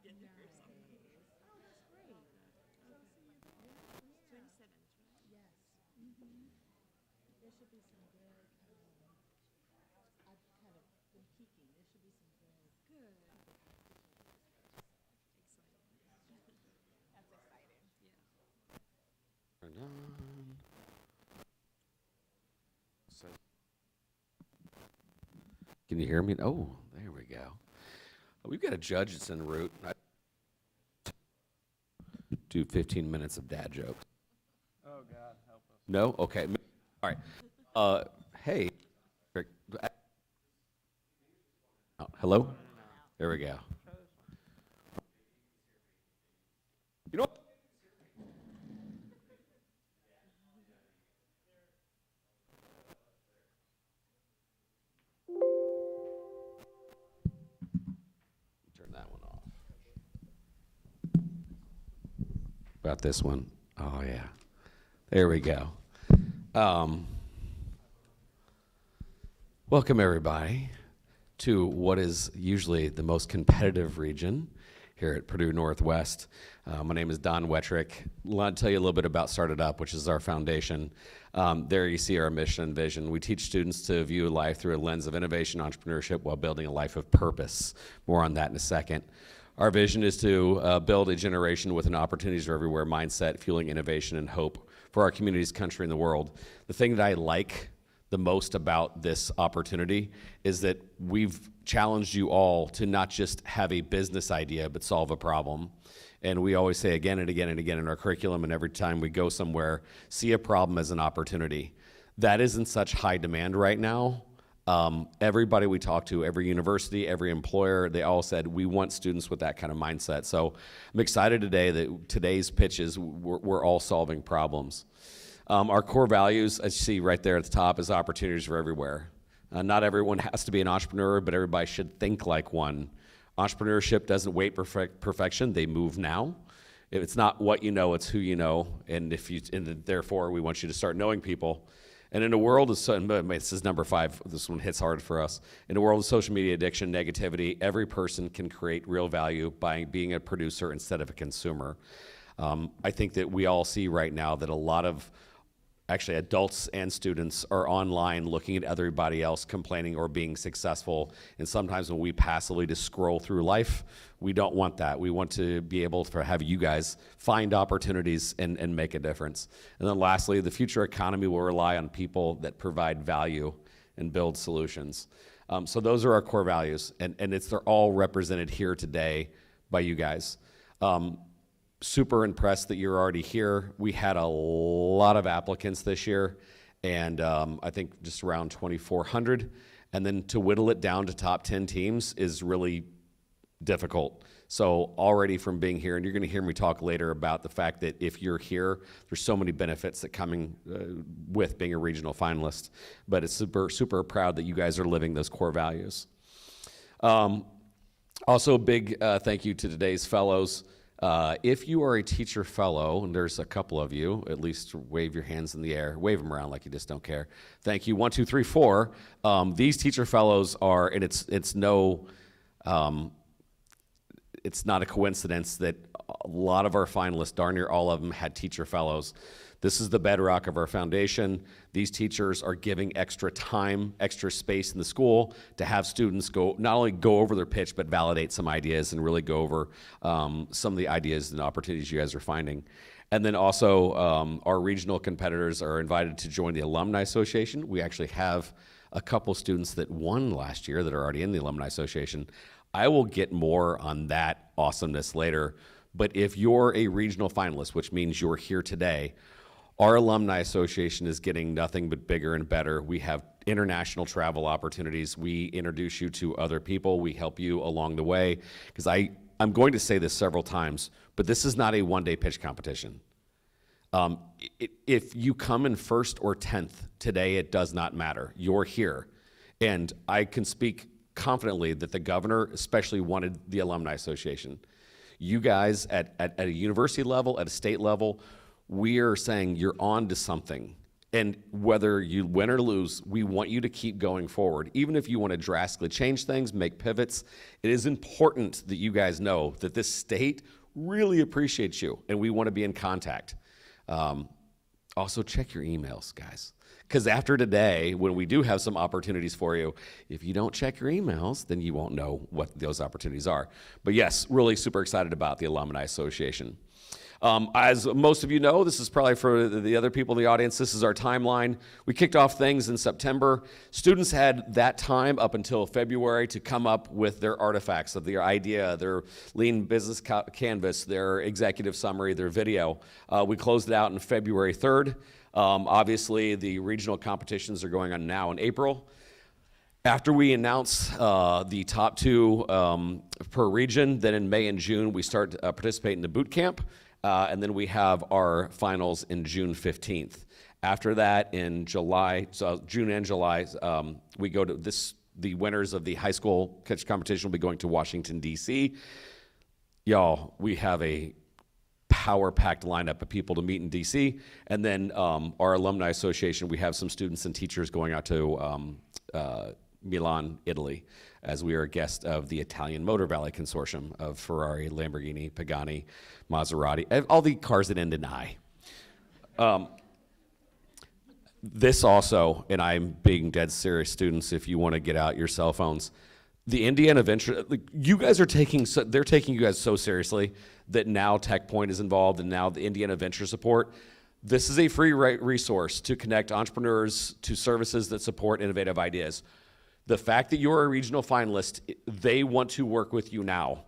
get here. So. Oh, that's great. So see you there. Yeah. 27th, right? Yes. There should be some good, I've kind of been peeking. There should be some good Good. opportunities. Exciting. That's exciting. Yeah. Turned on. So, can you hear me? Oh, there we go. We've got a judge that's en route. I do 15 minutes of dad jokes. Oh, God, help us. No? Okay. All right. Hey. Hello? There we go. You know what? Turn that one off. About this one. Oh, yeah. There we go. Welcome, everybody, to what is usually the most competitive region here at Purdue Northwest. My name is Don Wettrick. I want to tell you a little bit about STARTedUP, which is our foundation. There you see our mission and vision. We teach students to view life through a lens of innovation, entrepreneurship, while building a life of purpose. More on that in a second. Our vision is to build a generation with an opportunities are everywhere mindset, fueling innovation and hope for our communities, country, and the world. The thing that I like the most about this opportunity is that we've challenged you all to not just have a business idea, but solve a problem. And we always say again and again and again in our curriculum and every time we go somewhere, see a problem as an opportunity. That is in such high demand right now. Everybody we talk to, every university, every employer, they all said, we want students with that kind of mindset. So I'm excited today that today's pitch is we're all solving problems. Our core values, as you see right there at the top, is opportunities for everywhere. Not everyone has to be an entrepreneur, but everybody should think like one. Entrepreneurship doesn't wait for perfection, they move now. If it's not what you know, it's who you know, and therefore we want you to start knowing people. And in a world of, this is number 5, this one hits hard for us. In a world of social media addiction, negativity, every person can create real value by being a producer instead of a consumer. I think that we all see right now that a lot of actually adults and students are online looking at everybody else complaining or being successful. And sometimes when we passively just scroll through life, we don't want that. We want to be able to have you guys find opportunities and make a difference. And then lastly, the future economy will rely on people that provide value and build solutions. So those are our core values, and they're all represented here today by you guys. Super impressed that you're already here. We had a lot of applicants this year, and I think just around 2,400. And then to whittle it down to top 10 teams is really difficult. So already from being here, and you're gonna hear me talk later about the fact that if you're here, there's so many benefits that coming with being a regional finalist, but it's super proud that you guys are living those core values. Also a big thank you to today's fellows. If you are a teacher fellow, and there's a couple of you, at least wave your hands in the air, wave them around like you just don't care. Thank you, 1, 2, 3, 4. These teacher fellows are, and it's not a coincidence that a lot of our finalists, darn near all of them, had teacher fellows. This is the bedrock of our foundation. These teachers are giving extra time, extra space in the school to have students not only go over their pitch, but validate some ideas and really go over some of the ideas and opportunities you guys are finding. And then also our regional competitors are invited to join the Alumni Association. We actually have a couple students that won last year that are already in the Alumni Association. I will get more on that awesomeness later, but if you're a regional finalist, which means you're here today, our Alumni Association is getting nothing but bigger and better. We have international travel opportunities. We introduce you to other people. We help you along the way. Because I'm going to say this several times, but this is not a one-day pitch competition. If you come in 1st or 10th today, it does not matter. You're here. And I can speak confidently that the governor especially wanted the Alumni Association. You guys at a university level, at a state level, we are saying you're on to something. And whether you win or lose, we want you to keep going forward. Even if you want to drastically change things, make pivots, it is important that you guys know that this state really appreciates you, and we want to be in contact. Also, check your emails, guys. Because after today, when we do have some opportunities for you, if you don't check your emails, then you won't know what those opportunities are. But yes, really super excited about the Alumni Association. As most of you know, this is probably for the other people in the audience, this is our timeline. We kicked off things in September. Students had that time up until February to come up with their artifacts of their idea, their lean business canvas, their executive summary, their video. We closed it out on February 3rd. Obviously, the regional competitions are going on now in April. After we announce the top 2 per region, then in May and June, we start participating in the boot camp. And then we have our finals in June 15th. After that, in July, so June and July, we go to the winners of the high school pitch competition will be going to Washington, D.C. Y'all, we have a power-packed lineup of people to meet in D.C. And then our Alumni Association, we have some students and teachers going out to Milan, Italy, as we are a guest of the Italian Motor Valley Consortium of Ferrari, Lamborghini, Pagani, Maserati, all the cars that end in I. This also, and I'm being dead serious, students, if you want to get out your cell phones, the Indiana Venture, you guys are they're taking you guys so seriously that now TechPoint is involved and now the Indiana Venture Support. This is a free resource to connect entrepreneurs to services that support innovative ideas. The fact that you're a regional finalist, they want to work with you now.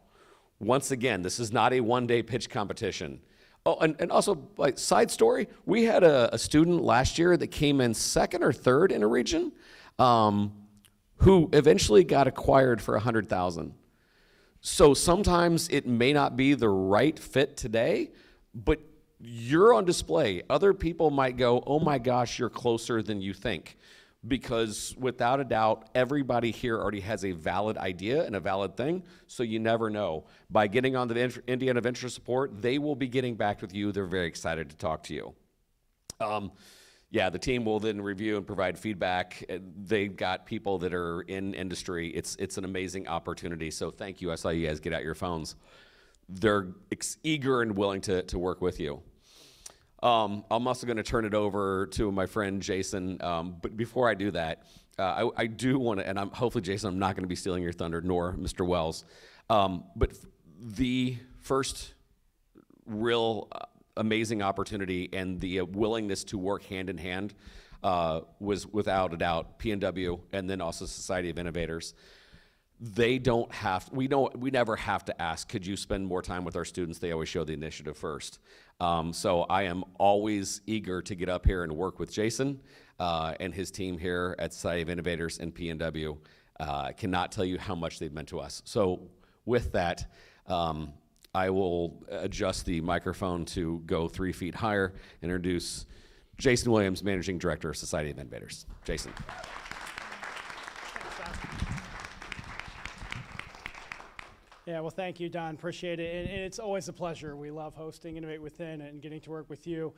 Once again, this is not a one-day pitch competition. Oh, and also, like, side story, we had a student last year that came in 2nd or 3rd in a region who eventually got acquired for $100,000. So sometimes it may not be the right fit today, but you're on display. Other people might go, oh my gosh, you're closer than you think. Because without a doubt, everybody here already has a valid idea and a valid thing, so you never know. By getting on the Indiana Venture Support, they will be getting back with you. They're very excited to talk to you. Yeah, the team will then review and provide feedback. They've got people that are in industry. It's an amazing opportunity, so thank you. I saw you guys get out your phones. They're eager and willing to work with you. I'm also going to turn it over to my friend Jason, but before I do that, I do want to, and hopefully, Jason, I'm not going to be stealing your thunder, nor Mr. Wells, but the first real amazing opportunity and the willingness to work hand in hand was without a doubt PNW and then also Society of Innovators. They don't have, we never have to ask, could you spend more time with our students? They always show the initiative first. So I am always eager to get up here and work with Jason and his team here at Society of Innovators and PNW. Cannot tell you how much they've meant to us. So with that, I will adjust the microphone to go 3 feet higher and introduce Jason Williams, Managing Director of Society of Innovators. Jason. Yeah, well, thank you, Don. Appreciate it. And it's always a pleasure. We love hosting Innovate WithIN and getting to work with you.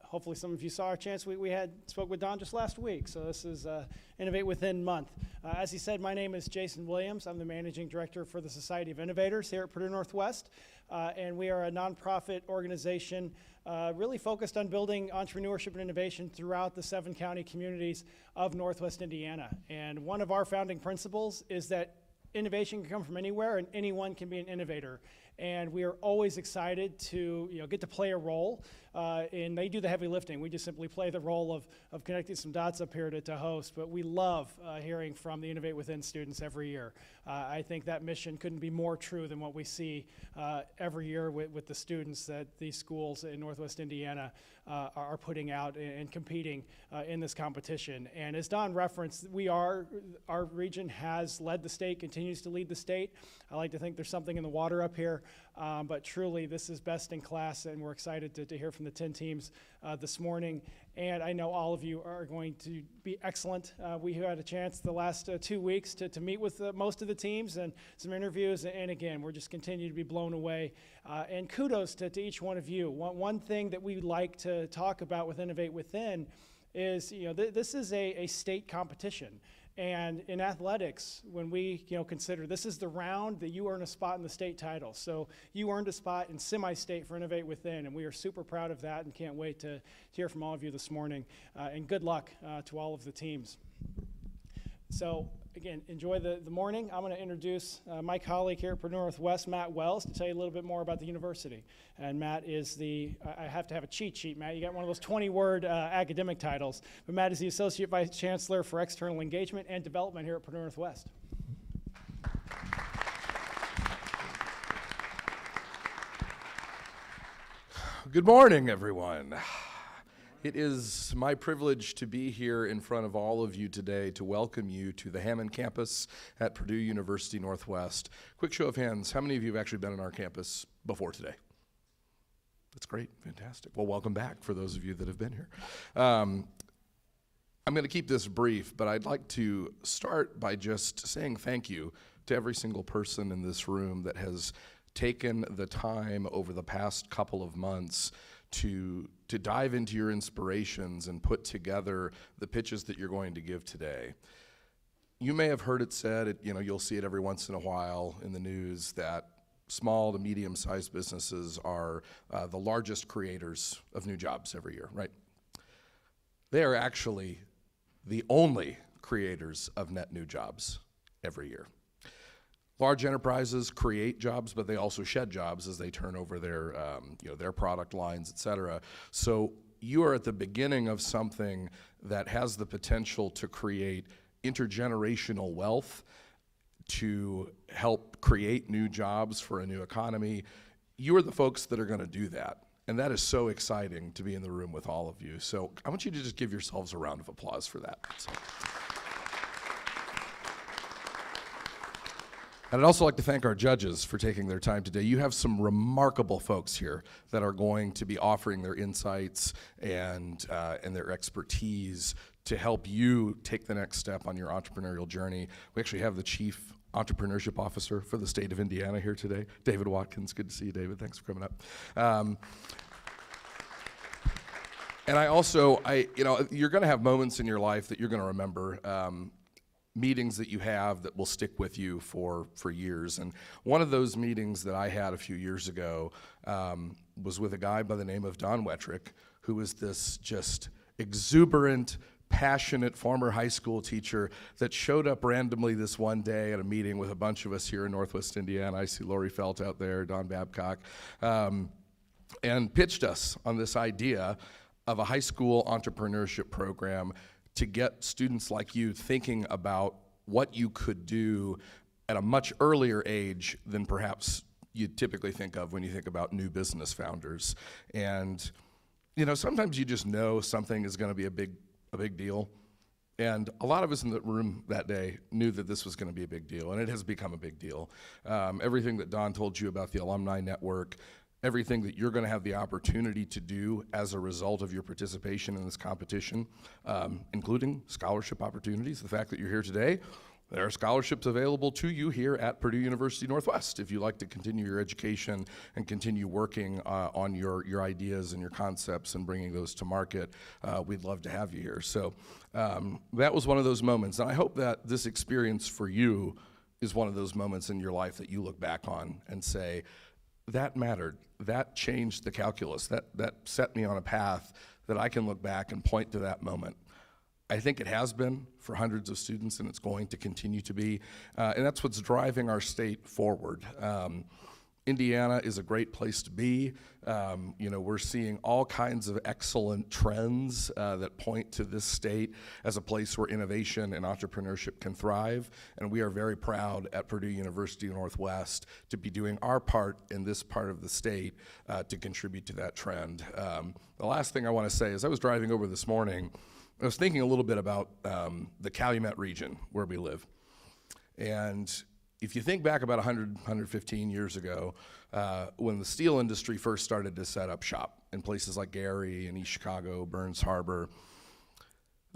Hopefully some of you saw our chance. We spoke with Don just last week. So this is Innovate WithIN month. As he said, my name is Jason Williams. I'm the Managing Director for the Society of Innovators here at Purdue Northwest. And we are a nonprofit organization really focused on building entrepreneurship and innovation throughout the 7 county communities of Northwest Indiana. And one of our founding principles is that innovation can come from anywhere, and anyone can be an innovator. And we are always excited to get to play a role, and they do the heavy lifting. We just simply play the role of connecting some dots up here to host. But we love hearing from the Innovate WithIN students every year. I think that mission couldn't be more true than what we see every year with the students that these schools in Northwest Indiana are putting out and competing in this competition. And as Don referenced, our region has led the state, continues to lead the state. I like to think there's something in the water up here, but truly this is best in class, and we're excited to hear from the 10 teams this morning. And I know all of you are going to be excellent. We had a chance the last 2 weeks to meet with most of the teams and some interviews, and again, we're just continuing to be blown away. And kudos to each one of you. One thing that we like to talk about with Innovate WithIN is, this is a state competition. And in athletics, when we, consider this is the round that you earn a spot in the state title. So you earned a spot in semi-state for Innovate WithIN, and we are super proud of that and can't wait to hear from all of you this morning. And good luck to all of the teams. So again, enjoy the morning. I'm going to introduce my colleague here at Purdue Northwest, Matt Wells, to tell you a little bit more about the university. And Matt is I have to have a cheat sheet, Matt. You got one of those 20-word academic titles. But Matt is the Associate Vice Chancellor for External Engagement and Development here at Purdue Northwest. Good morning, everyone. It is my privilege to be here in front of all of you today to welcome you to the Hammond campus at Purdue University Northwest. Quick show of hands, how many of you have actually been on our campus before today? That's great, fantastic. Well, welcome back for those of you that have been here. I'm going to keep this brief, but I'd like to start by just saying thank you to every single person in this room that has taken the time over the past couple of months to dive into your inspirations and put together the pitches that you're going to give today. You may have heard it said, you'll see it every once in a while in the news, that small to medium-sized businesses are the largest creators of new jobs every year, right? They are actually the only creators of net new jobs every year. Large enterprises create jobs, but they also shed jobs as they turn over their product lines, et cetera. So you are at the beginning of something that has the potential to create intergenerational wealth, to help create new jobs for a new economy. You are the folks that are going to do that. And that is so exciting to be in the room with all of you. So I want you to just give yourselves a round of applause for that. So. And I'd also like to thank our judges for taking their time today. You have some remarkable folks here that are going to be offering their insights and their expertise to help you take the next step on your entrepreneurial journey. We actually have the Chief Entrepreneurship Officer for the state of Indiana here today, David Watkins. Good to see you, David. Thanks for coming up. And you're going to have moments in your life that you're going to remember. Meetings that you have that will stick with you for years. And one of those meetings that I had a few years ago was with a guy by the name of Don Wettrick, who was this just exuberant, passionate former high school teacher that showed up randomly this one day at a meeting with a bunch of us here in Northwest Indiana. I see Lori Felt out there, Don Babcock, and pitched us on this idea of a high school entrepreneurship program to get students like you thinking about what you could do at a much earlier age than perhaps you typically think of when you think about new business founders. And sometimes you just know something is going to be a big deal. And a lot of us in the room that day knew that this was going to be a big deal, and it has become a big deal. Everything that Don told you about the alumni network, everything that you're going to have the opportunity to do as a result of your participation in this competition, including scholarship opportunities. The fact that you're here today, there are scholarships available to you here at Purdue University Northwest if you'd like to continue your education and continue working on your ideas and your concepts and bringing those to market. We'd love to have you here. So that was one of those moments. And I hope that this experience for you is one of those moments in your life that you look back on and say, that mattered. That changed the calculus. That set me on a path that I can look back and point to that moment. I think it has been for hundreds of students, and it's going to continue to be. And that's what's driving our state forward. Indiana is a great place to be. We're seeing all kinds of excellent trends that point to this state as a place where innovation and entrepreneurship can thrive. And we are very proud at Purdue University Northwest to be doing our part in this part of the state to contribute to that trend. The last thing I want to say is I was driving over this morning. I was thinking a little bit about the Calumet region where we live. And if you think back about 100, 115 years ago, when the steel industry first started to set up shop in places like Gary and East Chicago, Burns Harbor,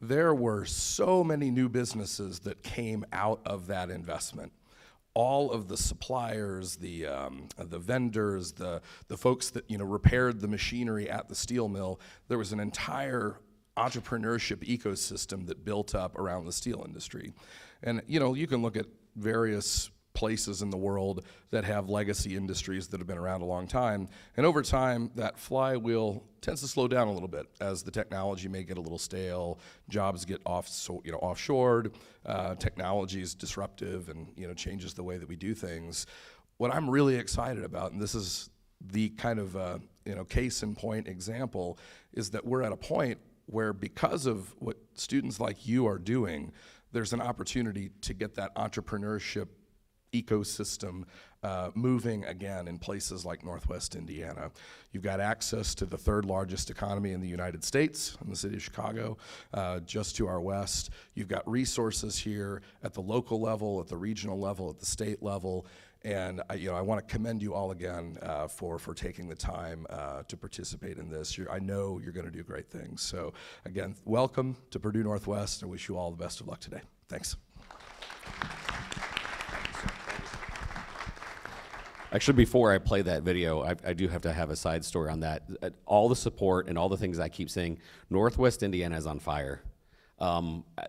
there were so many new businesses that came out of that investment. All of the suppliers, the vendors, the folks that repaired the machinery at the steel mill, there was an entire entrepreneurship ecosystem that built up around the steel industry. And you can look at various places in the world that have legacy industries that have been around a long time, and over time that flywheel tends to slow down a little bit as the technology may get a little stale, jobs get offshored, technology is disruptive and changes the way that we do things. What I'm really excited about, and this is the kind of case in point example, is that we're at a point where, because of what students like you are doing, there's an opportunity to get that entrepreneurship ecosystem moving again in places like Northwest Indiana. You've got access to the third largest economy in the United States, in the city of Chicago, just to our west. You've got resources here at the local level, at the regional level, at the state level. And I want to commend you all again for taking the time to participate in this. I know you're going to do great things. So again, welcome to Purdue Northwest. I wish you all the best of luck today. Thanks. Actually, before I play that video, I do have to have a side story on that. All the support and all the things I keep saying, Northwest Indiana is on fire.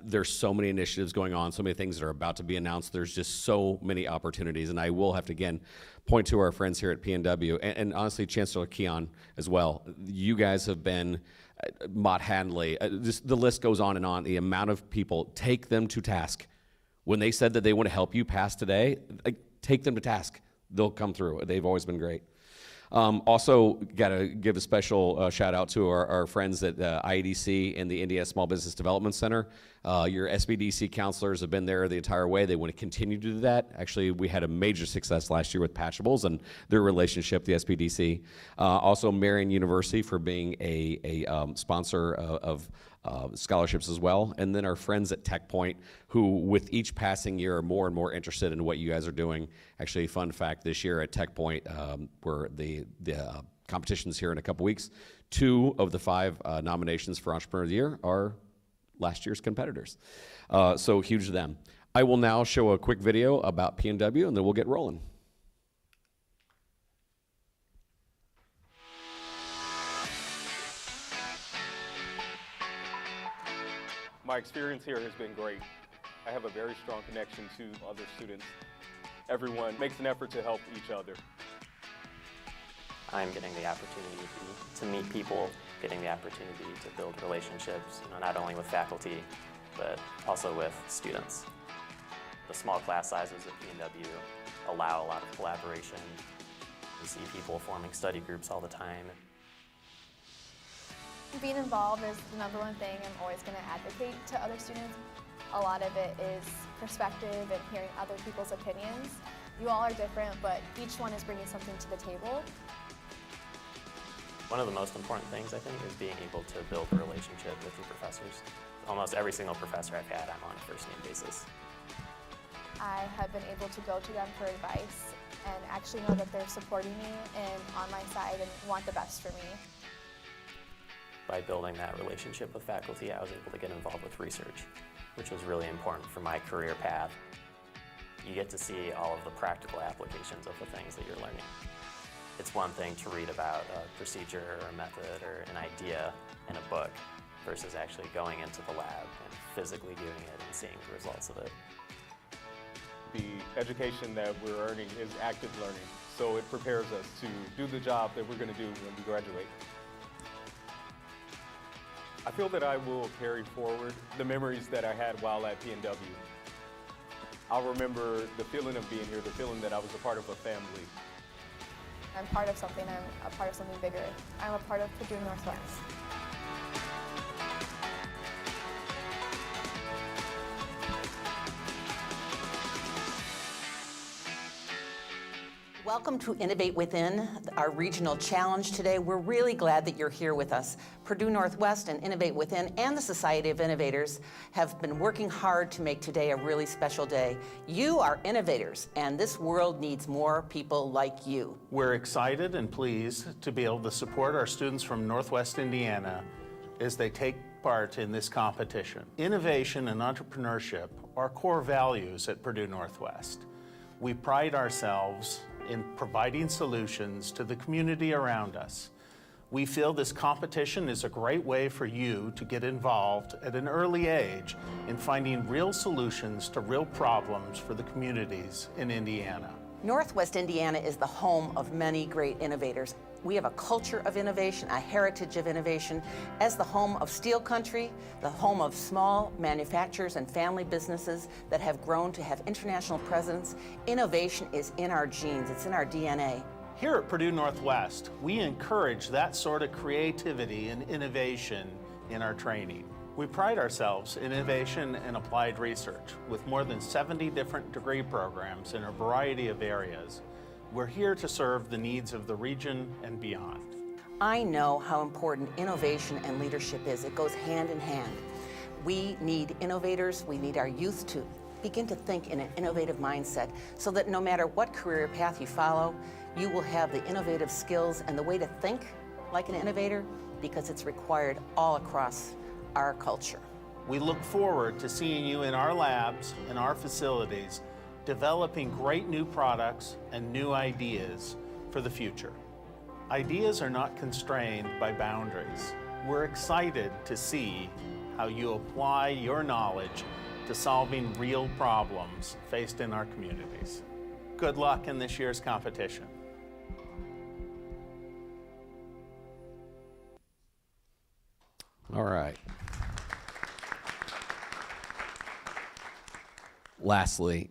There's so many initiatives going on, so many things that are about to be announced. There's just so many opportunities, and I will have to, again, point to our friends here at PNW, and honestly, Chancellor Keon as well. You guys have been, Mott Handley, the list goes on and on. The amount of people, take them to task. When they said that they want to help you pass today, take them to task. They'll come through. They've always been great. Also, got to give a special shout out to our friends at IEDC and the Indiana Small Business Development Center. Your SBDC counselors have been there the entire way. They want to continue to do that. Actually, we had a major success last year with Patchables and their relationship, the SBDC. Also, Marian University for being a sponsor of scholarships as well, and then our friends at Tech Point, who with each passing year are more and more interested in what you guys are doing. Actually, fun fact, this year at Tech Point, where the competition's here in a couple weeks, 2 of the 5 nominations for Entrepreneur of the Year are last year's competitors. So huge to them. I will now show a quick video about PNW, and then we'll get rolling. My experience here has been great. I have a very strong connection to other students. Everyone makes an effort to help each other. I'm getting the opportunity to meet people, getting the opportunity to build relationships, not only with faculty, but also with students. The small class sizes at PNW allow a lot of collaboration. We see people forming study groups all the time. Being involved is the #1 thing I'm always going to advocate to other students. A lot of it is perspective and hearing other people's opinions. You all are different, but each one is bringing something to the table. One of the most important things, I think, is being able to build a relationship with your professors. Almost every single professor I've had, I'm on a first-name basis. I have been able to go to them for advice and actually know that they're supporting me and on my side and want the best for me. By building that relationship with faculty, I was able to get involved with research, which was really important for my career path. You get to see all of the practical applications of the things that you're learning. It's one thing to read about a procedure or a method or an idea in a book versus actually going into the lab and physically doing it and seeing the results of it. The education that we're earning is active learning, so it prepares us to do the job that we're going to do when we graduate. I feel that I will carry forward the memories that I had while at PNW. I'll remember the feeling of being here, the feeling that I was a part of a family. I'm part of something, I'm a part of something bigger. I'm a part of Purdue Northwest. Welcome to Innovate WithIN, our regional challenge today. We're really glad that you're here with us. Purdue Northwest and Innovate WithIN and the Society of Innovators have been working hard to make today a really special day. You are innovators, and this world needs more people like you. We're excited and pleased to be able to support our students from Northwest Indiana as they take part in this competition. Innovation and entrepreneurship are core values at Purdue Northwest. We pride ourselves in providing solutions to the community around us. We feel this competition is a great way for you to get involved at an early age in finding real solutions to real problems for the communities in Indiana. Northwest Indiana is the home of many great innovators. We have a culture of innovation, a heritage of innovation. As the home of steel country, the home of small manufacturers and family businesses that have grown to have international presence, innovation is in our genes, it's in our DNA. Here at Purdue Northwest, we encourage that sort of creativity and innovation in our training. We pride ourselves in innovation and applied research with more than 70 different degree programs in a variety of areas. We're here to serve the needs of the region and beyond. I know how important innovation and leadership is. It goes hand in hand. We need innovators, we need our youth to begin to think in an innovative mindset so that no matter what career path you follow, you will have the innovative skills and the way to think like an innovator because it's required all across our culture. We look forward to seeing you in our labs and our facilities developing great new products and new ideas for the future. Ideas are not constrained by boundaries. We're excited to see how you apply your knowledge to solving real problems faced in our communities. Good luck in this year's competition. All right. Lastly,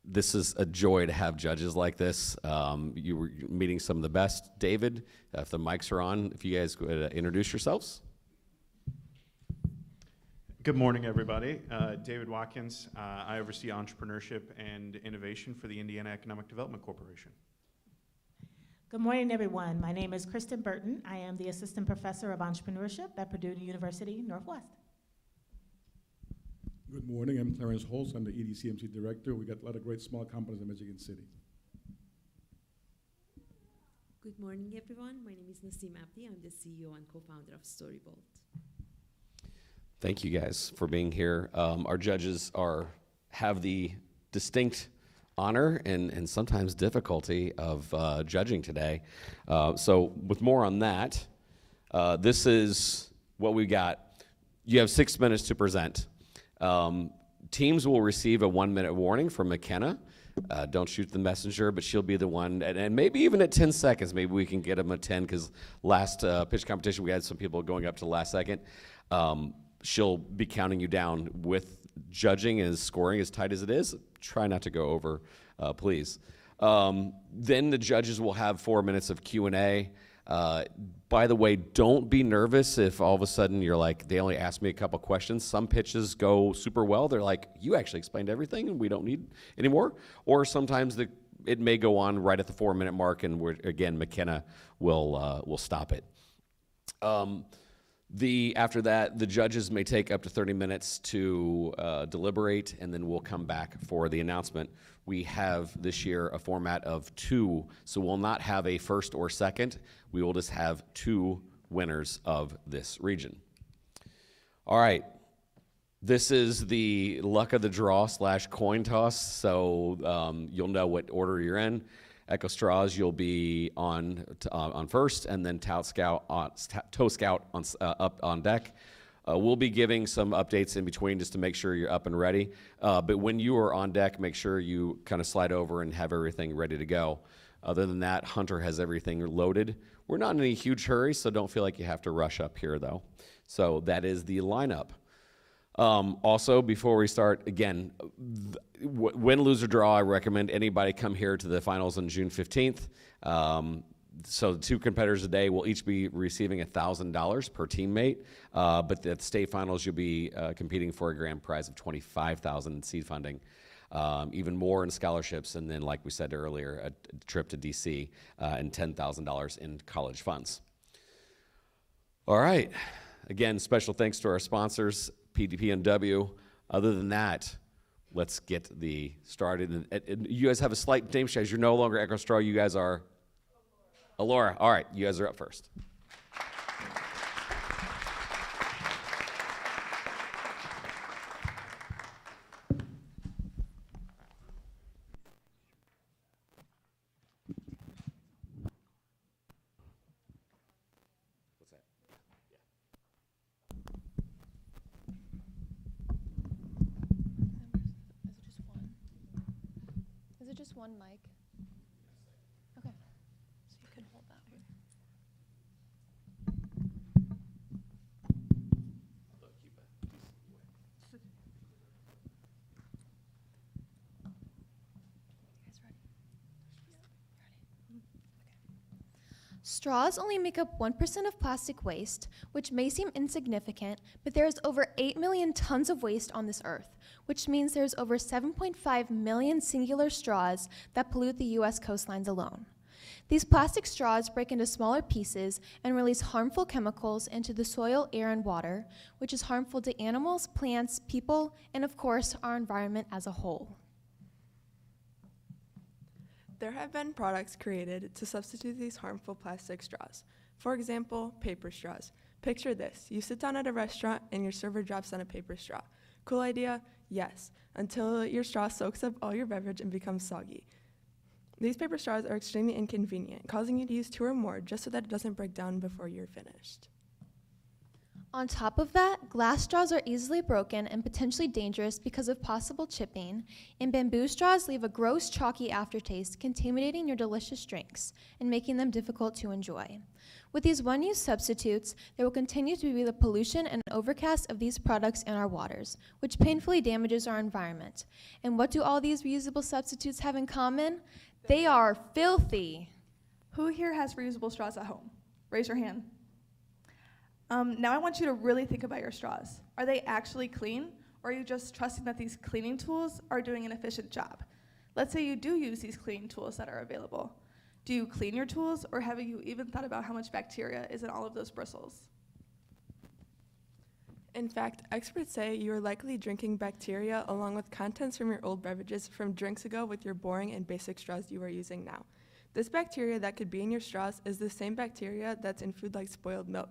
this is a joy to have judges like this. You were meeting some of the best. David, if the mics are on, if you guys could introduce yourselves. Good morning, everybody. David Watkins. I oversee entrepreneurship and innovation for the Indiana Economic Development Corporation. Good morning, everyone. My name is Kristen Burton. I am the Assistant Professor of Entrepreneurship at Purdue University Northwest. Good morning. I'm Clarence Holtz. I'm the EDCMC Director. We got a lot of great small companies in Michigan City. Good morning, everyone. My name is Nasim Abdi. I'm the CEO and co-founder of Storybolt. Thank you guys for being here. Our judges have the distinct honor and sometimes difficulty of judging today. So with more on that, this is what we got. You have 6 minutes to present. Teams will receive a 1-minute warning from McKenna. Don't shoot the messenger, but she'll be the one, and maybe even at 10 seconds, maybe we can get them at 10, because last pitch competition, we had some people going up to the last second. She'll be counting you down with judging and scoring as tight as it is. Try not to go over, please. Then the judges will have 4 minutes of Q&A. By the way, don't be nervous if all of a sudden you're like, they only asked me a couple questions. Some pitches go super well. They're like, you actually explained everything and we don't need any more. Or sometimes it may go on right at the 4-minute mark, and again, McKenna will stop it. After that, the judges may take up to 30 minutes to deliberate, and then we'll come back for the announcement. We have this year a format of 2, so we'll not have a first or second. We will just have 2 winners of this region. All right, this is the luck of the draw / coin toss, so you'll know what order you're in. Echo Straws, you'll be on first, and then Toe Scout up on deck. We'll be giving some updates in between just to make sure you're up and ready. But when you are on deck, make sure you kind of slide over and have everything ready to go. Other than that, Hunter has everything loaded. We're not in any huge hurry, so don't feel like you have to rush up here, though. So that is the lineup. Also, before we start, again, win, lose, or draw, I recommend anybody come here to the finals on June 15th. So the 2 competitors today will each be receiving $1,000 per teammate, but at the state finals, you'll be competing for a grand prize of $25,000 in seed funding, even more in scholarships, and then, like we said earlier, a trip to DC and $10,000 in college funds. All right. Again, special thanks to our sponsors, PDP&W. Other than that, let's get started. And you guys have a slight name change. You're no longer Echo Straw. You guys are Elora. All right, you guys are up first. one mic. Okay. So you can hold that one. Straws only make up 1% of plastic waste, which may seem insignificant, but there is over 8 million tons of waste on this earth, which means there's over 7.5 million singular straws that pollute the US coastlines alone. These plastic straws break into smaller pieces and release harmful chemicals into the soil, air, and water, which is harmful to animals, plants, people, and of course, our environment as a whole. There have been products created to substitute these harmful plastic straws. For example, paper straws. Picture this. You sit down at a restaurant and your server drops down a paper straw. Cool idea? Yes, until your straw soaks up all your beverage and becomes soggy. These paper straws are extremely inconvenient, causing you to use 2 or more just so that it doesn't break down before you're finished. On top of that, glass straws are easily broken and potentially dangerous because of possible chipping, and bamboo straws leave a gross, chalky aftertaste, contaminating your delicious drinks and making them difficult to enjoy. With these one-use substitutes, there will continue to be the pollution and overcast of these products in our waters, which painfully damages our environment. And what do all these reusable substitutes have in common? They are filthy. Who here has reusable straws at home? Raise your hand. Now I want you to really think about your straws. Are they actually clean, or are you just trusting that these cleaning tools are doing an efficient job? Let's say you do use these cleaning tools that are available. Do you clean your tools, or have you even thought about how much bacteria is in all of those bristles? In fact, experts say you are likely drinking bacteria along with contents from your old beverages from drinks ago with your boring and basic straws you are using now. This bacteria that could be in your straws is the same bacteria that's in food like spoiled milk.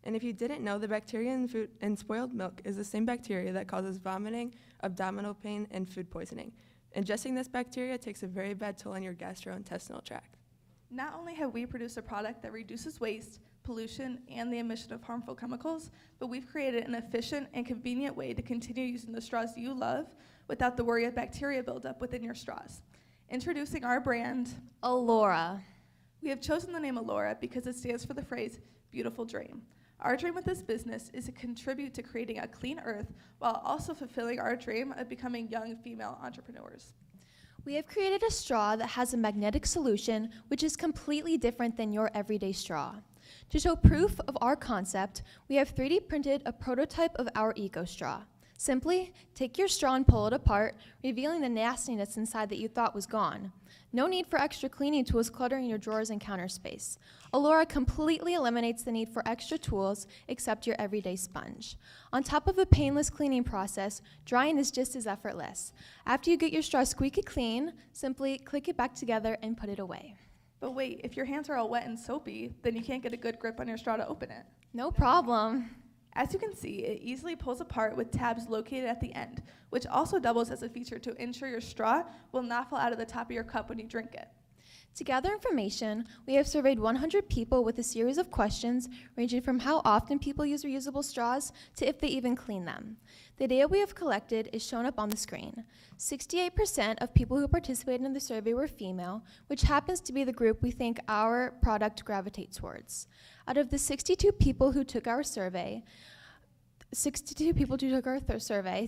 And if you didn't know, the bacteria in food and spoiled milk is the same bacteria that causes vomiting, abdominal pain, and food poisoning. Ingesting this bacteria takes a very bad toll on your gastrointestinal tract. Not only have we produced a product that reduces waste, pollution, and the emission of harmful chemicals, but we've created an efficient and convenient way to continue using the straws you love without the worry of bacteria buildup within your straws. Introducing our brand, Elora. We have chosen the name Elora because it stands for the phrase, beautiful dream. Our dream with this business is to contribute to creating a clean earth while also fulfilling our dream of becoming young female entrepreneurs. We have created a straw that has a magnetic solution which is completely different than your everyday straw. To show proof of our concept, we have 3D printed a prototype of our eco straw. Simply take your straw and pull it apart, revealing the nastiness inside that you thought was gone. No need for extra cleaning tools cluttering your drawers and counter space. Elora completely eliminates the need for extra tools except your everyday sponge. On top of a painless cleaning process, drying is just as effortless. After you get your straw squeaky clean, simply click it back together and put it away. But wait, if your hands are all wet and soapy, then you can't get a good grip on your straw to open it. No problem. As you can see, it easily pulls apart with tabs located at the end, which also doubles as a feature to ensure your straw will not fall out of the top of your cup when you drink it. To gather information, we have surveyed 100 people with a series of questions ranging from how often people use reusable straws to if they even clean them. The data we have collected is shown up on the screen. 68% of people who participated in the survey were female, which happens to be the group we think our product gravitates towards. Out of the 62 people who took our survey,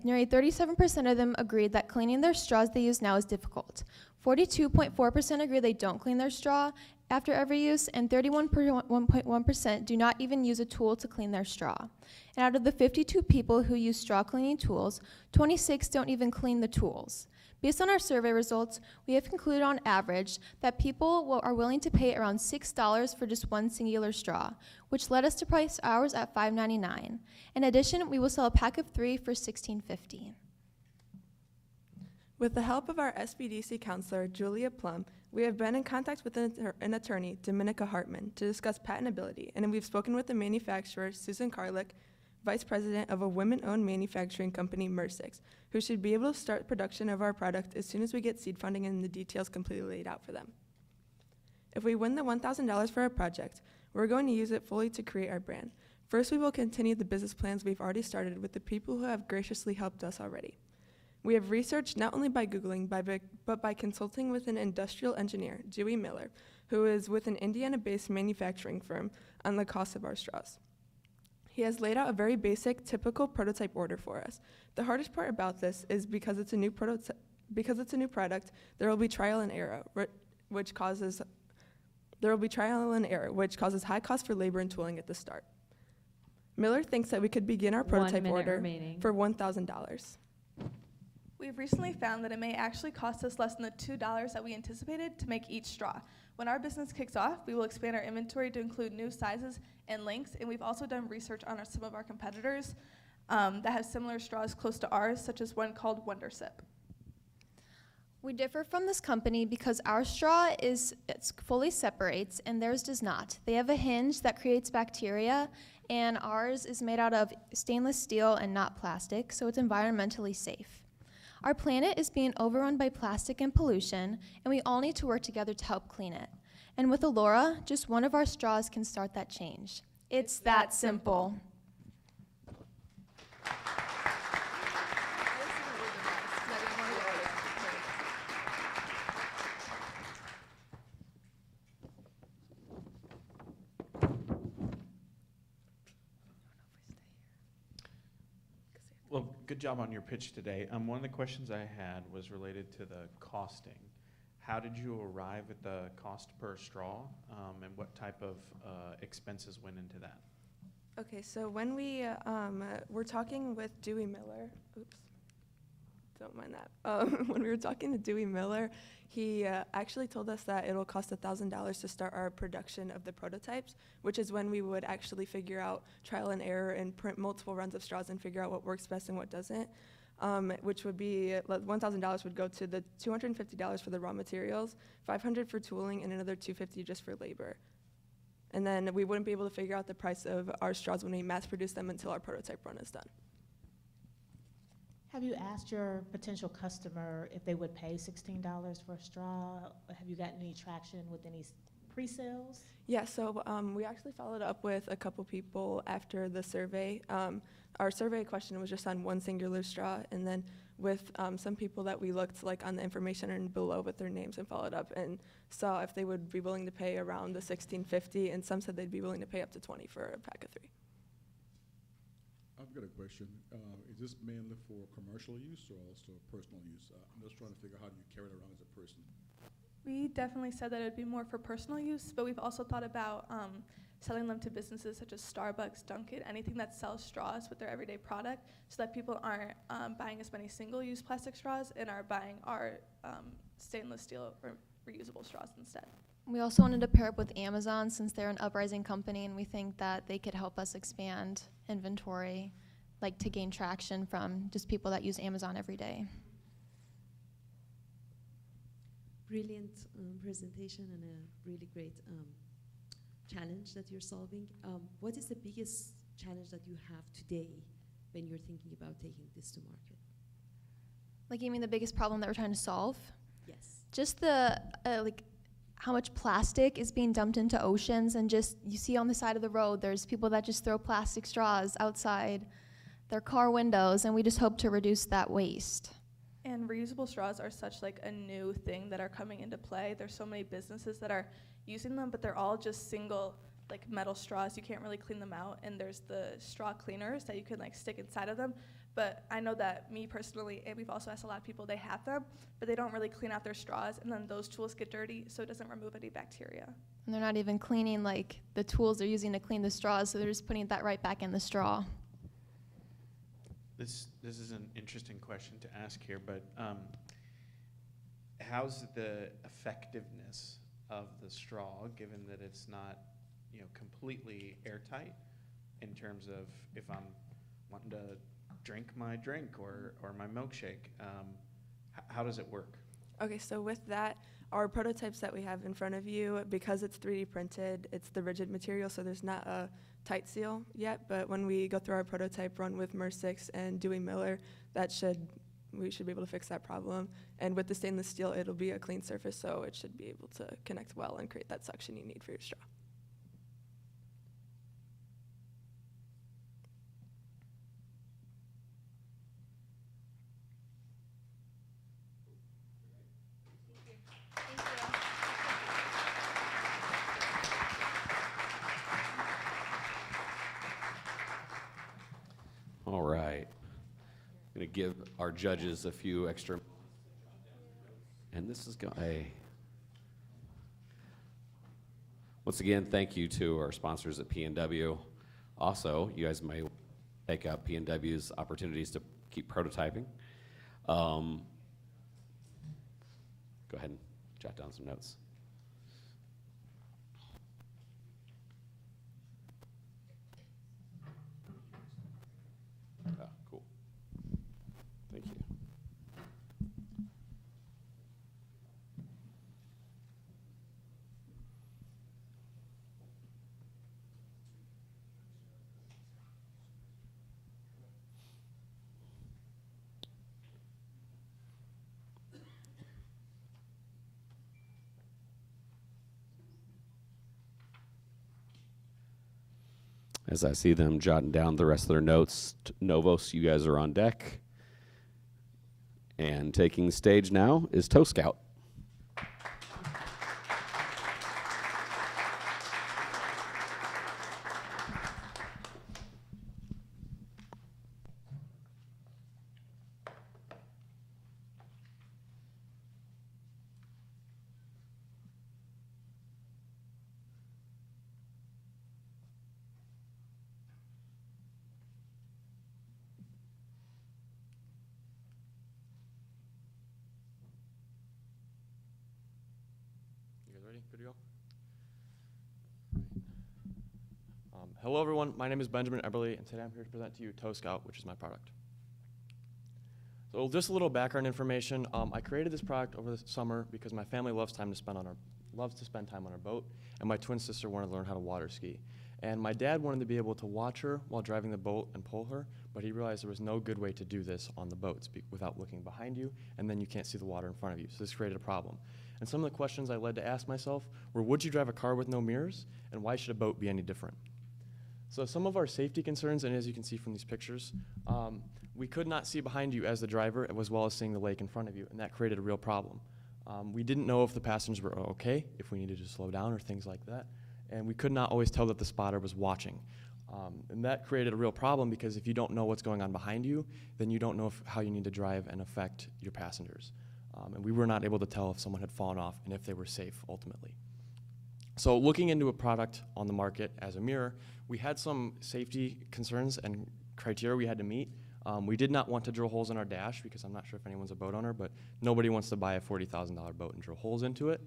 nearly 37% of them agreed that cleaning their straws they use now is difficult. 42.4% agree they don't clean their straw after every use, and 31.1% do not even use a tool to clean their straw. And out of the 52 people who use straw cleaning tools, 26 don't even clean the tools. Based on our survey results, we have concluded on average that people are willing to pay around $6 for just one singular straw, which led us to price ours at $5.99. In addition, we will sell a pack of 3 for $16.50. With the help of our SBDC counselor, Julia Plum, we have been in contact with an attorney, Dominica Hartman, to discuss patentability, and we've spoken with the manufacturer, Susan Karlick, vice president of a women-owned manufacturing company, Mersix, who should be able to start production of our product as soon as we get seed funding and the details completely laid out for them. If we win the $1,000 for our project, we're going to use it fully to create our brand. First, we will continue the business plans we've already started with the people who have graciously helped us already. We have researched not only by Googling, but by consulting with an industrial engineer, Dewey Miller, who is with an Indiana-based manufacturing firm on the cost of our straws. He has laid out a very basic, typical prototype order for us. The hardest part about this is because it's a new product, there will be trial and error, which causes high cost for labor and tooling at the start. Miller thinks that we could begin our prototype order for $1,000. We've recently found that it may actually cost us less than the $2 that we anticipated to make each straw. When our business kicks off, we will expand our inventory to include new sizes and lengths, and we've also done research on some of our competitors that have similar straws close to ours, such as one called Wonder Sip. We differ from this company because our straw fully separates and theirs does not. They have a hinge that creates bacteria, and ours is made out of stainless steel and not plastic, so it's environmentally safe. Our planet is being overrun by plastic and pollution, and we all need to work together to help clean it. And with Elora, just one of our straws can start that change. It's that simple. Well, good job on your pitch today. One of the questions I had was related to the costing. How did you arrive at the cost per straw, and what type of expenses went into that? Okay, so when we were talking with Dewey Miller, don't mind that. When we were talking to Dewey Miller, he actually told us that it'll cost $1,000 to start our production of the prototypes, which is when we would actually figure out trial and error and print multiple runs of straws and figure out what works best and what doesn't, which would be $1,000 would go to the $250 for the raw materials, $500 for tooling, and another $250 just for labor. And then we wouldn't be able to figure out the price of our straws when we mass produce them until our prototype run is done. Have you asked your potential customer if they would pay $16 for a straw? Have you gotten any traction with any pre-sales? Yeah, so we actually followed up with a couple people after the survey. Our survey question was just on one singular straw, and then with some people that we looked like on the information and below with their names and followed up and saw if they would be willing to pay around the $16.50, and some said they'd be willing to pay up to $20 for a pack of 3. I've got a question. Is this mainly for commercial use or also personal use? I'm just trying to figure out how do you carry it around as a person? We definitely said that it would be more for personal use, but we've also thought about selling them to businesses such as Starbucks, Dunkin', anything that sells straws with their everyday product, so that people aren't buying as many single-use plastic straws and are buying our stainless steel or reusable straws instead. We also wanted to pair up with Amazon since they're an uprising company, and we think that they could help us expand inventory, like to gain traction from just people that use Amazon every day. Brilliant presentation and a really great challenge that you're solving. What is the biggest challenge that you have today when you're thinking about taking this to market? Like, you mean the biggest problem that we're trying to solve? Yes. Just the how much plastic is being dumped into oceans, and just you see on the side of the road there's people that just throw plastic straws outside their car windows, and we just hope to reduce that waste. And reusable straws are such like a new thing that are coming into play. There's so many businesses that are using them, but they're all just single like metal straws. You can't really clean them out, and there's the straw cleaners that you can like stick inside of them. But I know that me personally, and we've also asked a lot of people, they have them, but they don't really clean out their straws, and then those tools get dirty, so it doesn't remove any bacteria. And they're not even cleaning like the tools they're using to clean the straws, so they're just putting that right back in the straw. This is an interesting question to ask here, but how's the effectiveness of the straw, given that it's not, completely airtight, in terms of if I'm wanting to drink my drink or my milkshake, how does it work? Okay, so with that, our prototypes that we have in front of you, because it's 3D printed, it's the rigid material, so there's not a tight seal yet, but when we go through our prototype run with MER6 and Dewey Miller, we should be able to fix that problem. And with the stainless steel, it'll be a clean surface, so it should be able to connect well and create that suction you need for your straw. give our judges a few extra. And this is once again, thank you to our sponsors at P&W. Also, you guys may take up P&W's opportunities to keep prototyping. Go ahead and jot down some notes. Cool. Thank you. As I see them jotting down the rest of their notes, Novos, you guys are on deck. And taking the stage now is Toe Scout. Good to go? Hello everyone, my name is Benjamin Eberly, and today I'm here to present to you Toe Scout, which is my product. So just a little background information. I created this product over the summer because my family loves to spend time on our boat, and my twin sister wanted to learn how to water ski. And my dad wanted to be able to watch her while driving the boat and pull her, but he realized there was no good way to do this on the boats without looking behind you, and then you can't see the water in front of you. So this created a problem. And some of the questions I led to ask myself were, would you drive a car with no mirrors? And why should a boat be any different? So some of our safety concerns, and as you can see from these pictures, we could not see behind you as the driver as well as seeing the lake in front of you, and that created a real problem. We didn't know if the passengers were okay, if we needed to slow down or things like that. And we could not always tell that the spotter was watching. And that created a real problem because if you don't know what's going on behind you, then you don't know how you need to drive and affect your passengers. And we were not able to tell if someone had fallen off and if they were safe ultimately. So looking into a product on the market as a mirror, we had some safety concerns and criteria we had to meet. We did not want to drill holes in our dash because I'm not sure if anyone's a boat owner, but nobody wants to buy a $40,000 boat and drill holes into it.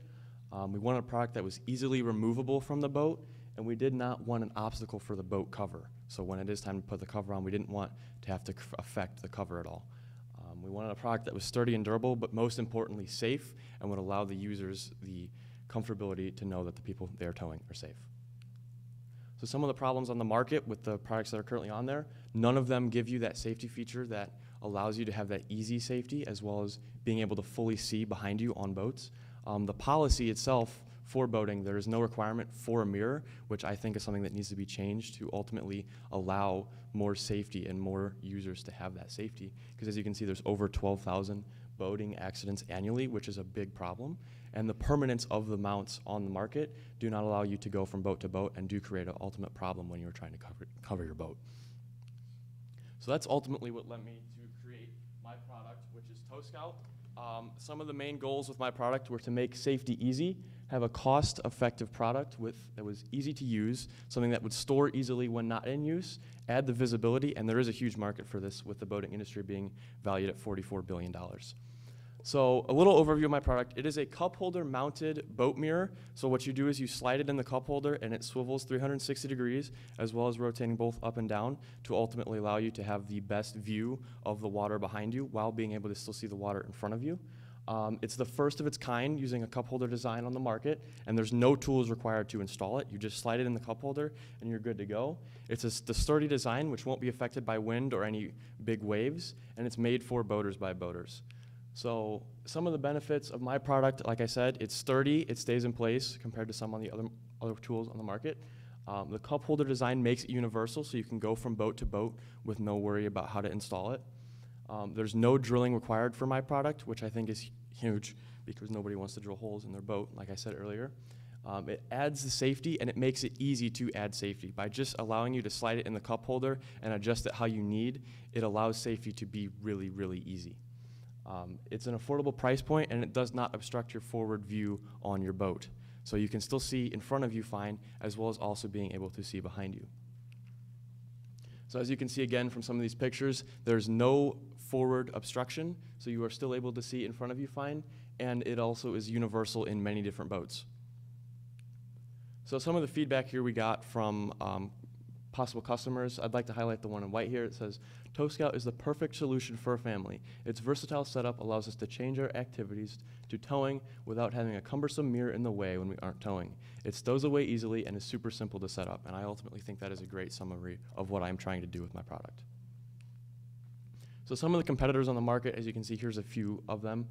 We wanted a product that was easily removable from the boat, and we did not want an obstacle for the boat cover. So when it is time to put the cover on, we didn't want to have to affect the cover at all. We wanted a product that was sturdy and durable, but most importantly safe, and would allow the users the comfortability to know that the people they're towing are safe. So some of the problems on the market with the products that are currently on there, none of them give you that safety feature that allows you to have that easy safety as well as being able to fully see behind you on boats. The policy itself for boating, there is no requirement for a mirror, which I think is something that needs to be changed to ultimately allow more safety and more users to have that safety. Because as you can see, there's over 12,000 boating accidents annually, which is a big problem. And the permanence of the mounts on the market do not allow you to go from boat to boat and do create an ultimate problem when you're trying to cover your boat. So that's ultimately what led me to create my product, which is Toe Scout. Some of the main goals with my product were to make safety easy, have a cost-effective product that was easy to use, something that would store easily when not in use, add the visibility, and there is a huge market for this with the boating industry being valued at $44 billion. So a little overview of my product. It is a cup holder mounted boat mirror. So what you do is you slide it in the cup holder and it swivels 360 degrees as well as rotating both up and down to ultimately allow you to have the best view of the water behind you while being able to still see the water in front of you. It's the first of its kind using a cup holder design on the market, and there's no tools required to install it. You just slide it in the cup holder and you're good to go. It's the sturdy design which won't be affected by wind or any big waves, and it's made for boaters by boaters. So some of the benefits of my product, like I said, it's sturdy, it stays in place compared to some of the other tools on the market. The cup holder design makes it universal, so you can go from boat to boat with no worry about how to install it. There's no drilling required for my product, which I think is huge because nobody wants to drill holes in their boat, like I said earlier. It adds the safety, and it makes it easy to add safety. By just allowing you to slide it in the cup holder and adjust it how you need, it allows safety to be really, really easy. It's an affordable price point, and it does not obstruct your forward view on your boat. So you can still see in front of you fine, as well as also being able to see behind you. So as you can see again from some of these pictures, there's no forward obstruction, so you are still able to see in front of you fine, and it also is universal in many different boats. So some of the feedback here we got from possible customers, I'd like to highlight the one in white here. It says, Tow Scout is the perfect solution for a family. Its versatile setup allows us to change our activities to towing without having a cumbersome mirror in the way when we aren't towing. It stows away easily and is super simple to set up, and I ultimately think that is a great summary of what I'm trying to do with my product. So some of the competitors on the market, as you can see, here's a few of them.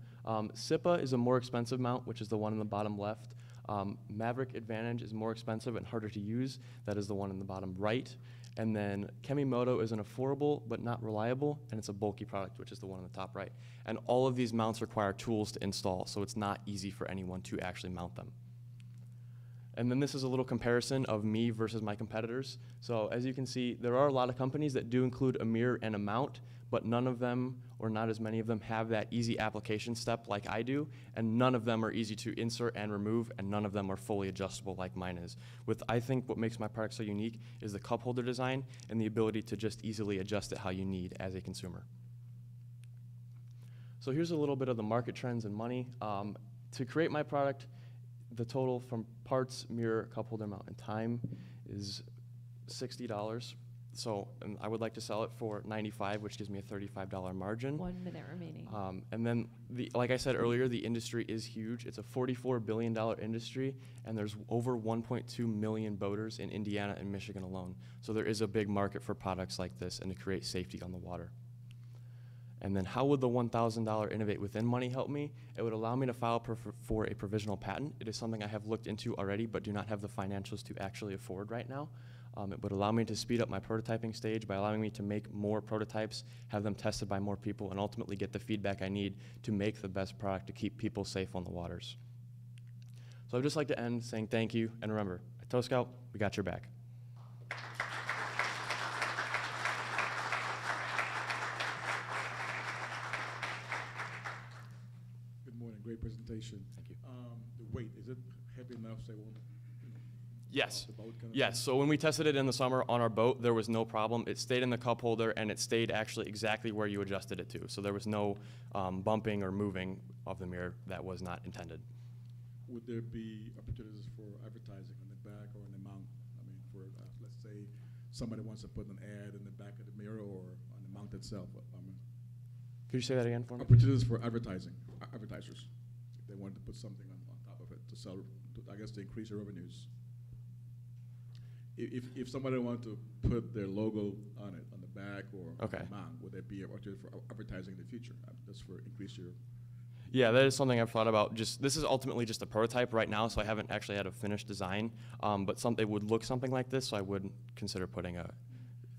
SIPA is a more expensive mount, which is the one in the bottom left. Maverick Advantage is more expensive and harder to use. That is the one in the bottom right. And then Kemimoto is an affordable but not reliable, and it's a bulky product, which is the one on the top right. And all of these mounts require tools to install, so it's not easy for anyone to actually mount them. And then this is a little comparison of me versus my competitors. So as you can see, there are a lot of companies that do include a mirror and a mount, but none of them, or not as many of them, have that easy application step like I do, and none of them are easy to insert and remove, and none of them are fully adjustable like mine is. I think what makes my product so unique is the cup holder design and the ability to just easily adjust it how you need as a consumer. So here's a little bit of the market trends and money. To create my product, the total from parts, mirror, cup holder, mount, and time is $60. So I would like to sell it for $95, which gives me a $35 margin. 1 minute remaining. And then, like I said earlier, the industry is huge. It's a $44 billion industry, and there's over 1.2 million boaters in Indiana and Michigan alone. So there is a big market for products like this and to create safety on the water. And then how would the $1,000 Innovate WithIN money help me? It would allow me to file for a provisional patent. It is something I have looked into already, but do not have the financials to actually afford right now. It would allow me to speed up my prototyping stage by allowing me to make more prototypes, have them tested by more people, and ultimately get the feedback I need to make the best product to keep people safe on the waters. So I'd just like to end saying thank you, and remember, at Tow Scout, we got your back. Good morning, great presentation. Thank you. The weight, is it heavy enough so it won't? Yes. The boat kind of Yes. So when we tested it in the summer on our boat, there was no problem. It stayed in the cup holder, and it stayed actually exactly where you adjusted it to. So there was no bumping or moving of the mirror that was not intended. Would there be opportunities for advertising on the back or on the mount? I mean, for let's say somebody wants to put an ad in the back of the mirror or on the mount itself. I mean, could you say that again for me? Opportunities for advertising, advertisers, if they wanted to put something on top of it to sell, I guess to increase their revenues. If somebody wanted to put their logo on it, on the back or on the mount, would there be an opportunity for advertising in the future? Just for increase your... Yeah, that is something I've thought about. This is ultimately just a prototype right now, so I haven't actually had a finished design. But it would look something like this, so I would consider putting a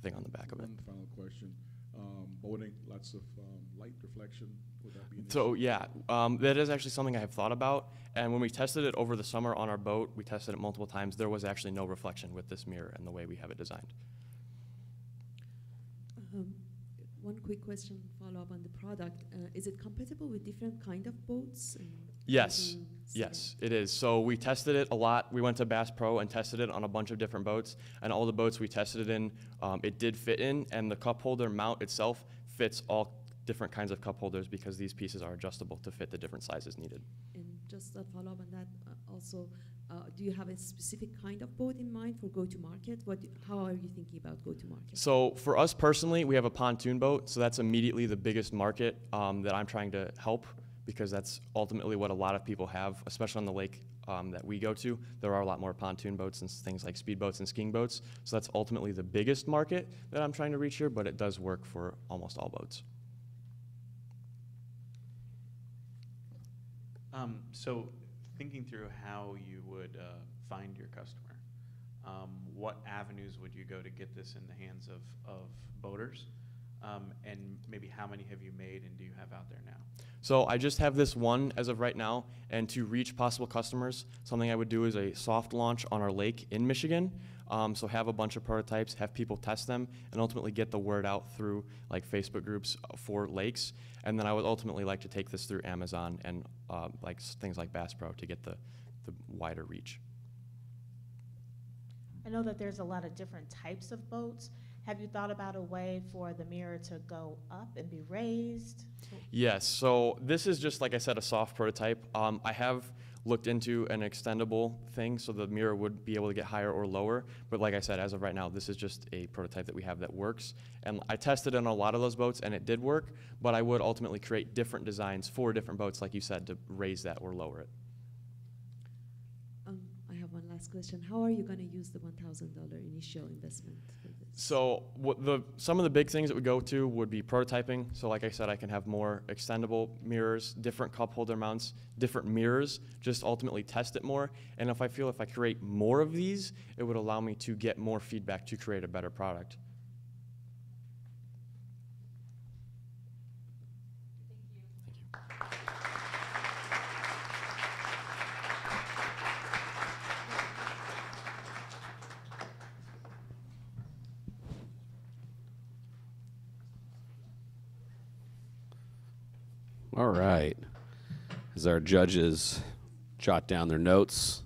thing on the back of it. One final question. Boating, lots of light reflection, would that be an So issue? yeah, that is actually something I have thought about. And when we tested it over the summer on our boat, we tested it multiple times. There was actually no reflection with this mirror and the way we have it designed. One quick question, follow up on the product. Is it compatible with different kind of boats? Yes, yes, it is. So we tested it a lot. We went to Bass Pro and tested it on a bunch of different boats. And all the boats we tested it in, it did fit in. And the cup holder mount itself fits all different kinds of cup holders because these pieces are adjustable to fit the different sizes needed. And just a follow up on that, also, do you have a specific kind of boat in mind for go-to-market? How are you thinking about go-to-market? So for us personally, we have a pontoon boat, so that's immediately the biggest market that I'm trying to help because that's ultimately what a lot of people have, especially on the lake that we go to. There are a lot more pontoon boats and things like speedboats and skiing boats, so that's ultimately the biggest market that I'm trying to reach here, but it does work for almost all boats. So thinking through how you would find your customer, what avenues would you go to get this in the hands of boaters? And maybe how many have you made and do you have out there now? So I just have this one as of right now, and to reach possible customers, something I would do is a soft launch on our lake in Michigan. So have a bunch of prototypes, have people test them, and ultimately get the word out through like Facebook groups for lakes. And then I would ultimately like to take this through Amazon and things like Bass Pro to get the wider reach. I know that there's a lot of different types of boats. Have you thought about a way for the mirror to go up and be raised? Yes, so this is just, like I said, a soft prototype. I have looked into an extendable thing so the mirror would be able to get higher or lower, but like I said, as of right now, this is just a prototype that we have that works. And I tested on a lot of those boats and it did work, but I would ultimately create different designs for different boats, like you said, to raise that or lower it. I have one last question. How are you going to use the $1,000 initial investment for this? So some of the big things that would go to would be prototyping. So like I said, I can have more extendable mirrors, different cup holder mounts, different mirrors, just ultimately test it more. And if I create more of these, it would allow me to get more feedback to create a better product. All right. As our judges jot down their notes,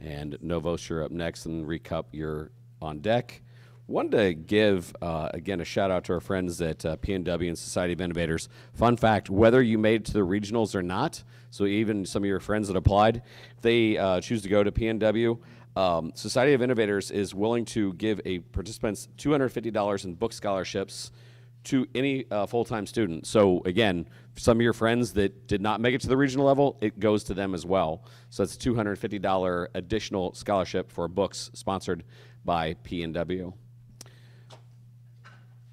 and Novos, you're up next, and Recup, you're on deck. Wanted to give, again, a shout out to our friends at PNW and Society of Innovators. Fun fact, whether you made it to the regionals or not, so even some of your friends that applied, if they choose to go to PNW, Society of Innovators is willing to give a participants $250 in book scholarships to any full-time student. So again, some of your friends that did not make it to the regional level, it goes to them as well. So it's a $250 additional scholarship for books sponsored by PNW.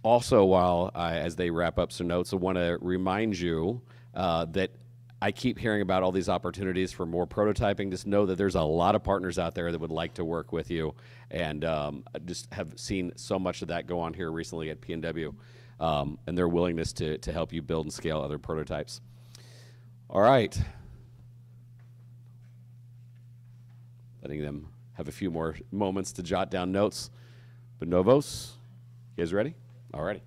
Also, as they wrap up some notes, I want to remind you that I keep hearing about all these opportunities for more prototyping. Just know that there's a lot of partners out there that would like to work with you, and I just have seen so much of that go on here recently at PNW. And their willingness to help you build and scale other prototypes. All right. Letting them have a few more moments to jot down notes. But Novos, you guys ready? All righty.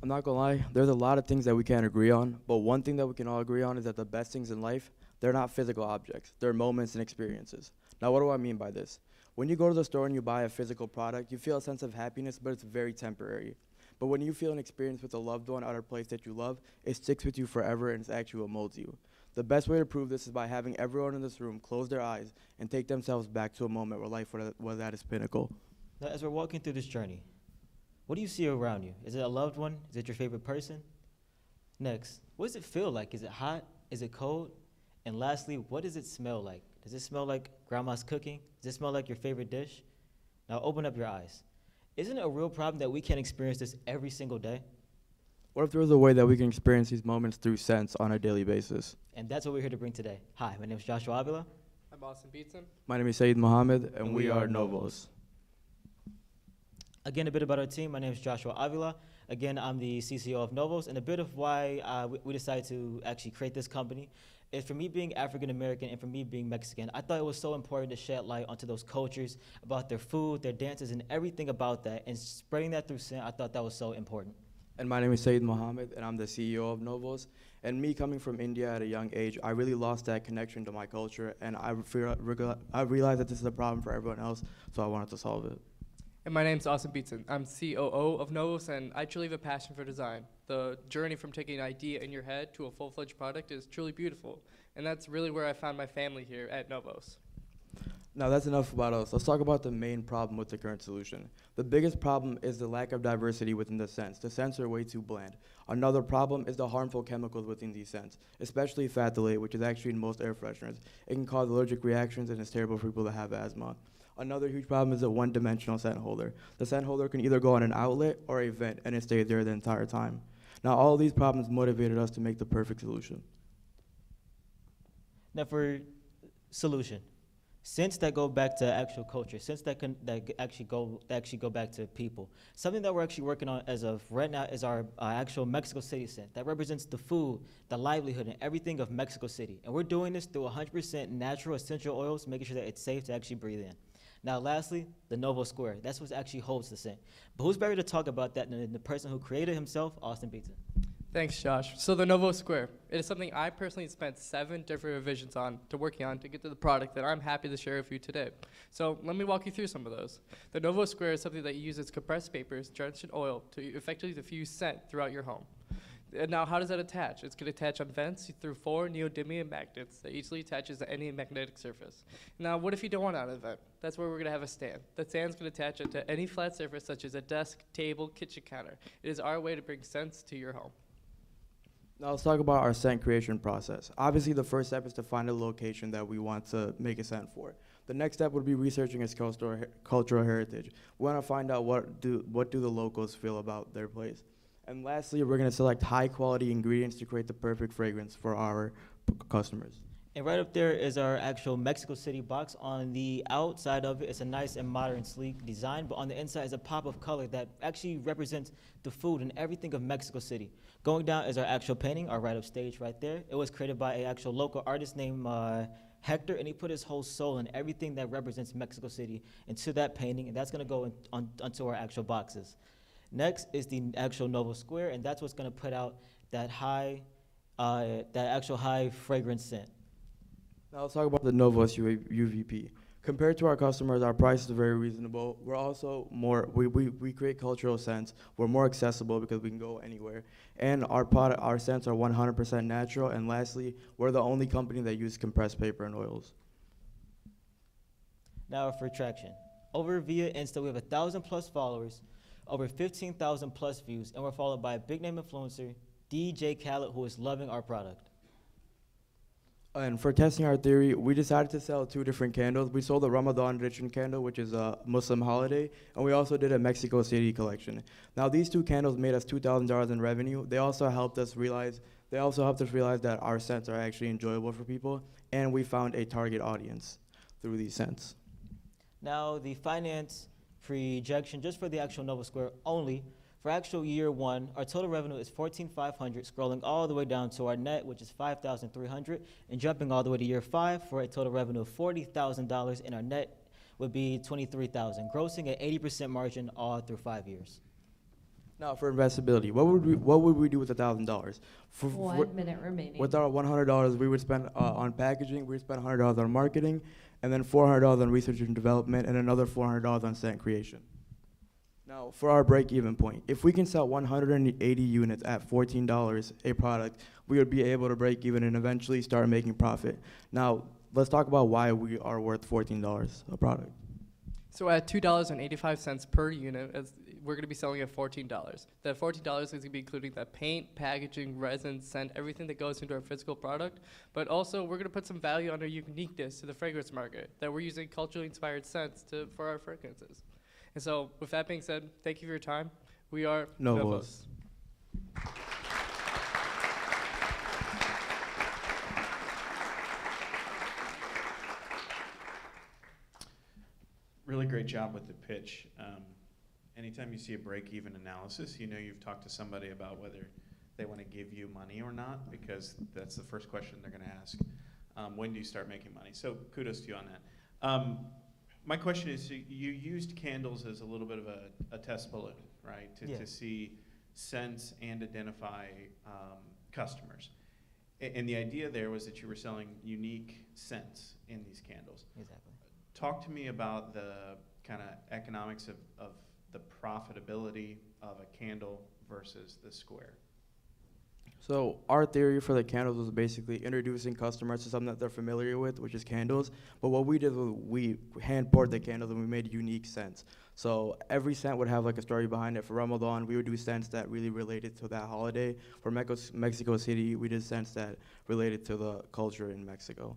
I'm not gonna lie, there's a lot of things that we can't agree on, but one thing that we can all agree on is that the best things in life, they're not physical objects, they're moments and experiences. Now what do I mean by this? When you go to the store and you buy a physical product, you feel a sense of happiness, but it's very temporary. But when you feel an experience with a loved one at a place that you love, it sticks with you forever and it's actually what molds you. The best way to prove this is by having everyone in this room close their eyes and take themselves back to a moment where life was at its pinnacle. Now, as we're walking through this journey, what do you see around you? Is it a loved one? Is it your favorite person? Next, what does it feel like? Is it hot? Is it cold? And lastly, what does it smell like? Does it smell like grandma's cooking? Does it smell like your favorite dish? Now open up your eyes. Isn't it a real problem that we can't experience this every single day? What if there was a way that we can experience these moments through sense on a daily basis? And that's what we're here to bring today. Hi, my name is Joshua Avila. I'm Boston Pizza. My name is Saeed Mohammed, and we are Novos. Again, a bit about our team. My name is Joshua Avila. Again, I'm the CCO of Novos, and a bit of why we decided to actually create this company is for me being African American and for me being Mexican, I thought it was so important to shed light onto those cultures, about their food, their dances, and everything about that, and spreading that through sin, I thought that was so important. And my name is Saeed Mohammed, and I'm the CEO of Novos. And me coming from India at a young age, I really lost that connection to my culture, and I realized that this is a problem for everyone else, so I wanted to solve it. And my name's Austin Beatson. I'm COO of Novos, and I truly have a passion for design. The journey from taking an idea in your head to a full-fledged product is truly beautiful, and that's really where I found my family here at Novos. Now that's enough about us. Let's talk about the main problem with the current solution. The biggest problem is the lack of diversity within the scents. The scents are way too bland. Another problem is the harmful chemicals within these scents, especially phthalate, which is actually in most air fresheners. It can cause allergic reactions and it's terrible for people that have asthma. Another huge problem is the one-dimensional scent holder. The scent holder can either go on an outlet or a vent, and it stays there the entire time. Now all of these problems motivated us to make the perfect solution. Now for solution, scents that go back to actual culture, scents that actually go back to people. Something that we're actually working on as of right now is our actual Mexico City scent that represents the food, the livelihood, and everything of Mexico City. And we're doing this through 100% natural essential oils, making sure that it's safe to actually breathe in. Now lastly, the Novo Square. That's what actually holds the scent. But who's better to talk about that than the person who created himself, Austin Beatson? Thanks, Josh. So the Novo Square, it is something I personally spent 7 different revisions on to working on to get to the product that I'm happy to share with you today. So let me walk you through some of those. The Novo Square is something that uses compressed papers drenched in oil to effectively diffuse scent throughout your home. And now, how does that attach? It's going to attach on vents through 4 neodymium magnets that easily attaches to any magnetic surface. Now, what if you don't want it on a vent? That's where we're going to have a stand. That stand's going to attach it to any flat surface, such as a desk, table, kitchen counter. It is our way to bring scents to your home. Now let's talk about our scent creation process. Obviously, the first step is to find a location that we want to make a scent for. The next step would be researching its cultural heritage. We want to find out what do the locals feel about their place. And lastly, we're going to select high-quality ingredients to create the perfect fragrance for our customers. And right up there is our actual Mexico City box. On the outside of it, it's a nice and modern, sleek design, but on the inside is a pop of color that actually represents the food and everything of Mexico City. Going down is our actual painting, our right up stage right there. It was created by an actual local artist named Hector, and he put his whole soul and everything that represents Mexico City into that painting, and that's going to go onto our actual boxes. Next is the actual Novo Square, and that's what's going to put out that actual high fragrance scent. Now let's talk about the Novos UVP. Compared to our customers, our price is very reasonable. We're also we create cultural scents. We're more accessible because we can go anywhere. And our scents are 100% natural. And lastly, we're the only company that uses compressed paper and oils. Now for traction. Over via Insta, we have 1,000+ followers, over 15,000+ views, and we're followed by a big name influencer, DJ Khaled, who is loving our product. And for testing our theory, we decided to sell 2 different candles. We sold a Ramadan Ritual candle, which is a Muslim holiday, and we also did a Mexico City collection. Now, these 2 candles made us $2,000 in revenue. They also helped us realize that our scents are actually enjoyable for people, and we found a target audience through these scents. Now, the finance projection, just for the actual Novo Square only, for actual year 1, our total revenue is $14,500, scrolling all the way down to our net, which is $5,300, and jumping all the way to year 5 for a total revenue of $40,000, and our net would be $23,000, grossing at 80% margin all through 5 years. Now, for investability, what would we do with $1,000? 1 minute remaining. With our $100, we would spend on packaging, we would spend $100 on marketing, and then $400 on research and development, and another $400 on scent creation. Now, for our break-even point, if we can sell 180 units at $14 a product, we would be able to break even and eventually start making profit. Now, let's talk about why we are worth $14 a product. So at $2.85 per unit, we're going to be selling at $14. That $14 is going to be including the paint, packaging, resin, scent, everything that goes into our physical product. But also, we're going to put some value on our uniqueness to the fragrance market, that we're using culturally inspired scents for our fragrances. And so, with that being said, thank you for your time. We are Novos. Really great job with the pitch. Anytime you see a break-even analysis, you know you've talked to somebody about whether they want to give you money or not, because that's the first question they're going to ask. When do you start making money? So kudos to you on that. My question is, so you used candles as a little bit of a test balloon, right, to see scents and identify customers. And the idea there was that you were selling unique scents in these candles. Exactly. Talk to me about kind of economics of the profitability of a candle versus the square? So our theory for the candles was basically introducing customers to something that they're familiar with, which is candles. But what we did was we hand poured the candles and we made unique scents. So every scent would have like a story behind it. For Ramadan, we would do scents that really related to that holiday. For Mexico City, we did scents that related to the culture in Mexico.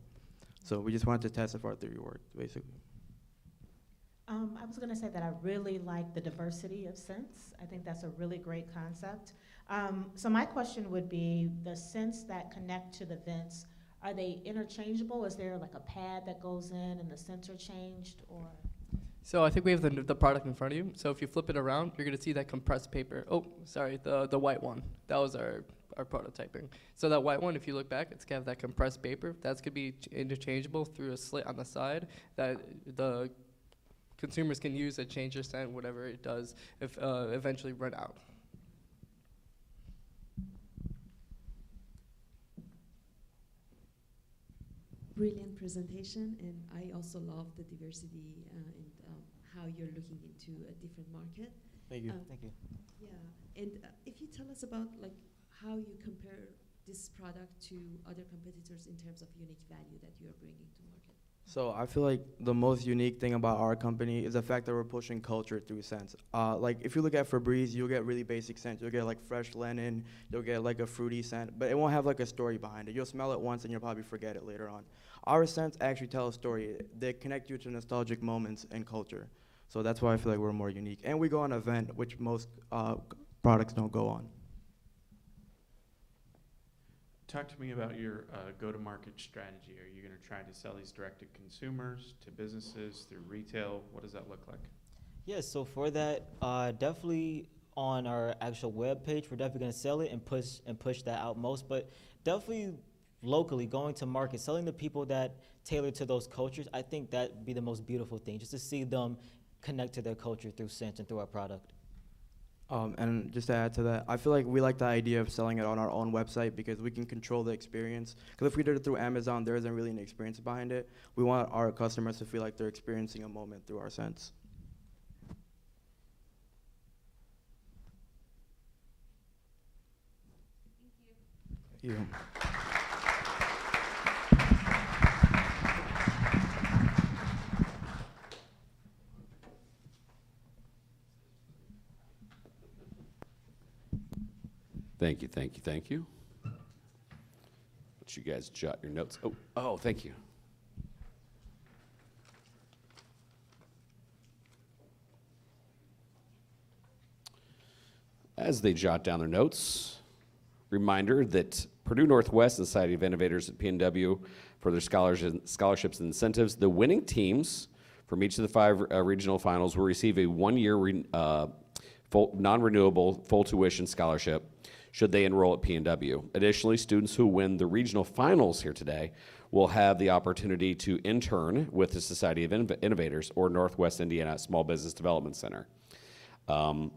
So we just wanted to test if our theory worked, basically. I was going to say that I really like the diversity of scents. I think that's a really great concept. So my question would be, the scents that connect to the vents, are they interchangeable? Is there like a pad that goes in and the scents are changed, or? So I think we have the product in front of you. So if you flip it around, you're going to see that compressed paper. Oh, sorry, the white one. That was our prototyping. So that white one, if you look back, it's going to have that compressed paper. That's going to be interchangeable through a slit on the side that the consumers can use to change their scent, whatever it does, if eventually run out. Brilliant presentation, and I also love the diversity and how you're looking into a different market. Thank you. Thank you. Yeah, and if you tell us about like how you compare this product to other competitors in terms of unique value that you are bringing to market. So I feel like the most unique thing about our company is the fact that we're pushing culture through scents. Like if you look at Febreze, you'll get really basic scents. You'll get like fresh lemon, you'll get like a fruity scent, but it won't have like a story behind it. You'll smell it once and you'll probably forget it later on. Our scents actually tell a story. They connect you to nostalgic moments and culture. So that's why I feel like we're more unique. And we go on an event, which most products don't go on. Talk to me about your go-to-market strategy. Are you going to try to sell these direct to consumers, to businesses, through retail? What does that look like? Yeah, so for that, definitely on our actual web page, we're definitely going to sell it and push that out most, but definitely locally going to market, selling to people that tailor to those cultures. I think that'd be the most beautiful thing, just to see them connect to their culture through scent and through our product. And just to add to that, I feel like we like the idea of selling it on our own website because we can control the experience. Because if we did it through Amazon, there isn't really an experience behind it. We want our customers to feel like they're experiencing a moment through our scents. Thank you. Thank you, thank you, thank you. Let you guys jot your notes. Oh, thank you. As they jot down their notes, reminder that Purdue Northwest and Society of Innovators at PNW for their scholarships and incentives, the winning teams from each of the 5 regional finals will receive a 1-year non-renewable full tuition scholarship should they enroll at PNW. Additionally, students who win the regional finals here today will have the opportunity to intern with the Society of Innovators or Northwest Indiana Small Business Development Center. The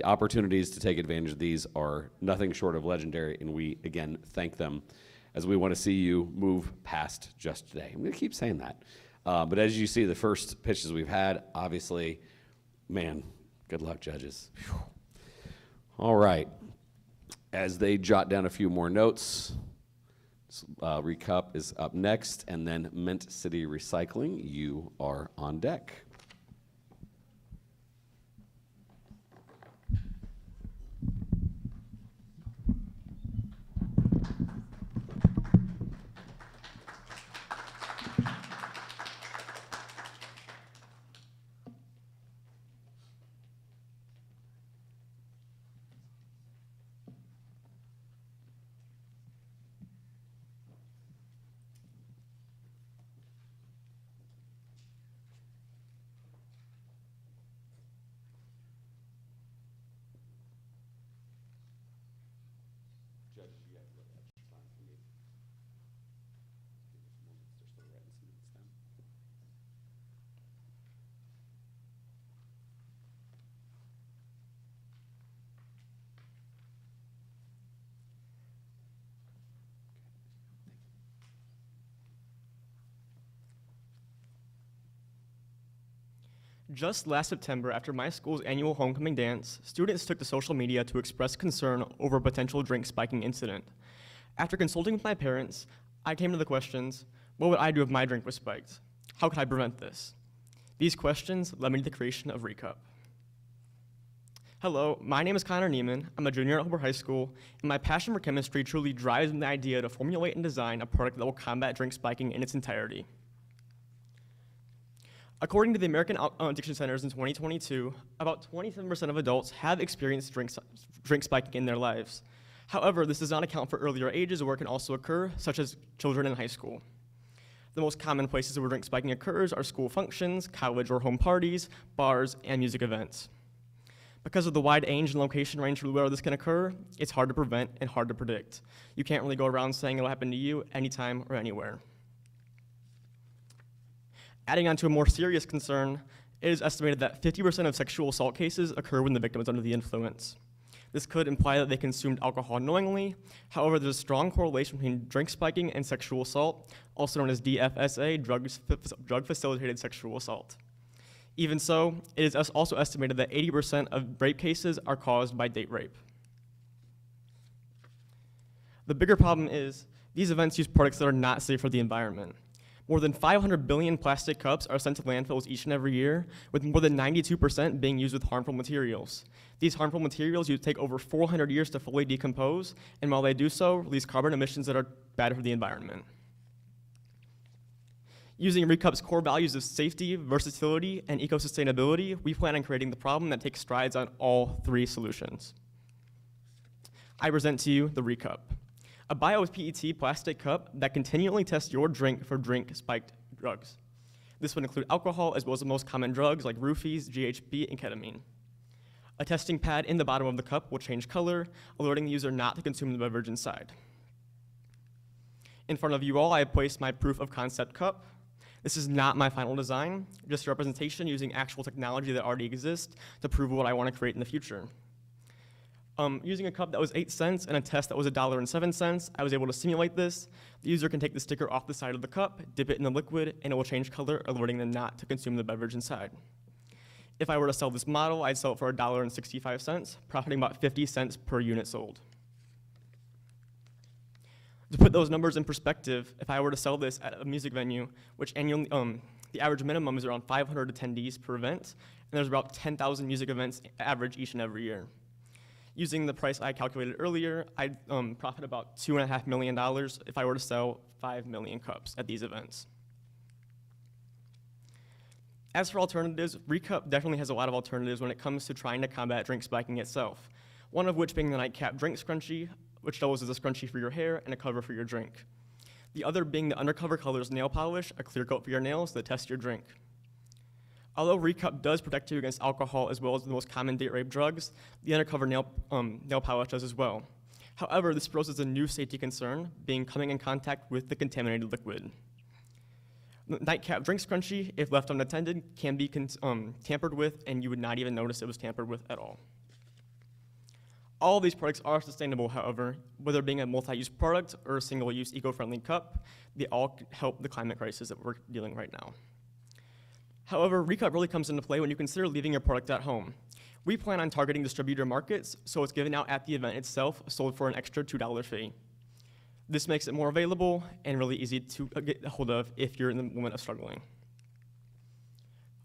opportunities to take advantage of these are nothing short of legendary, and we, again, thank them as we want to see you move past just today. I'm going to keep saying that. But as you see, the first pitches we've had, obviously, man, good luck, judges. Whew. All right. As they jot down a few more notes, Recup is up next, and then Mincy Recycling, you are on deck. Just last September, after my school's annual homecoming dance, students took to social media to express concern over a potential drink spiking incident. After consulting with my parents, I came to the questions, what would I do if my drink was spiked? How could I prevent this? These questions led me to the creation of Recup. Hello, my name is Connor Neiman. I'm a junior at Hooper High School, and my passion for chemistry truly drives me the idea to formulate and design a product that will combat drink spiking in its entirety. According to the American Addiction Centers in 2022, about 27% of adults have experienced drink spiking in their lives. However, this does not account for earlier ages where it can also occur, such as children in high school. The most common places where drink spiking occurs are school functions, college or home parties, bars, and music events. Because of the wide age and location range where this can occur, it's hard to prevent and hard to predict. You can't really go around saying it'll happen to you anytime or anywhere. Adding on to a more serious concern, it is estimated that 50% of sexual assault cases occur when the victim is under the influence. This could imply that they consumed alcohol knowingly. However, there's a strong correlation between drink spiking and sexual assault, also known as DFSA, drug-facilitated sexual assault. Even so, it is also estimated that 80% of rape cases are caused by date rape. The bigger problem is these events use products that are not safe for the environment. More than 500 billion plastic cups are sent to landfills each and every year, with more than 92% being used with harmful materials. These harmful materials take over 400 years to fully decompose, and while they do so, release carbon emissions that are bad for the environment. Using Recup's core values of safety, versatility, and eco-sustainability, we plan on creating the problem that takes strides on all three solutions. I present to you the Recup, a bio-PET plastic cup that continually tests your drink for drink-spiked drugs. This would include alcohol as well as the most common drugs like roofies, GHB, and ketamine. A testing pad in the bottom of the cup will change color, alerting the user not to consume the beverage inside. In front of you all, I have placed my proof of concept cup. This is not my final design, just a representation using actual technology that already exists to prove what I want to create in the future. Using a cup that was 8 cents and a test that was $1.07, I was able to simulate this. The user can take the sticker off the side of the cup, dip it in the liquid, and it will change color, alerting them not to consume the beverage inside. If I were to sell this model, I'd sell it for $1.65, profiting about 50 cents per unit sold. To put those numbers in perspective, if I were to sell this at a music venue, which annually, the average minimum is around 500 attendees per event, and there's about 10,000 music events average each and every year. Using the price I calculated earlier, I'd profit about $2.5 million if I were to sell 5 million cups at these events. As for alternatives, Recup definitely has a lot of alternatives when it comes to trying to combat drink spiking itself, one of which being the nightcap drink scrunchie, which doubles as a scrunchie for your hair and a cover for your drink. The other being the Undercover Colors nail polish, a clear coat for your nails that tests your drink. Although Recup does protect you against alcohol as well as the most common date rape drugs, the Undercover nail polish does as well. However, this poses a new safety concern, being coming in contact with the contaminated liquid. The nightcap drink scrunchie, if left unattended, can be tampered with, and you would not even notice it was tampered with at all. All of these products are sustainable, however, whether being a multi-use product or a single-use eco-friendly cup, they all help the climate crisis that we're dealing right now. However, Recup really comes into play when you consider leaving your product at home. We plan on targeting distributor markets, so it's given out at the event itself, sold for an extra $2 fee. This makes it more available and really easy to get a hold of if you're in the moment of struggling.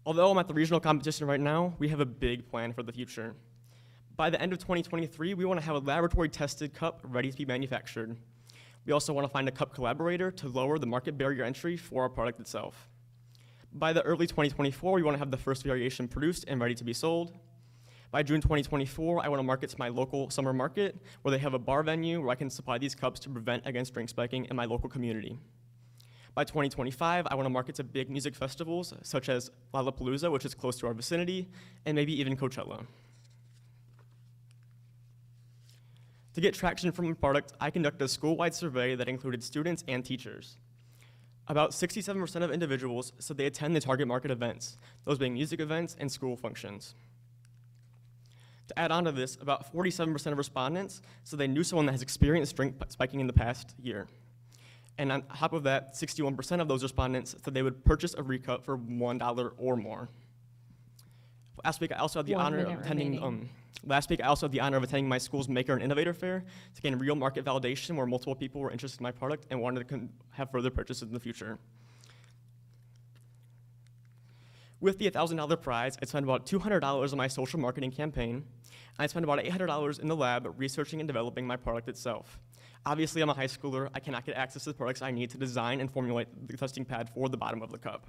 Although I'm at the regional competition right now, we have a big plan for the future. By the end of 2023, we want to have a laboratory-tested cup ready to be manufactured. We also want to find a cup collaborator to lower the market barrier entry for our product itself. By the early 2024, we want to have the first variation produced and ready to be sold. By June 2024, I want to market to my local summer market, where they have a bar venue where I can supply these cups to prevent against drink spiking in my local community. By 2025, I want to market to big music festivals, such as Lollapalooza, which is close to our vicinity, and maybe even Coachella. To get traction from the product, I conducted a school-wide survey that included students and teachers. About 67% of individuals said they attend the target market events, those being music events and school functions. To add on to this, about 47% of respondents said they knew someone that has experienced drink spiking in the past year. And on top of that, 61% of those respondents said they would purchase a Recup for $1 or more. Last week, I also had the 1 honor of minute attending. remaining. Last week, I also had the honor of attending my school's Maker and Innovator Fair to gain real market validation, where multiple people were interested in my product and wanted to have further purchases in the future. With the $1,000 prize, I spent about $200 on my social marketing campaign. I spent about $800 in the lab researching and developing my product itself. Obviously, I'm a high schooler. I cannot get access to the products I need to design and formulate the testing pad for the bottom of the cup.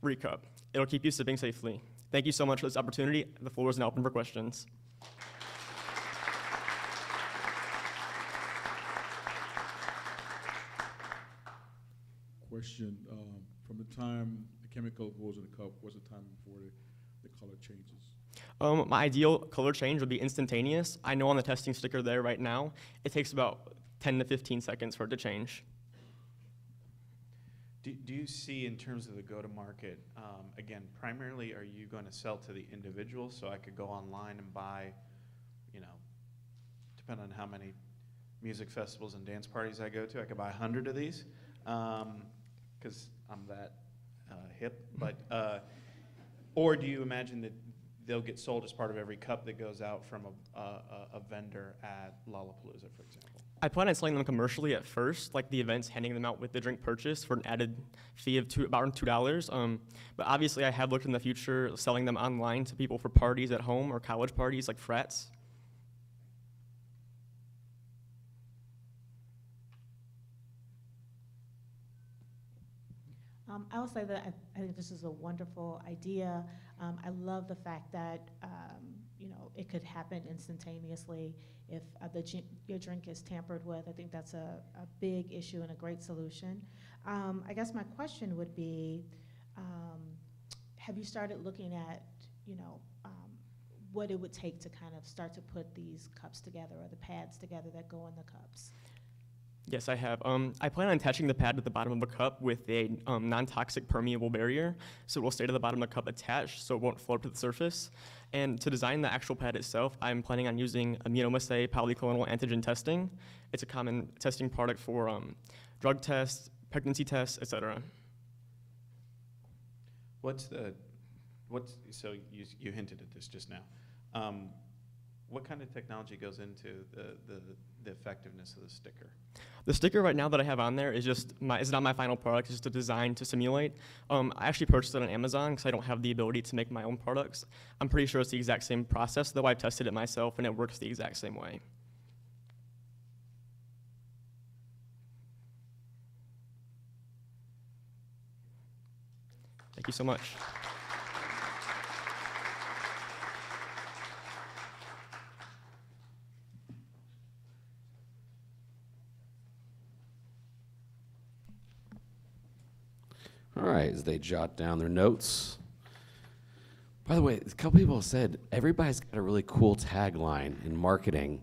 Recup. It'll keep you sipping safely. Thank you so much for this opportunity. The floor is now open for questions. Question, from the time the chemical goes in the cup, what's the time before the color changes? My ideal color change would be instantaneous. I know on the testing sticker there right now, it takes about 10 to 15 seconds for it to change. Do you see, in terms of the go-to-market, again, primarily are you going to sell to the individual? So I could go online and buy, you know, depending on how many music festivals and dance parties I go to, I could buy 100 of these, because I'm that hip. But or do you imagine that they'll get sold as part of every cup that goes out from a vendor at Lollapalooza, for example? I plan on selling them commercially at first, like the events, handing them out with the drink purchase for an added fee of about $2. But obviously, I have looked in the future selling them online to people for parties at home or college parties like frats. I will say that I think this is a wonderful idea. I love the fact that you know, it could happen instantaneously if your drink is tampered with. I think that's a big issue and a great solution. I guess my question would be, have you started looking at, you know, what it would take to kind of start to put these cups together or the pads together that go in the cups? Yes, I have. I plan on attaching the pad at the bottom of the cup with a non-toxic permeable barrier, so it will stay to the bottom of the cup attached, so it won't float to the surface. And to design the actual pad itself, I'm planning on using immunoassay polyclonal antigen testing. It's a common testing product for drug tests, pregnancy tests, etc. So you hinted at this just now. What kind of technology goes into the effectiveness of the sticker? The sticker right now that I have on there is it's not my final product, it's just a design to simulate. I actually purchased it on Amazon because I don't have the ability to make my own products. I'm pretty sure it's the exact same process, though I've tested it myself and it works the exact same way. Thank you so much. All right, as they jot down their notes. By the way, a couple people said everybody's got a really cool tagline in marketing.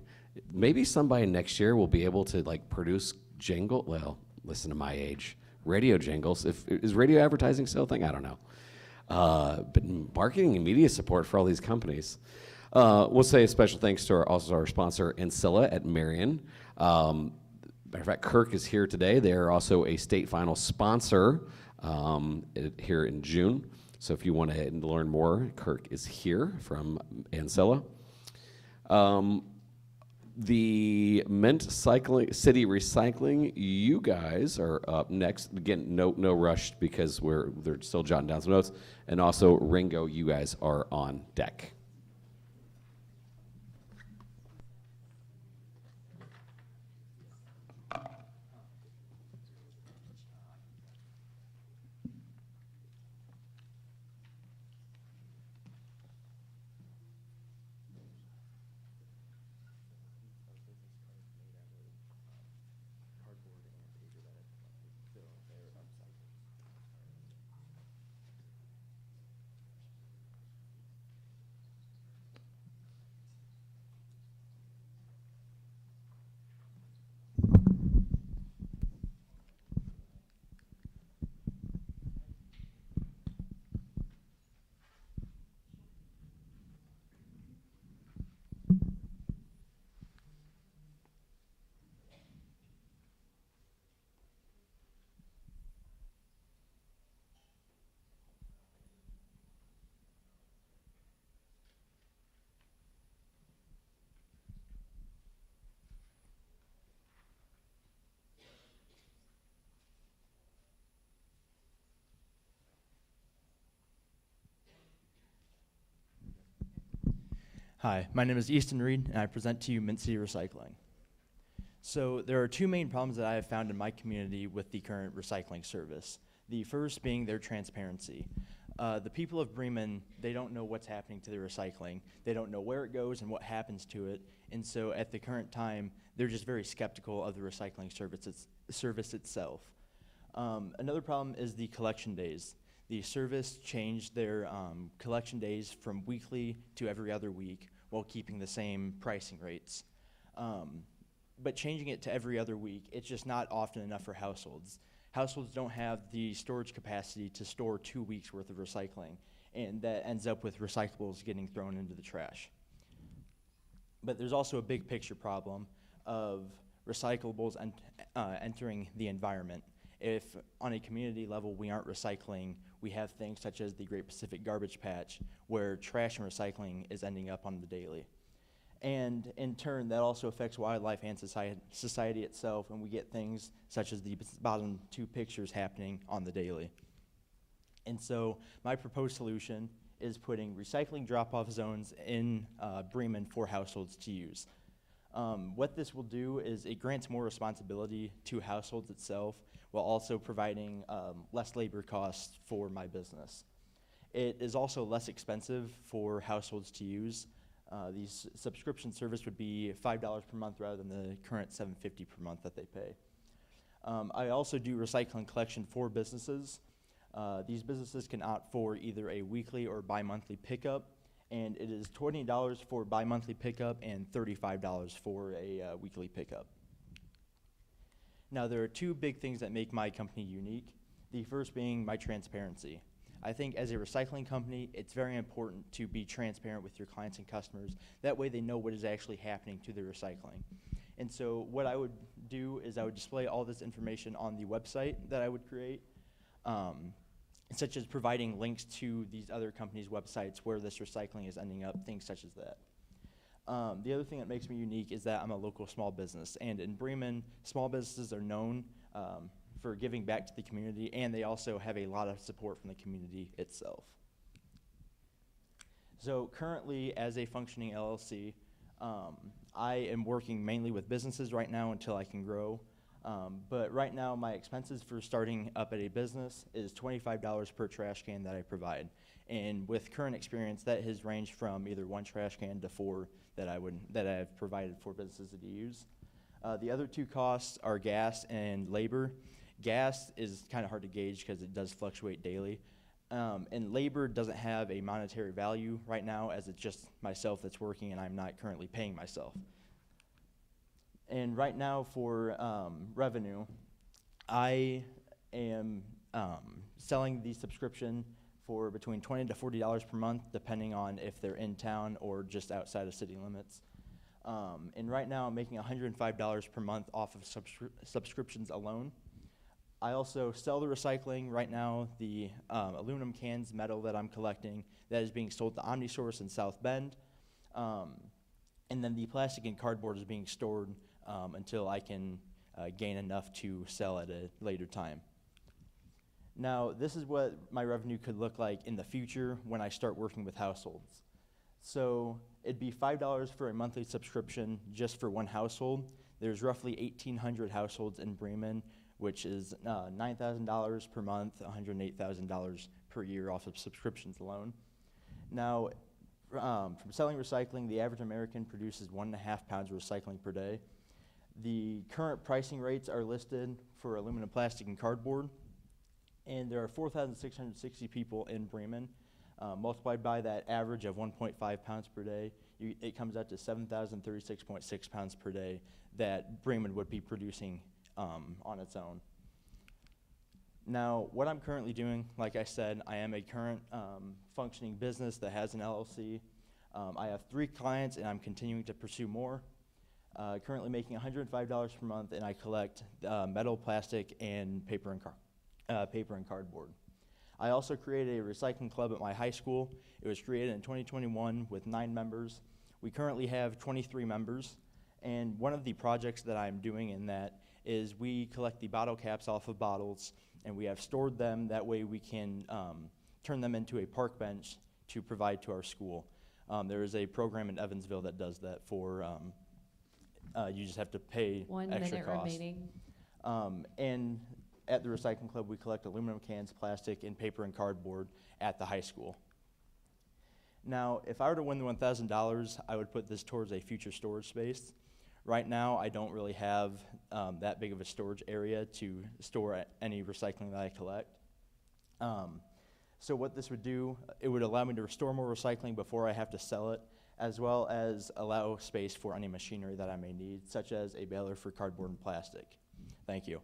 Maybe somebody next year will be able to like produce well, listen to my age, radio jingles. Is radio advertising still a thing? I don't know. But marketing and media support for all these companies. We'll say a special thanks to our sponsor, Ancilla at Marion. Matter of fact, Kirk is here today. They are also a state final sponsor here in June. So if you want to learn more, Kirk is here from Ancilla. The City Recycling, you guys are up next. Again, no rush because they're still jotting down some notes. And also Ringo, you guys are on deck. Hi, my name is Easton Reed, and I present to you Mincy Recycling. So there are two main problems that I have found in my community with the current recycling service. The first being their transparency. The people of Bremen, they don't know what's happening to their recycling. They don't know where it goes and what happens to it. And so at the current time, they're just very skeptical of the recycling service itself. Another problem is the collection days. The service changed their collection days from weekly to every other week while keeping the same pricing rates. But changing it to every other week, it's just not often enough for households. Households don't have the storage capacity to store 2 weeks worth of recycling, and that ends up with recyclables getting thrown into the trash. But there's also a big picture problem of recyclables entering the environment. If on a community level we aren't recycling, we have things such as the Great Pacific Garbage Patch, where trash and recycling is ending up on the daily. And in turn, that also affects wildlife and society itself, and we get things such as the bottom two pictures happening on the daily. And so my proposed solution is putting recycling drop-off zones in Bremen for households to use. What this will do is it grants more responsibility to households itself, while also providing less labor costs for my business. It is also less expensive for households to use. These subscription service would be $5 per month rather than the current $7.50 per month that they pay. I also do recycling collection for businesses. These businesses can opt for either a weekly or bi-monthly pickup, and it is $20 for bi-monthly pickup and $35 for a weekly pickup. Now, there are two big things that make my company unique. The first being my transparency. I think as a recycling company, it's very important to be transparent with your clients and customers. That way they know what is actually happening to their recycling. And so what I would do is I would display all this information on the website that I would create, such as providing links to these other companies' websites where this recycling is ending up, things such as that. The other thing that makes me unique is that I'm a local small business, and in Bremen, small businesses are known for giving back to the community, and they also have a lot of support from the community itself. So currently, as a functioning LLC, I am working mainly with businesses right now until I can grow. But right now, my expenses for starting up at a business is $25 per trash can that I provide. And with current experience, that has ranged from either 1 trash can to 4 that I've provided for businesses to use. The other two costs are gas and labor. Gas is kind of hard to gauge because it does fluctuate daily. And labor doesn't have a monetary value right now, as it's just myself that's working and I'm not currently paying myself. And right now for revenue, I am selling the subscription for between $20 to $40 per month, depending on if they're in town or just outside of city limits. And right now I'm making $105 per month off of subscriptions alone. I also sell the recycling. Right now, the aluminum cans, metal that I'm collecting, that is being sold to OmniSource in South Bend. And then the plastic and cardboard is being stored until I can gain enough to sell at a later time. Now, this is what my revenue could look like in the future when I start working with households. So it'd be $5 for a monthly subscription just for one household. There's roughly 1,800 households in Bremen, which is $9,000 per month, $108,000 per year off of subscriptions alone. Now, from selling recycling, the average American produces 1.5 pounds of recycling per day. The current pricing rates are listed for aluminum, plastic, and cardboard, and there are 4,660 people in Bremen. Multiplied by that average of 1.5 pounds per day, it comes out to 7,036.6 pounds per day that Bremen would be producing on its own. Now, what I'm currently doing, like I said, I am a current functioning business that has an LLC. I have 3 clients, and I'm continuing to pursue more. Currently making $105 per month, and I collect metal, plastic, and paper and cardboard. I also created a recycling club at my high school. It was created in 2021 with 9 members. We currently have 23 members, and one of the projects that I'm doing in that is we collect the bottle caps off of bottles, and we have stored them. That way we can turn them into a park bench to provide to our school. There is a program in Evansville that does that for, you just have to pay 1 extra minute cost. remaining. And at the recycling club, we collect aluminum cans, plastic, and paper and cardboard at the high school. Now, if I were to win the $1,000, I would put this towards a future storage space. Right now, I don't really have that big of a storage area to store any recycling that I collect. So what this would do, it would allow me to restore more recycling before I have to sell it, as well as allow space for any machinery that I may need, such as a baler for cardboard and plastic. Thank you.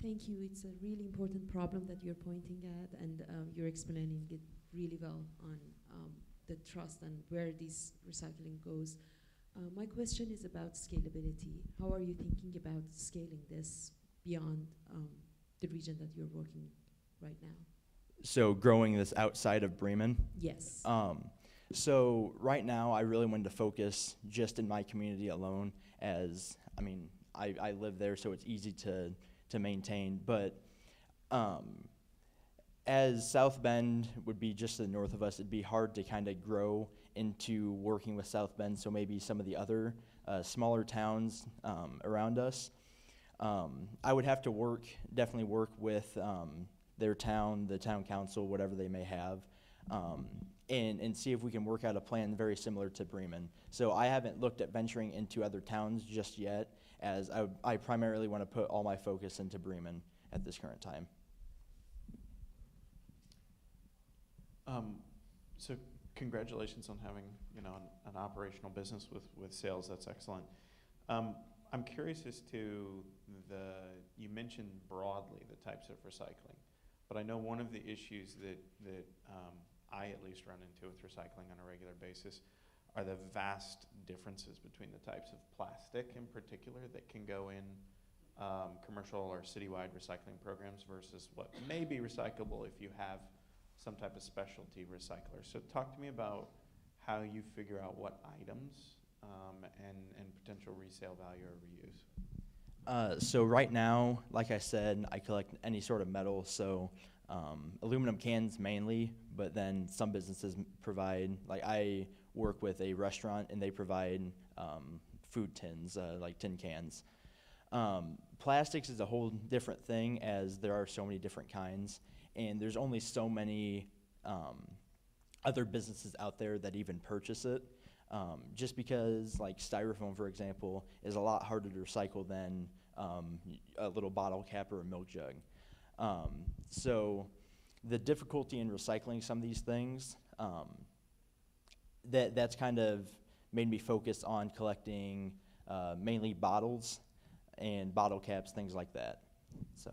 Thank you. It's a really important problem that you're pointing at, and you're explaining it really well on the trust and where this recycling goes. My question is about scalability. How are you thinking about scaling this beyond the region that you're working right now? So growing this outside of Bremen? Yes. So right now, I really wanted to focus just in my community alone, as, I mean, I live there, so it's easy to maintain, but as South Bend would be just to the north of us, it'd be hard to kind of grow into working with South Bend, so maybe some of the other smaller towns around us. I would have to definitely work with their town, the town council, whatever they may have, and see if we can work out a plan very similar to Bremen. So I haven't looked at venturing into other towns just yet, as I primarily want to put all my focus into Bremen at this current time. So congratulations on having, you know, an operational business with sales. That's excellent. I'm curious as to you mentioned broadly the types of recycling, but I know one of the issues that I at least run into with recycling on a regular basis are the vast differences between the types of plastic in particular that can go in commercial or citywide recycling programs versus what may be recyclable if you have some type of specialty recycler. So talk to me about how you figure out what items and potential resale value or reuse. So right now, like I said, I collect any sort of metal, so aluminum cans mainly, but then some businesses provide, like I work with a restaurant and they provide food tins, like tin cans. Plastics is a whole different thing, as there are so many different kinds, and there's only so many other businesses out there that even purchase it. Just because, like styrofoam, for example, is a lot harder to recycle than a little bottle cap or a milk jug. So the difficulty in recycling some of these things, that's kind of made me focus on collecting mainly bottles and bottle caps, things like that. So.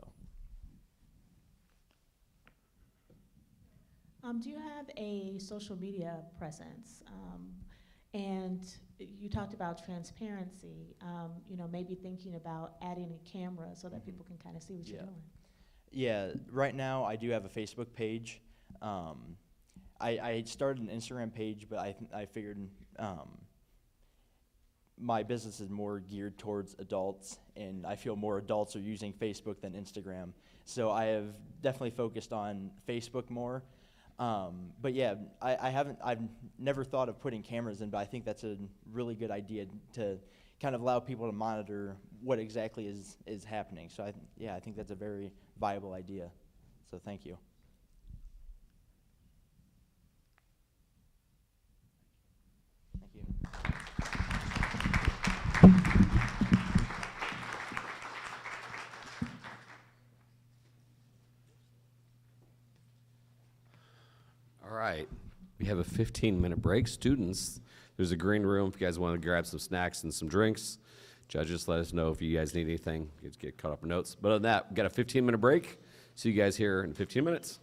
Do you have a social media presence? And you talked about transparency, you know, maybe thinking about adding a camera so that people can kind of see what you're doing. Yeah, right now I do have a Facebook page. I started an Instagram page, but I figured my business is more geared towards adults, and I feel more adults are using Facebook than Instagram. So I have definitely focused on Facebook more. But yeah, I've never thought of putting cameras in, but I think that's a really good idea to kind of allow people to monitor what exactly is happening. So I think that's a very viable idea. So thank you. Thank you. All right, we have a 15-minute break. Students, there's a green room if you guys want to grab some snacks and some drinks. Judges, let us know if you guys need anything. You get caught up in notes. But other than that, we've got a 15-minute break. See you guys here in 15 minutes.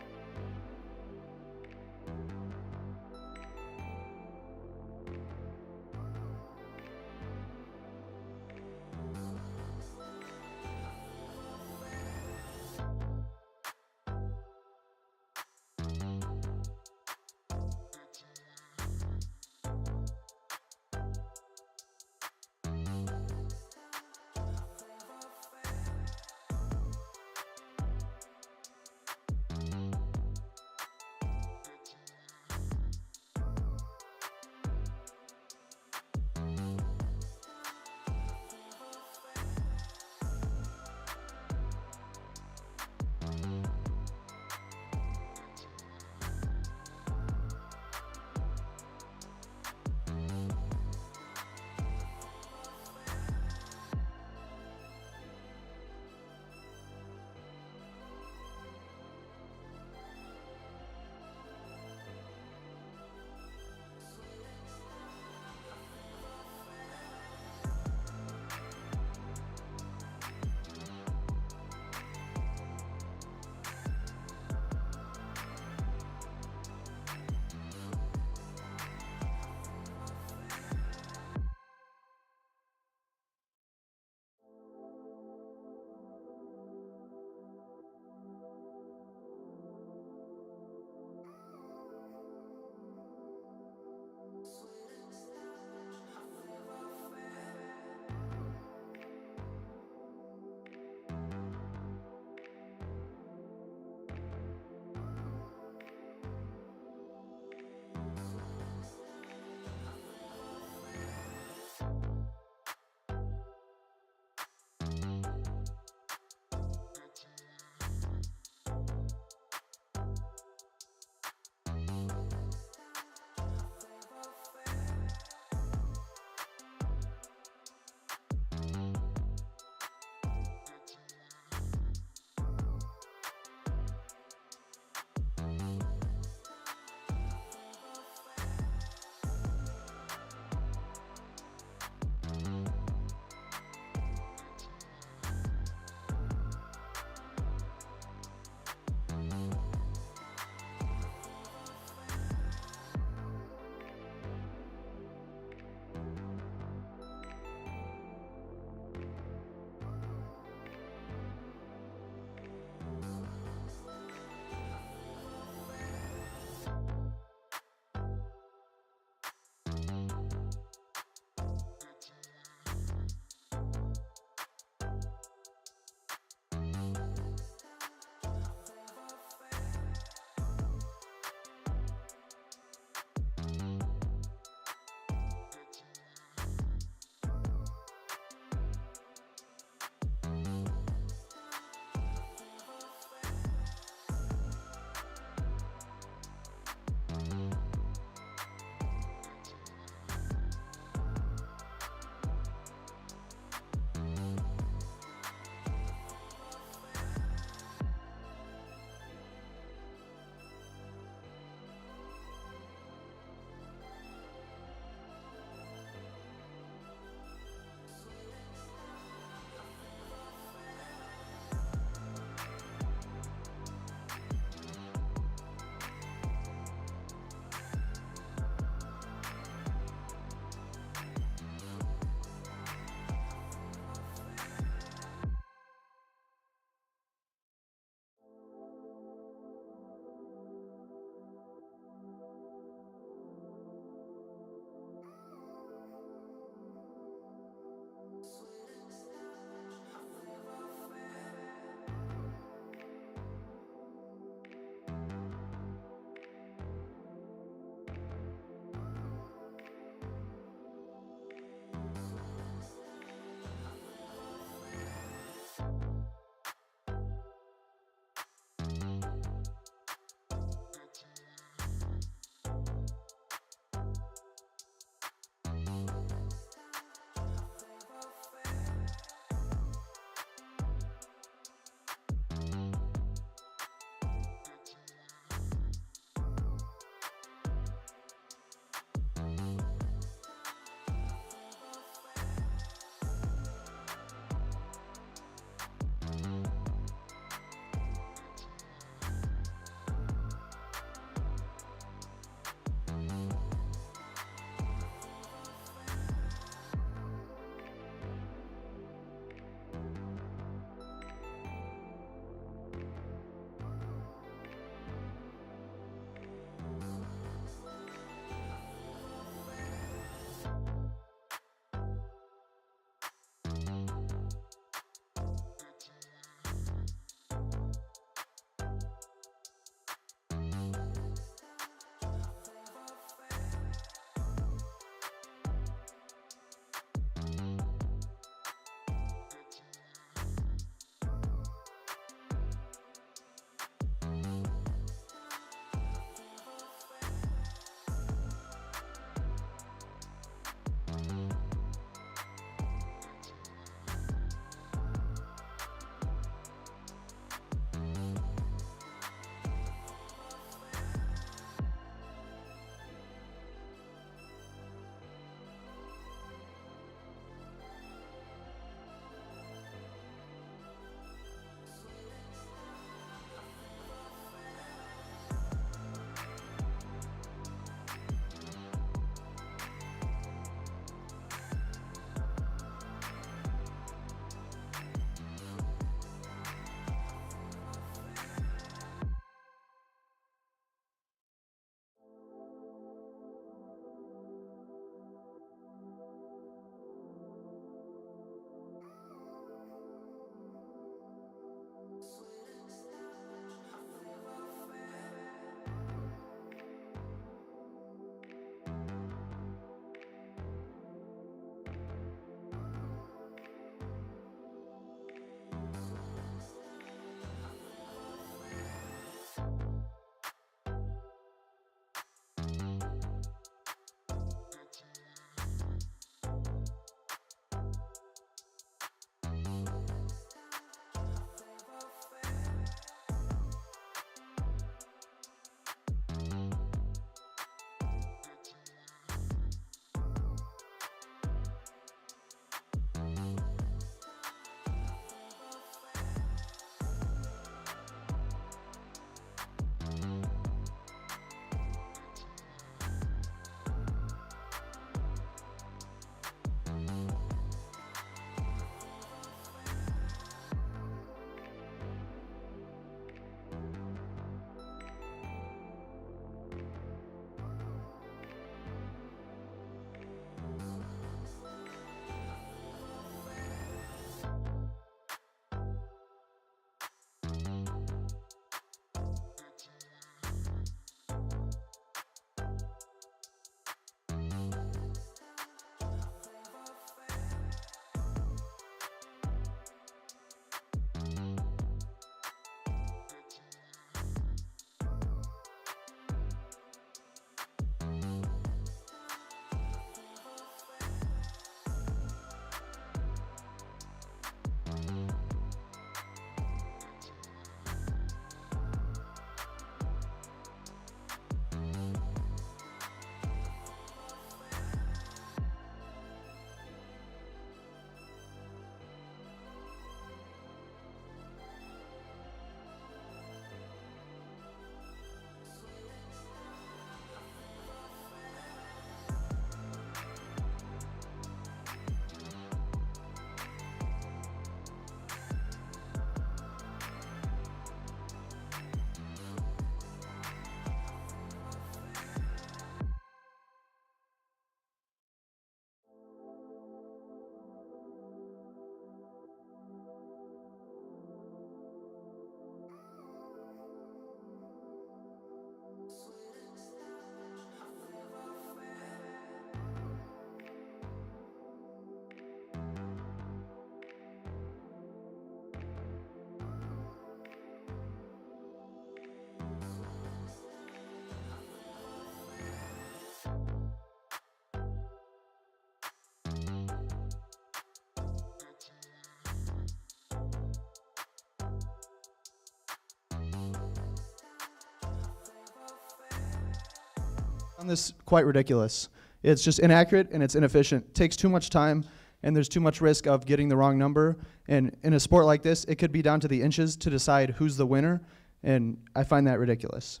found this quite ridiculous. It's just inaccurate and it's inefficient. It takes too much time and there's too much risk of getting the wrong number. And in a sport like this, it could be down to the inches to decide who's the winner, and I find that ridiculous.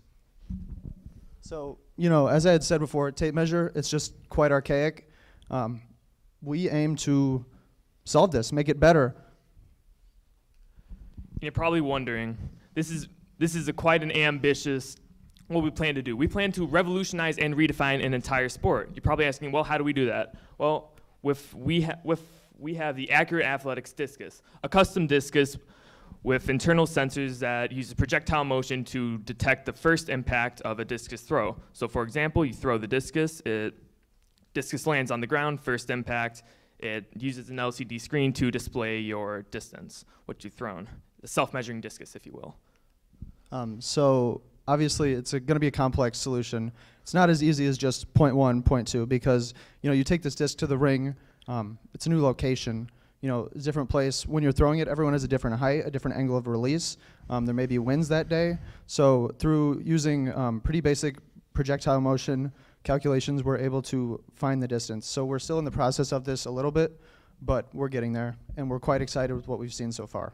So, you know, as I had said before, tape measure, it's just quite archaic. We aim to solve this, make it better. You're probably wondering, this is quite an ambitious what we plan to do. We plan to revolutionize and redefine an entire sport. You're probably asking, well, how do we do that? Well, we have the Accurate Athletics discus, a custom discus with internal sensors that uses projectile motion to detect the first impact of a discus throw. So for example, you throw the discus, discus lands on the ground, first impact, it uses an LCD screen to display your distance, what you've thrown. A self-measuring discus, if you will. So obviously it's going to be a complex solution. It's not as easy as just point 1, point 2, because you know you take this disc to the ring, it's a new location, you know, a different place. When you're throwing it, everyone has a different height, a different angle of release. There may be winds that day. So through using pretty basic projectile motion calculations, we're able to find the distance. So we're still in the process of this a little bit, but we're getting there, and we're quite excited with what we've seen so far.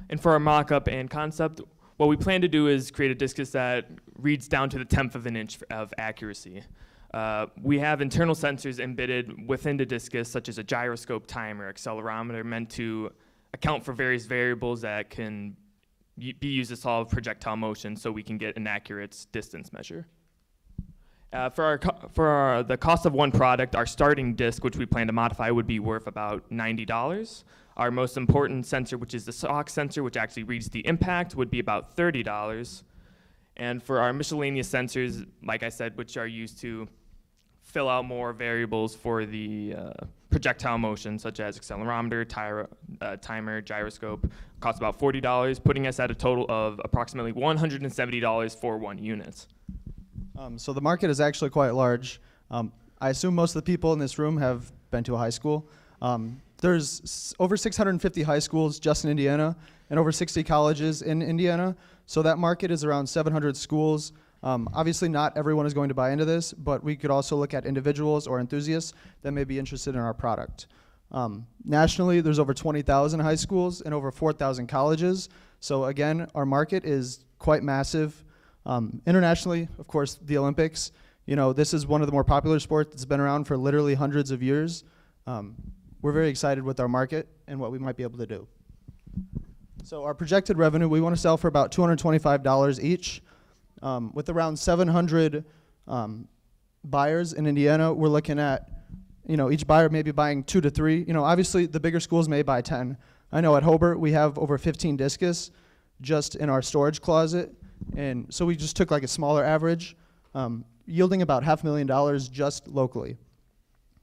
And for our mock-up and concept, what we plan to do is create a discus that reads down to the 1/10 of an inch of accuracy. We have internal sensors embedded within the discus, such as a gyroscope, timer, accelerometer, meant to account for various variables that can be used to solve projectile motion so we can get an accurate distance measure. For the cost of one product, our starting disc, which we plan to modify, would be worth about $90. Our most important sensor, which is the SOC sensor, which actually reads the impact, would be about $30. And for our miscellaneous sensors, like I said, which are used to fill out more variables for the projectile motion, such as accelerometer, timer, gyroscope, costs about $40, putting us at a total of approximately $170 for one unit. So the market is actually quite large. I assume most of the people in this room have been to a high school. There's over 650 high schools just in Indiana and over 60 colleges in Indiana. So that market is around 700 schools. Obviously not everyone is going to buy into this, but we could also look at individuals or enthusiasts that may be interested in our product. Nationally, there's over 20,000 high schools and over 4,000 colleges. So again, our market is quite massive. Internationally, of course, the Olympics. You know, this is one of the more popular sports that's been around for literally hundreds of years. We're very excited with our market and what we might be able to do. So our projected revenue, we want to sell for about $225 each. With around 700 buyers in Indiana, we're looking at, you know, each buyer may be buying 2 to 3. You know, obviously the bigger schools may buy 10. I know at Hobart we have over 15 discus just in our storage closet. And so we just took like a smaller average, yielding about $500,000 just locally.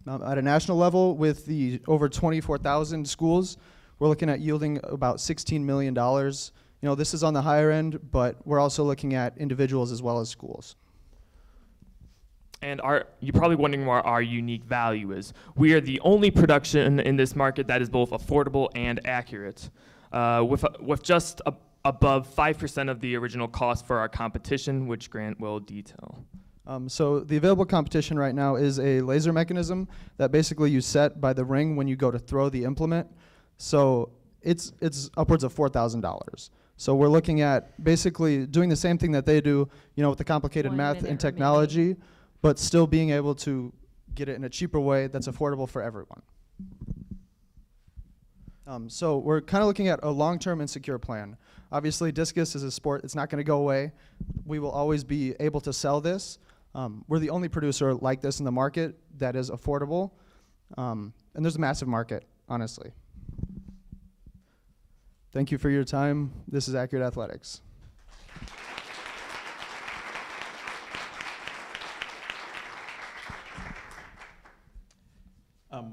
At a national level, with the over 24,000 schools, we're looking at yielding about $16 million. You know, this is on the higher end, but we're also looking at individuals as well as schools. And you're probably wondering what our unique value is. We are the only production in this market that is both affordable and accurate, with just above 5% of the original cost for our competition, which Grant will detail. So the available competition right now is a laser mechanism that basically you set by the ring when you go to throw the implement. So it's upwards of $4,000. So we're looking at basically doing the same thing that they do, you know, with the complicated math and technology, but still being able to get it in a cheaper way that's affordable for everyone. So we're kind of looking at a long-term and secure plan. Obviously, discus is a sport. It's not going to go away. We will always be able to sell this. We're the only producer like this in the market that is affordable. And there's a massive market, honestly. Thank you for your time. This is Accurate Athletics.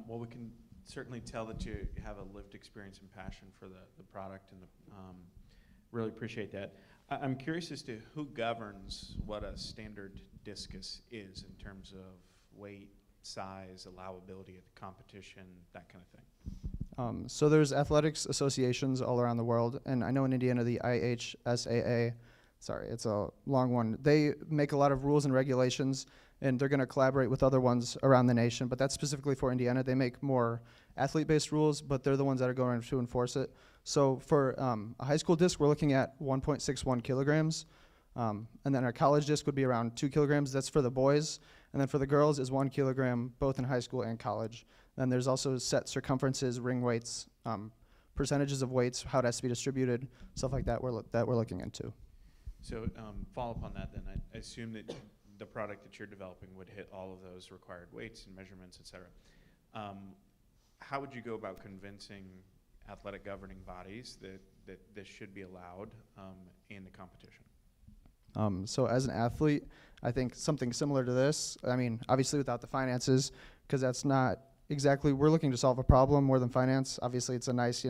Well, we can certainly tell that you have a lived experience and passion for the product, and really appreciate that. I'm curious as to who governs what a standard discus is in terms of weight, size, allowability at the competition, that kind of thing. So there's athletics associations all around the world, and I know in Indiana the IHSAA sorry, it's a long one. They make a lot of rules and regulations, and they're going to collaborate with other ones around the nation, but that's specifically for Indiana. They make more athlete-based rules, but they're the ones that are going to enforce it. So for a high school disc, we're looking at 1.61 kilograms, and then our college disc would be around 2 kilograms. That's for the boys, and then for the girls is 1 kilogram, both in high school and college. Then there's also set circumferences, ring weights, percentages of weights, how it has to be distributed, stuff like that we're looking into. So follow up on that then. I assume that the product that you're developing would hit all of those required weights and measurements, et cetera. How would you go about convincing athletic governing bodies that this should be allowed in the competition? So as an athlete, I think something similar to this, I mean, obviously without the finances, because that's not exactly, we're looking to solve a problem more than finance. Obviously it's a nice,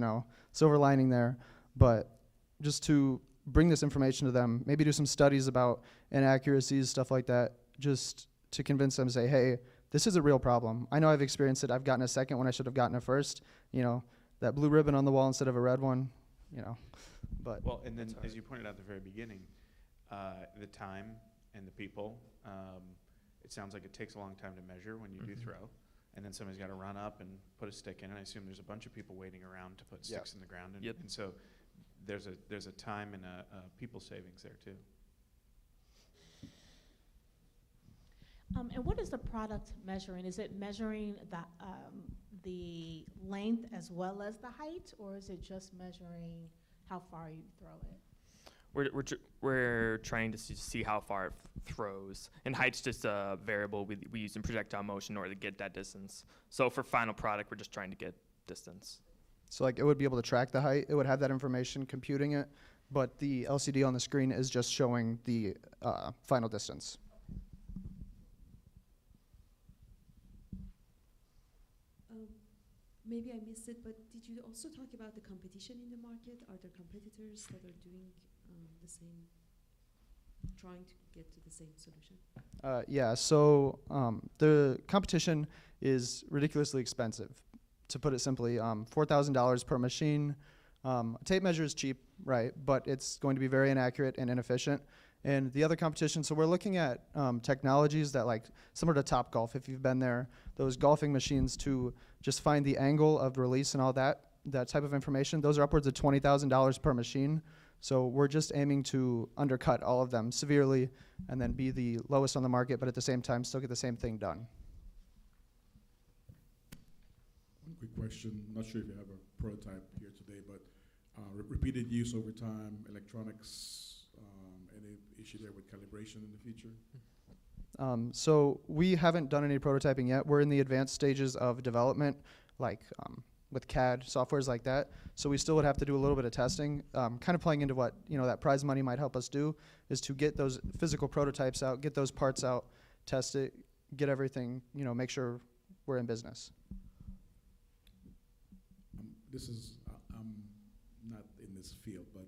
silver lining there, but just to bring this information to them, maybe do some studies about inaccuracies, stuff like that, just to convince them to say, hey, this is a real problem. I know I've experienced it. I've gotten a second when I should have gotten a first. That blue ribbon on the wall instead of a red one, but. Well, and then as you pointed out at the very beginning, the time and the people, it sounds like it takes a long time to measure when you do throw. And then somebody's got to run up and put a stick in, and I assume there's a bunch of people waiting around to put sticks in the ground. And, and so there's a time and a people savings there too. And what is the product measuring? Is it measuring the length as well as the height, or is it just measuring how far you throw it? We're trying to see how far it throws, and height's just a variable we use in projectile motion in order to get that distance. So for final product, we're just trying to get distance. So like it would be able to track the height, it would have that information computing it, but the LCD on the screen is just showing the final distance. Maybe I missed it, but did you also talk about the competition in the market? Are there competitors that are doing the same, trying to get to the same solution? Yeah, so the competition is ridiculously expensive, to put it simply. $4,000 per machine. A tape measure is cheap, right, but it's going to be very inaccurate and inefficient. And the other competition, so we're looking at technologies that, like, similar to Topgolf, if you've been there, those golfing machines to just find the angle of release and all that type of information. Those are upwards of $20,000 per machine. So we're just aiming to undercut all of them severely and then be the lowest on the market, but at the same time still get the same thing done. One quick question. I'm not sure if you have a prototype here today, but repeated use over time, electronics, any issue there with calibration in the future? So we haven't done any prototyping yet. We're in the advanced stages of development, like with CAD softwares like that. So we still would have to do a little bit of testing. Kind of playing into what that prize money might help us do is to get those physical prototypes out, get those parts out, test it, get everything, make sure we're in business. This is, I'm not in this field, but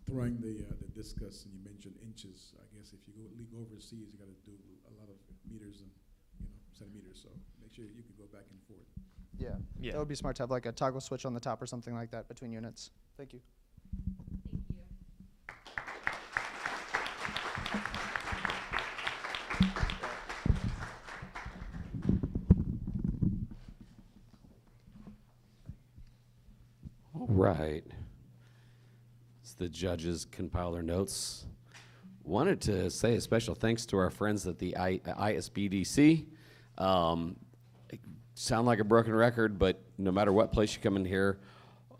throwing the discus, and you mentioned inches. I guess if you go overseas, you got to do a lot of meters and centimeters. So make sure you can go back and forth. Yeah, that would be smart to have like a toggle switch on the top or something like that between units. Thank you. All right. As the judges compile their notes, wanted to say a special thanks to our friends at the ISBDC. Sound like a broken record, but no matter what place you come in here,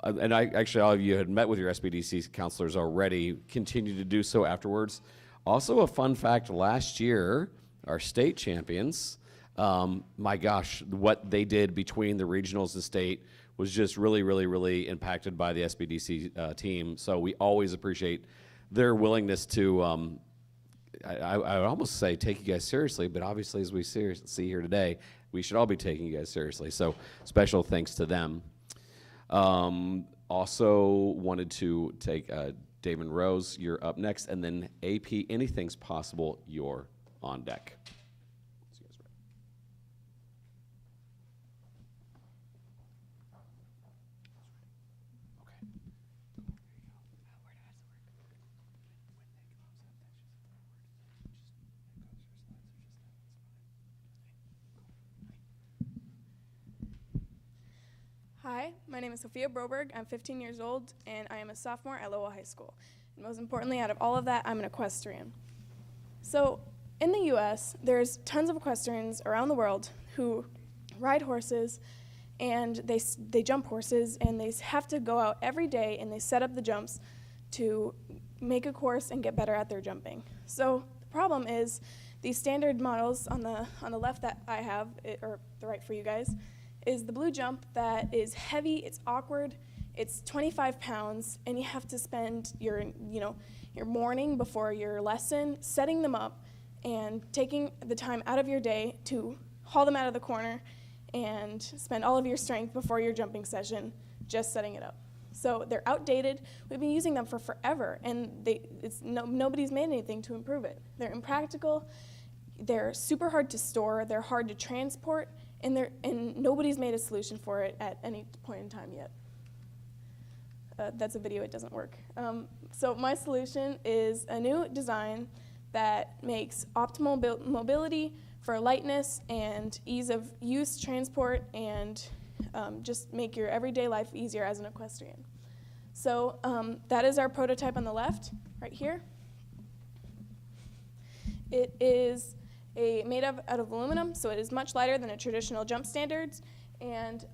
and actually all of you had met with your SBDC counselors already, continue to do so afterwards. Also a fun fact, last year, our state champions, my gosh, what they did between the regionals and state was just really, really, really impacted by the SBDC team. So we always appreciate their willingness to, I would almost say take you guys seriously, but obviously as we see here today, we should all be taking you guys seriously. So special thanks to them. Also wanted to take Damon Rose, you're up next, and then AP, anything's possible, you're on deck. Hi, my name is Sophia Broberg. I'm 15 years old, and I am a sophomore at Lowell High School. And most importantly, out of all of that, I'm an equestrian. So in the U.S., there's tons of equestrians around the world who ride horses, and they jump horses, and they have to go out every day, and they set up the jumps to make a course and get better at their jumping. So the problem is these standard models on the left that I have, or the right for you guys, is the blue jump that is heavy, it's awkward, it's 25 pounds, and you have to spend your morning before your lesson setting them up and taking the time out of your day to haul them out of the corner and spend all of your strength before your jumping session just setting it up. So they're outdated. We've been using them for forever, and nobody's made anything to improve it. They're impractical, they're super hard to store, they're hard to transport, and nobody's made a solution for it at any point in time yet. That's a video, it doesn't work. So my solution is a new design that makes optimal mobility for lightness and ease of use, transport, and just make your everyday life easier as an equestrian. So that is our prototype on the left, right here. It is made out of aluminum, so it is much lighter than a traditional jump standards. And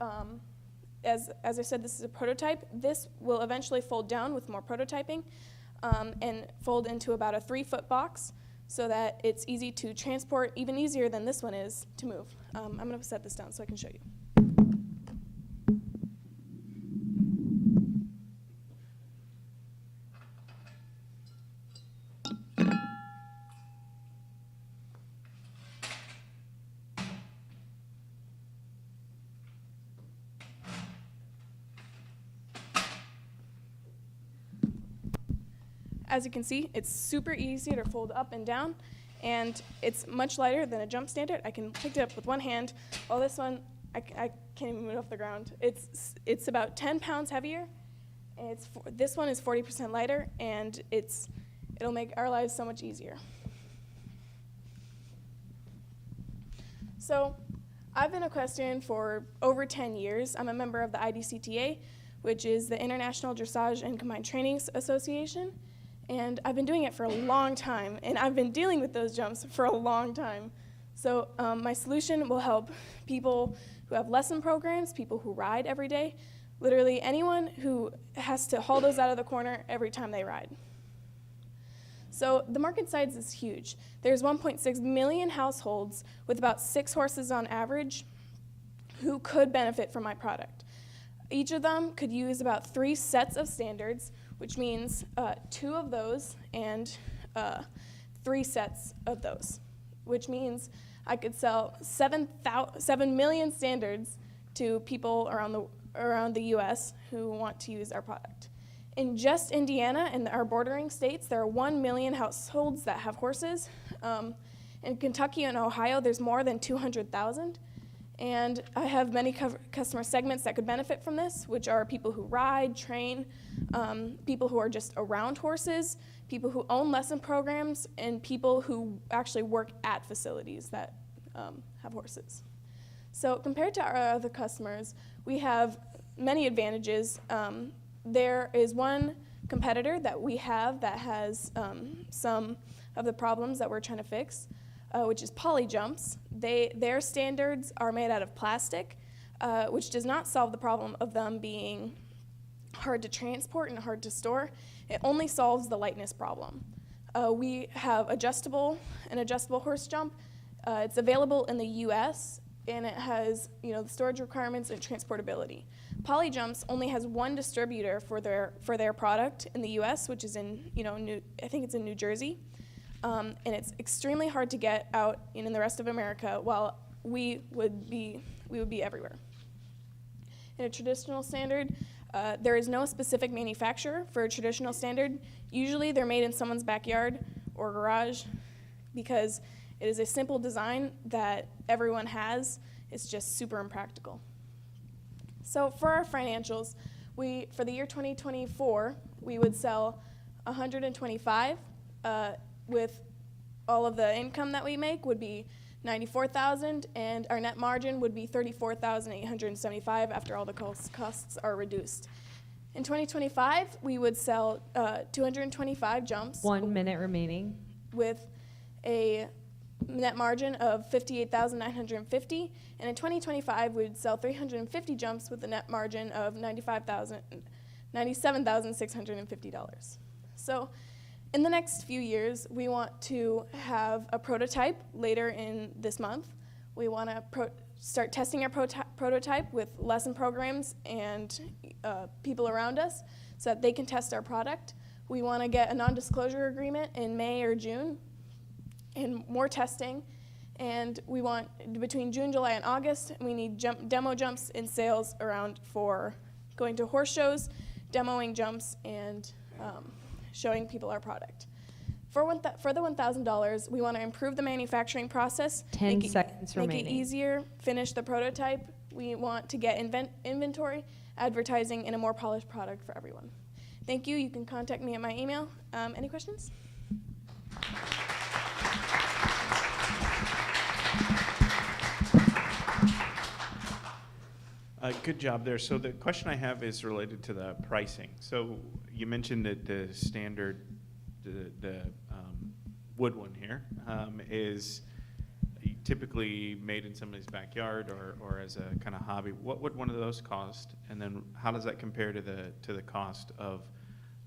as I said, this is a prototype. This will eventually fold down with more prototyping and fold into about a 3-foot box so that it's easy to transport, even easier than this one is to move. I'm going to set this down so I can show you. As you can see, it's super easy to fold up and down, and it's much lighter than a jump standard. I can pick it up with one hand, while this one, I can't even move it off the ground. It's about 10 pounds heavier. This one is 40% lighter, and it'll make our lives so much easier. So I've been equestrian for over 10 years. I'm a member of the IDCTA, which is the International Dressage and Combined Training Association. And I've been doing it for a long time, and I've been dealing with those jumps for a long time. So my solution will help people who have lesson programs, people who ride every day, literally anyone who has to haul those out of the corner every time they ride. So the market size is huge. There's 1.6 million households with about 6 horses on average who could benefit from my product. Each of them could use about 3 sets of standards, which means 2 of those and 3 sets of those, which means I could sell 7 million standards to people around the U.S. who want to use our product. In just Indiana and our bordering states, there are 1 million households that have horses. In Kentucky and Ohio, there's more than 200,000. And I have many customer segments that could benefit from this, which are people who ride, train, people who are just around horses, people who own lesson programs, and people who actually work at facilities that have horses. So compared to our other customers, we have many advantages. There is one competitor that we have that has some of the problems that we're trying to fix, which is poly jumps. Their standards are made out of plastic, which does not solve the problem of them being hard to transport and hard to store. It only solves the lightness problem. We have an adjustable horse jump. It's available in the U.S., and it has the storage requirements and transportability. Poly jumps only has one distributor for their product in the U.S., which is in I think it's in New Jersey. And it's extremely hard to get out in the rest of America, while we would be everywhere. In a traditional standard, there is no specific manufacturer for a traditional standard. Usually they're made in someone's backyard or garage because it is a simple design that everyone has. It's just super impractical. So for our financials, for the year 2024, we would sell 125. With all of the income that we make would be $94,000, and our net margin would be $34,875 after all the costs are reduced. In 2025, we would sell 225 jumps. 1 minute remaining. With a net margin of $58,950, and in 2025, we would sell 350 jumps with a net margin of $97,650. So in the next few years, we want to have a prototype later in this month. We want to start testing our prototype with lesson programs and people around us so that they can test our product. We want to get a non-disclosure agreement in May or June and more testing. And we want, between June, July, and August, we need demo jumps in sales around for going to horse shows, demoing jumps, and showing people our product. For the $1,000, we want to improve the manufacturing process. 10 seconds remaining. Make it easier, finish the prototype. We want to get inventory, advertising, and a more polished product for everyone. Thank you. You can contact me at my email. Any questions? Good job there. So the question I have is related to the pricing. So you mentioned that the standard, the wood one here, is typically made in somebody's backyard or as a kind of hobby. What would one of those cost? And then how does that compare to the cost of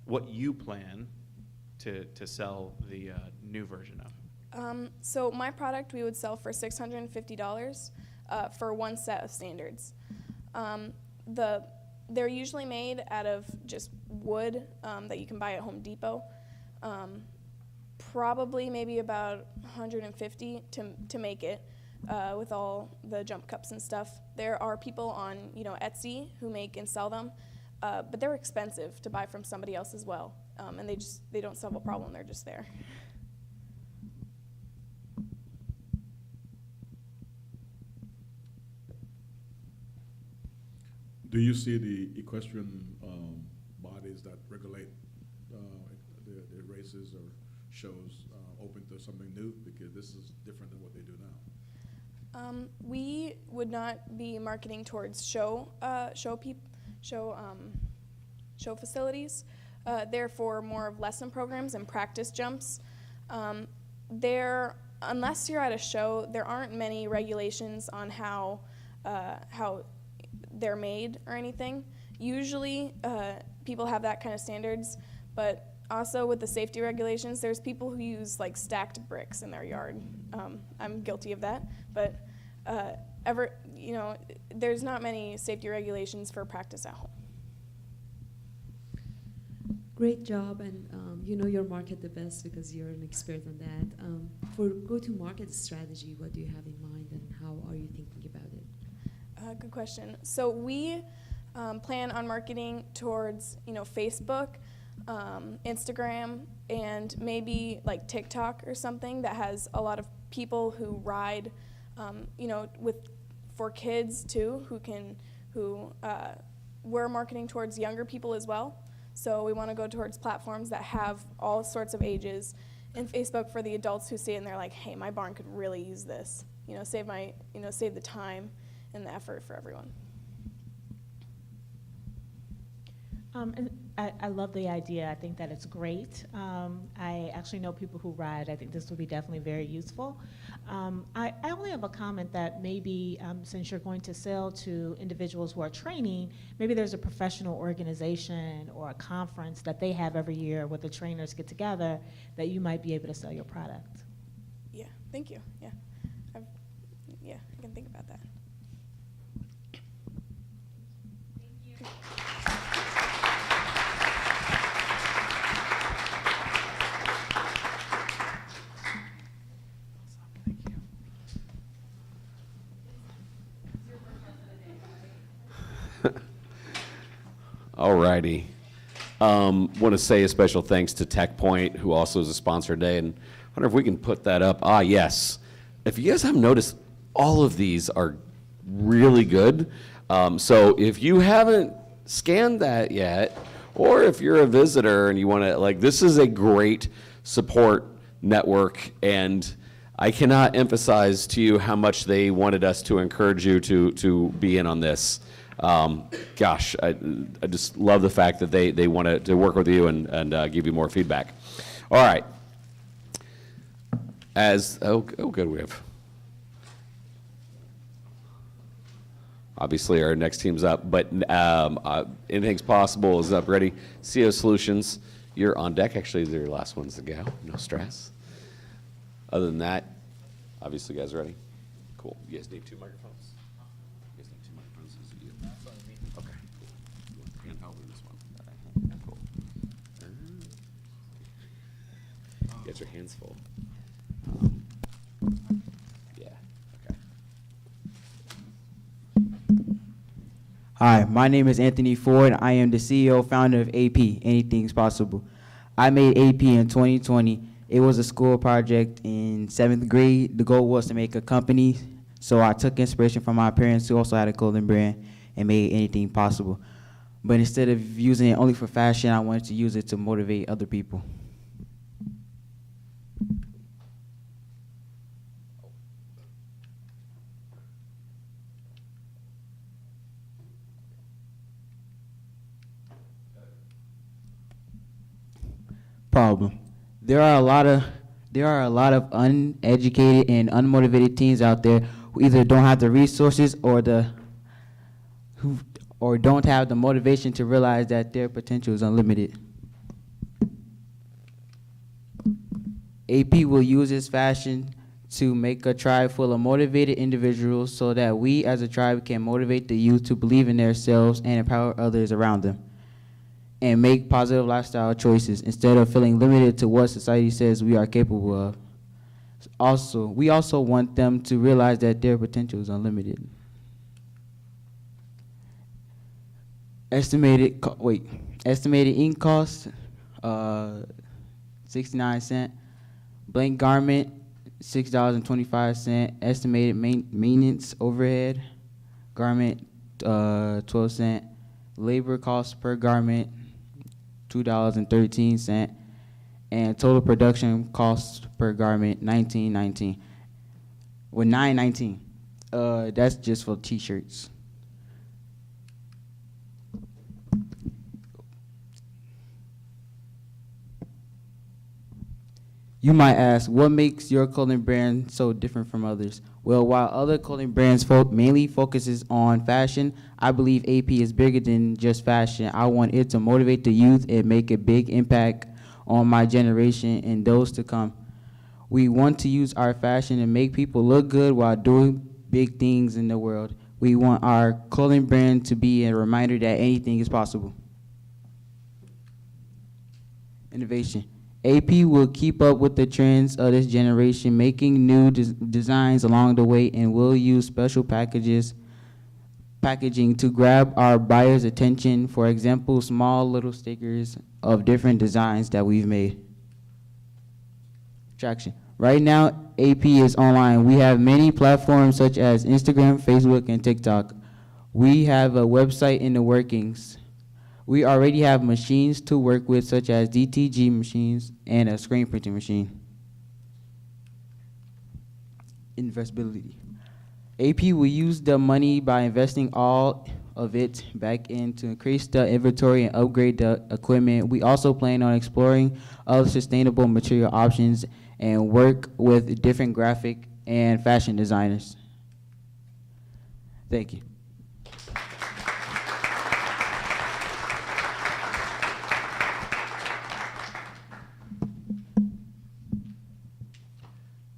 what you plan to sell the new version of? So my product we would sell for $650 for one set of standards. They're usually made out of just wood that you can buy at Home Depot. Probably maybe about $150 to make it with all the jump cups and stuff. There are people on Etsy who make and sell them, but they're expensive to buy from somebody else as well, and they don't solve a problem. They're just there. Do you see the equestrian bodies that regulate the races or shows open to something new? Because this is different than what they do now. We would not be marketing towards show facilities. Therefore, more of lesson programs and practice jumps. Unless you're at a show, there aren't many regulations on how they're made or anything. Usually, people have that kind of standards, but also with the safety regulations, there's people who use like stacked bricks in their yard. I'm guilty of that, but there's not many safety regulations for practice at home. Great job, and you know your market the best because you're an expert on that. For go-to-market strategy, what do you have in mind, and how are you thinking about it? Good question. So we plan on marketing towards Facebook, Instagram, and maybe like TikTok or something that has a lot of people who ride, for kids too, we're marketing towards younger people as well. So we want to go towards platforms that have all sorts of ages, and Facebook for the adults who see it and they're like, hey, my barn could really use this. Save the time and the effort for everyone. And I love the idea. I think that it's great. I actually know people who ride. I think this will be definitely very useful. I only have a comment that maybe since you're going to sell to individuals who are training, maybe there's a professional organization or a conference that they have every year where the trainers get together that you might be able to sell your product. Yeah, thank you. Yeah, I can think about that. Alrighty. Want to say a special thanks to TechPoint, who also is a sponsor today, and I wonder if we can put that up. Yes. If you guys haven't noticed, all of these are really good. So if you haven't scanned that yet, or if you're a visitor and you want to, this is a great support network, and I cannot emphasize to you how much they wanted us to encourage you to be in on this. Gosh, I just love the fact that they want to work with you and give you more feedback. All right. Good, we have. Obviously, our next team's up, but Anything's Possible is up ready. CO Solutions, you're on deck. Actually, they're your last ones to go. No stress. Other than that, obviously, you guys ready? Cool. You guys need 2 microphones? You guys need 2 microphones? Is it you? Okay, cool. You want the handheld in this one? Cool. You got your hands full. Yeah, okay. Hi, my name is Anthony Ford. I am the CEO, founder of AP, Anything's Possible. I made AP in 2020. It was a school project in 7th grade. The goal was to make a company, so I took inspiration from my parents who also had a clothing brand and made Anything Possible. But instead of using it only for fashion, I wanted to use it to motivate other people. Problem. There are a lot of uneducated and unmotivated teens out there who either don't have the resources or don't have the motivation to realize that their potential is unlimited. AP will use its fashion to make a tribe full of motivated individuals so that we as a tribe can motivate the youth to believe in themselves and empower others around them, and make positive lifestyle choices instead of feeling limited to what society says we are capable of. We also want them to realize that their potential is unlimited. Estimated ink cost, 69 cents. Blank garment, $6.25. Estimated maintenance overhead, garment, 12 cents. Labor cost per garment, $2.13, and total production cost per garment, $19.19. Well, $9.19. That's just for t-shirts. You might ask, what makes your clothing brand so different from others? Well, while other clothing brands mainly focuses on fashion, I believe AP is bigger than just fashion. I want it to motivate the youth and make a big impact on my generation and those to come. We want to use our fashion to make people look good while doing big things in the world. We want our clothing brand to be a reminder that anything is possible. Innovation. AP will keep up with the trends of this generation, making new designs along the way, and will use special packaging to grab our buyers' attention. For example, small little stickers of different designs that we've made. Traction. Right now, AP is online. We have many platforms such as Instagram, Facebook, and TikTok. We have a website in the workings. We already have machines to work with, such as DTG machines and a screen printing machine. Investability. AP will use the money by investing all of it back in to increase the inventory and upgrade the equipment. We also plan on exploring other sustainable material options and work with different graphic and fashion designers. Thank you.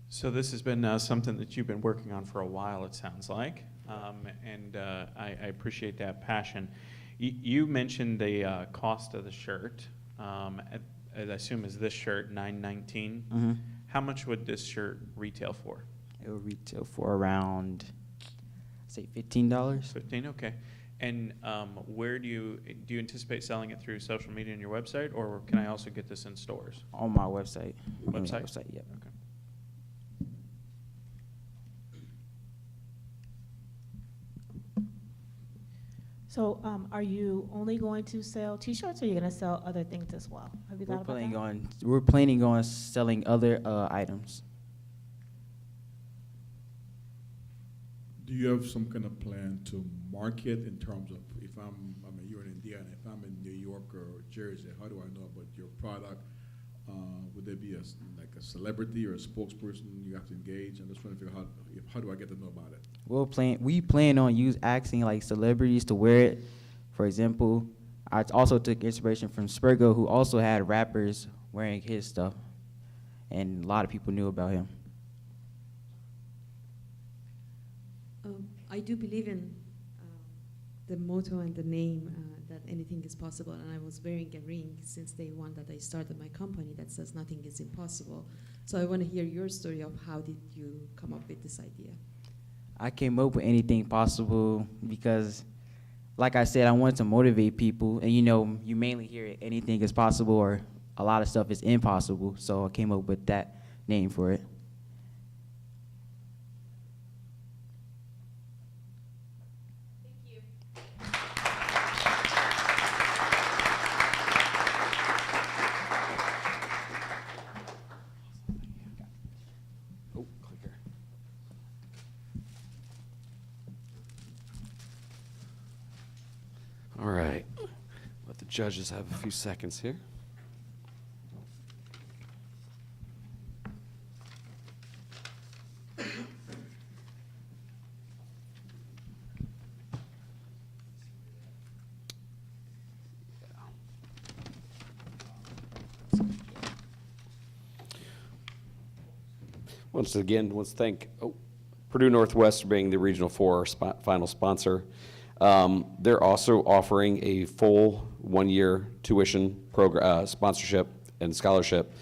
So this has been something that you've been working on for a while, it sounds like, and I appreciate that passion. You mentioned the cost of the shirt. I assume is this shirt $9.19. Mm-hmm. How much would this shirt retail for? It will retail for around, say, $15. 15, okay. And where do you anticipate selling it through social media and your website, or can I also get this in stores? On my website. Website? Website, yeah. Okay. So are you only going to sell T-shirts, or are you going to sell other things as well? Have you thought about that? We're planning on selling other items. Do you have some kind of plan to market in terms of, if I mean, you're in Indiana, if I'm in New York or Jersey, how do I know about your product? Would there be like a celebrity or a spokesperson you have to engage? I'm just trying to figure out how do I get to know about it? We plan on asking like celebrities to wear it. For example, I also took inspiration from Spurgo, who also had rappers wearing his stuff, and a lot of people knew about him. I do believe in the motto and the name that anything is possible, and I was wearing a ring since day one that I started my company that says nothing is impossible. So I want to hear your story of how did you come up with this idea? I came up with anything possible because, like I said, I wanted to motivate people, and you mainly hear anything is possible or a lot of stuff is impossible, so I came up with that name for it. All right, let the judges have a few seconds here. Once again, let's thank Purdue Northwest for being the Regional 4 final sponsor. They're also offering a full one-year tuition program, sponsorship and scholarship,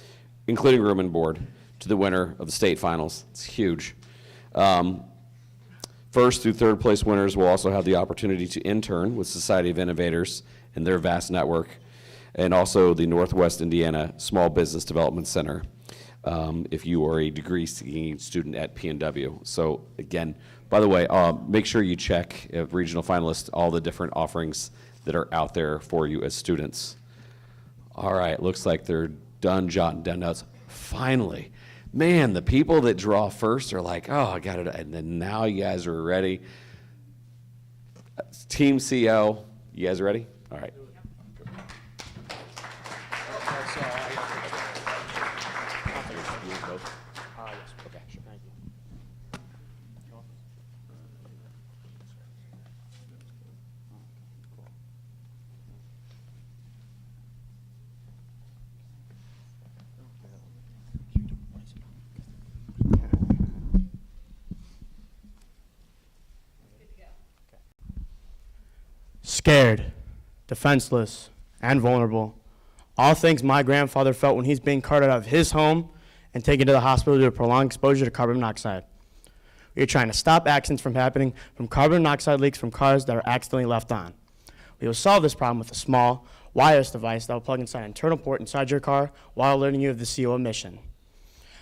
including room and board, to the winner of the state finals. It's huge. First through third place winners will also have the opportunity to intern with Society of Innovators and their vast network, and also the Northwest Indiana Small Business Development Center, if you are a degree-seeking student at P&W. So again, by the way, make sure you check regional finalists, all the different offerings that are out there for you as students. All right, looks like they're done jotting down notes. Finally, man, the people that draw first are like, oh, I got it, and then now you guys are ready. Team CO, you guys ready? All right. Scared, defenseless, and vulnerable. All things my grandfather felt when he's being carted out of his home and taken to the hospital due to prolonged exposure to carbon monoxide. We are trying to stop accidents from happening from carbon monoxide leaks from cars that are accidentally left on. We will solve this problem with a small, wireless device that will plug inside an internal port inside your car while alerting you of the CO emission.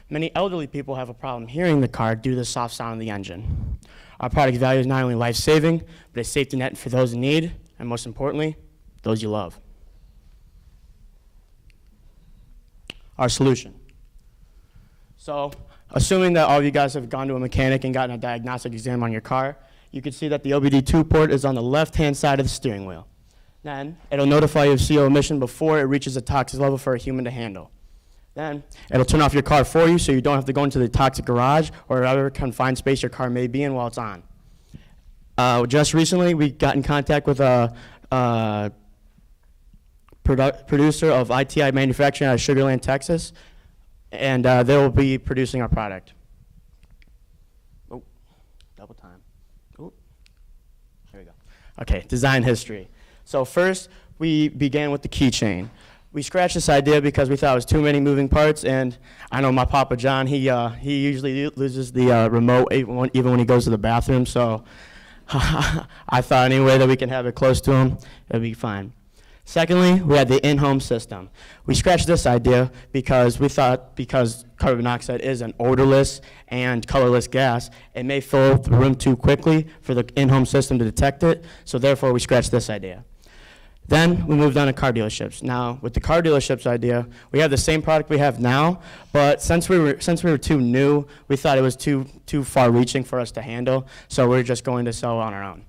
Many elderly people have a problem hearing the car due to the soft sound of the engine. Our product value is not only life-saving, but a safety net for those in need, and most importantly, those you love. Our solution. So, assuming that all of you guys have gone to a mechanic and gotten a diagnostic exam on your car, you can see that the OBD2 port is on the left-hand side of the steering wheel. Then, it'll notify you of CO emission before it reaches a toxic level for a human to handle. Then, it'll turn off your car for you so you don't have to go into the toxic garage or whatever confined space your car may be in while it's on. Just recently, we got in contact with a producer of ITI manufacturing out of Sugar Land, Texas, and they will be producing our product. Oh, double time. Oh, there we go. Okay, design history. So first, we began with the keychain. We scratched this idea because we thought it was too many moving parts, and I know my Papa John, he usually loses the remote even when he goes to the bathroom, so I thought any way that we can have it close to him, it'd be fine. Secondly, we had the in-home system. We scratched this idea because we thought because carbon monoxide is an odorless and colorless gas, it may fill the room too quickly for the in-home system to detect it, so therefore we scratched this idea. Then we moved on to car dealerships. Now, with the car dealerships idea, we have the same product we have now, but since we were too new, we thought it was too far-reaching for us to handle, so we're just going to sell on our own.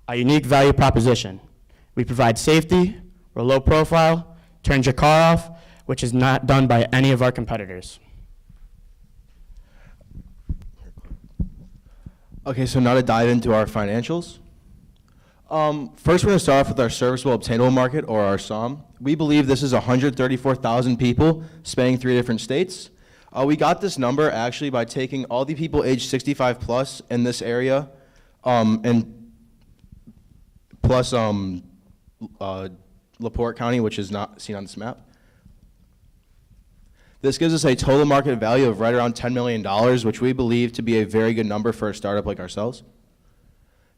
A unique value proposition. We provide safety, we're low profile, turns your car off, which is not done by any of our competitors. Okay, so now to dive into our financials. First, we're going to start off with our serviceable obtainable market, or our SOM. We believe this is 134,000 people spanning 3 different states. We got this number actually by taking all the people aged 65 plus in this area, and plus LaPorte County, which is not seen on this map. This gives us a total market value of right around $10 million, which we believe to be a very good number for a startup like ourselves.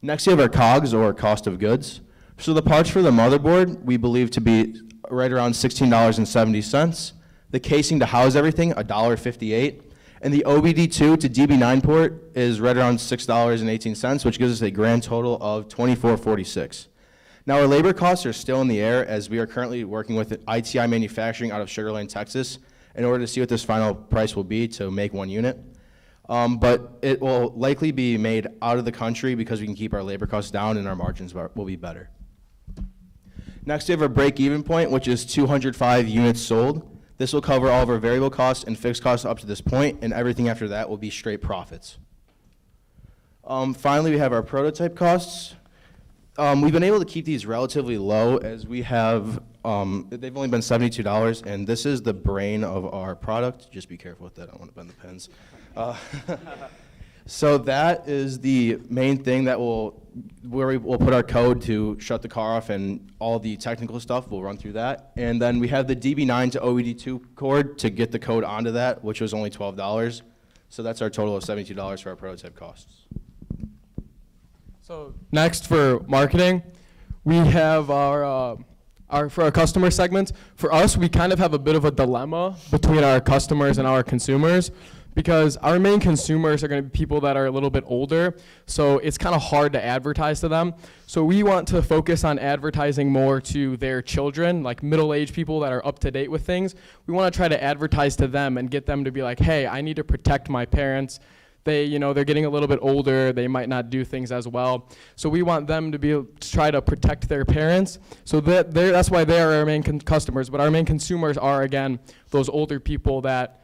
Next, you have our COGS, or cost of goods. So the parts for the motherboard, we believe to be right around $16.70. The casing to house everything, $1.58. And the OBD2 to DB9 port is right around $6.18, which gives us a grand total of $24.46. Now, our labor costs are still in the air, as we are currently working with ITI Manufacturing out of Sugar Land, Texas, in order to see what this final price will be to make 1 unit. But it will likely be made out of the country because we can keep our labor costs down and our margins will be better. Next, we have our break-even point, which is 205 units sold. This will cover all of our variable costs and fixed costs up to this point, and everything after that will be straight profits. Finally, we have our prototype costs. We've been able to keep these relatively low, as we have, they've only been $72, and this is the brain of our product. Just be careful with that, I don't want to bend the pens. So that is the main thing that where we will put our code to shut the car off, and all the technical stuff, we'll run through that. And then we have the DB9 to OBD2 cord to get the code onto that, which was only $12. So that's our total of $72 for our prototype costs. So next, for marketing, we have for our customer segments. For us, we kind of have a bit of a dilemma between our customers and our consumers, because our main consumers are going to be people that are a little bit older, so it's kind of hard to advertise to them. So we want to focus on advertising more to their children, like middle-aged people that are up to date with things. We want to try to advertise to them and get them to be like, hey, I need to protect my parents. They're getting a little bit older, they might not do things as well. So we want them to try to protect their parents. So that's why they are our main customers, but our main consumers are, again, those older people that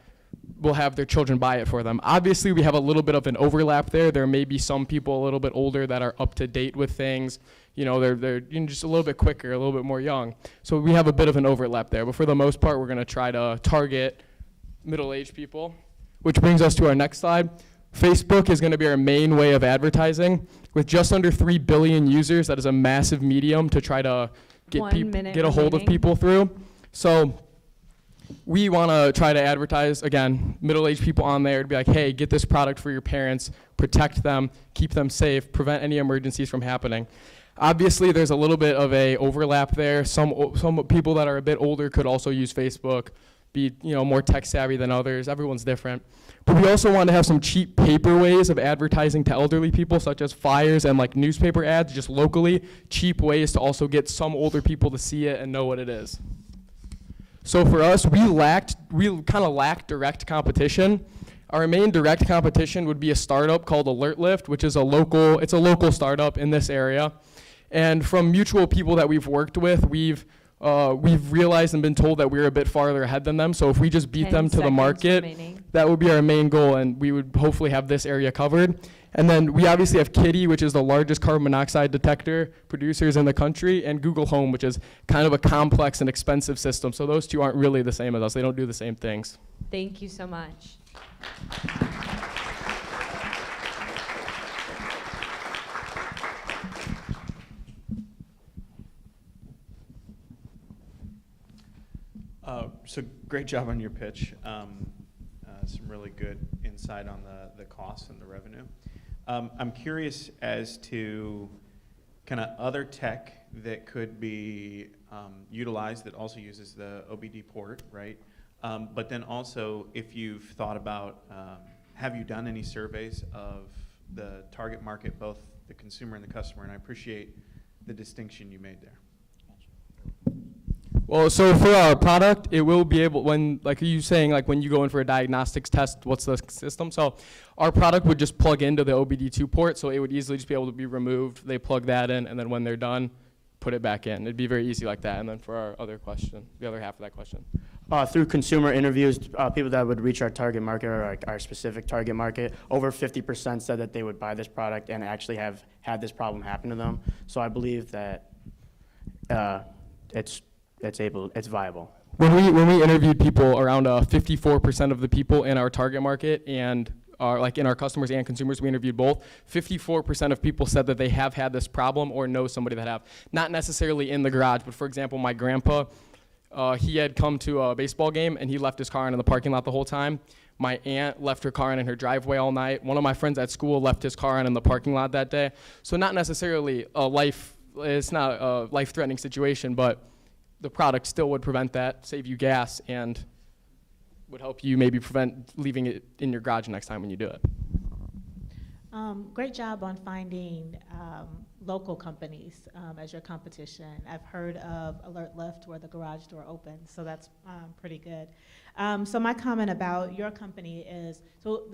will have their children buy it for them. Obviously, we have a little bit of an overlap there. There may be some people a little bit older that are up to date with things. They're just a little bit quicker, a little bit more young. So we have a bit of an overlap there. But for the most part, we're going to try to target middle-aged people, which brings us to our next slide. Facebook is going to be our main way of advertising. With just under 3 billion users, that is a massive medium to try to get a hold of people through. So we want to try to advertise, again, middle-aged people on there to be like, hey, get this product for your parents, protect them, keep them safe, prevent any emergencies from happening. Obviously, there's a little bit of a overlap there. Some people that are a bit older could also use Facebook, be more tech savvy than others. Everyone's different. But we also want to have some cheap paper ways of advertising to elderly people, such as flyers and like newspaper ads, just locally, cheap ways to also get some older people to see it and know what it is. So for us, we kind of lacked direct competition. Our main direct competition would be a startup called AlertLift, which is a local startup in this area. And from mutual people that we've worked with, we've realized and been told that we're a bit farther ahead than them. So if we just beat them to the market, that would be our main goal, and we would hopefully have this area covered. And then we obviously have Kitty, which is the largest carbon monoxide detector producers in the country, and Google Home, which is kind of a complex and expensive system. So those two aren't really the same as us. They don't do the same things. Thank you so much. So great job on your pitch. Some really good insight on the costs and the revenue. I'm curious as to kind of other tech that could be utilized that also uses the OBD port, right? But then also, if you've thought about, have you done any surveys of the target market, both the consumer and the customer? And I appreciate the distinction you made there. Well, so for our product, it will be able, when, like you saying, like when you go in for a diagnostics test, what's the system? So our product would just plug into the OBD2 port, so it would easily just be able to be removed. They plug that in, and then when they're done, put it back in. It'd be very easy like that. And then for our other question, the other half of that question. Through consumer interviews, people that would reach our target market or like our specific target market, over 50% said that they would buy this product and actually have had this problem happen to them. So I believe that it's viable. When we interviewed people, around 54% of the people in our target market and like in our customers and consumers, we interviewed both. 54% of people said that they have had this problem or know somebody that have. Not necessarily in the garage, but for example, my grandpa, he had come to a baseball game and he left his car in the parking lot the whole time. My aunt left her car in her driveway all night. One of my friends at school left his car in the parking lot that day. So not necessarily it's not a life-threatening situation, but the product still would prevent that, save you gas, and would help you maybe prevent leaving it in your garage next time when you do it. Great job on finding local companies as your competition. I've heard of Alert Lift where the garage door opens, so that's pretty good. So my comment about your company is, so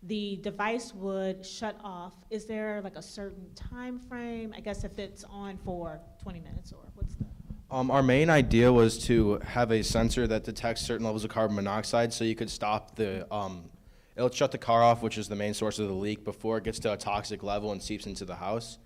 the device would shut off. Is there like a certain time frame? I guess if it's on for 20 minutes or what's the? Our main idea was to have a sensor that detects certain levels of carbon monoxide, so you could stop the, it'll shut the car off, which is the main source of the leak, before it gets to a toxic level and seeps into the house.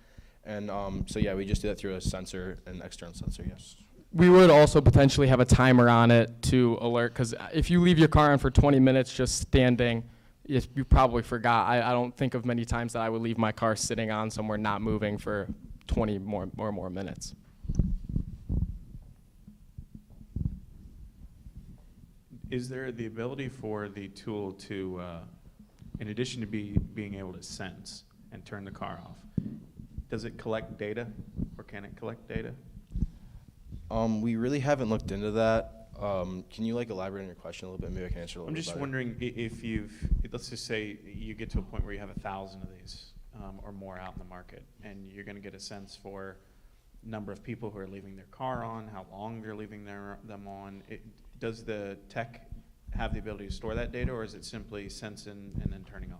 And so yeah, we just do that through a sensor, an external sensor, yes. We would also potentially have a timer on it to alert, because if you leave your car on for 20 minutes just standing, you probably forgot. I don't think of many times that I would leave my car sitting on somewhere not moving for 20 more minutes. Is there the ability for the tool to, in addition to being able to sense and turn the car off, does it collect data, or can it collect data? We really haven't looked into that. Can you elaborate on your question a little bit? Maybe I can answer a little bit I'm just better. wondering if let's just say you get to a point where you have 1,000 of these or more out in the market, and you're going to get a sense for number of people who are leaving their car on, how long they're leaving them on. Does the tech have the ability to store that data, or is it simply sensing and then turning off?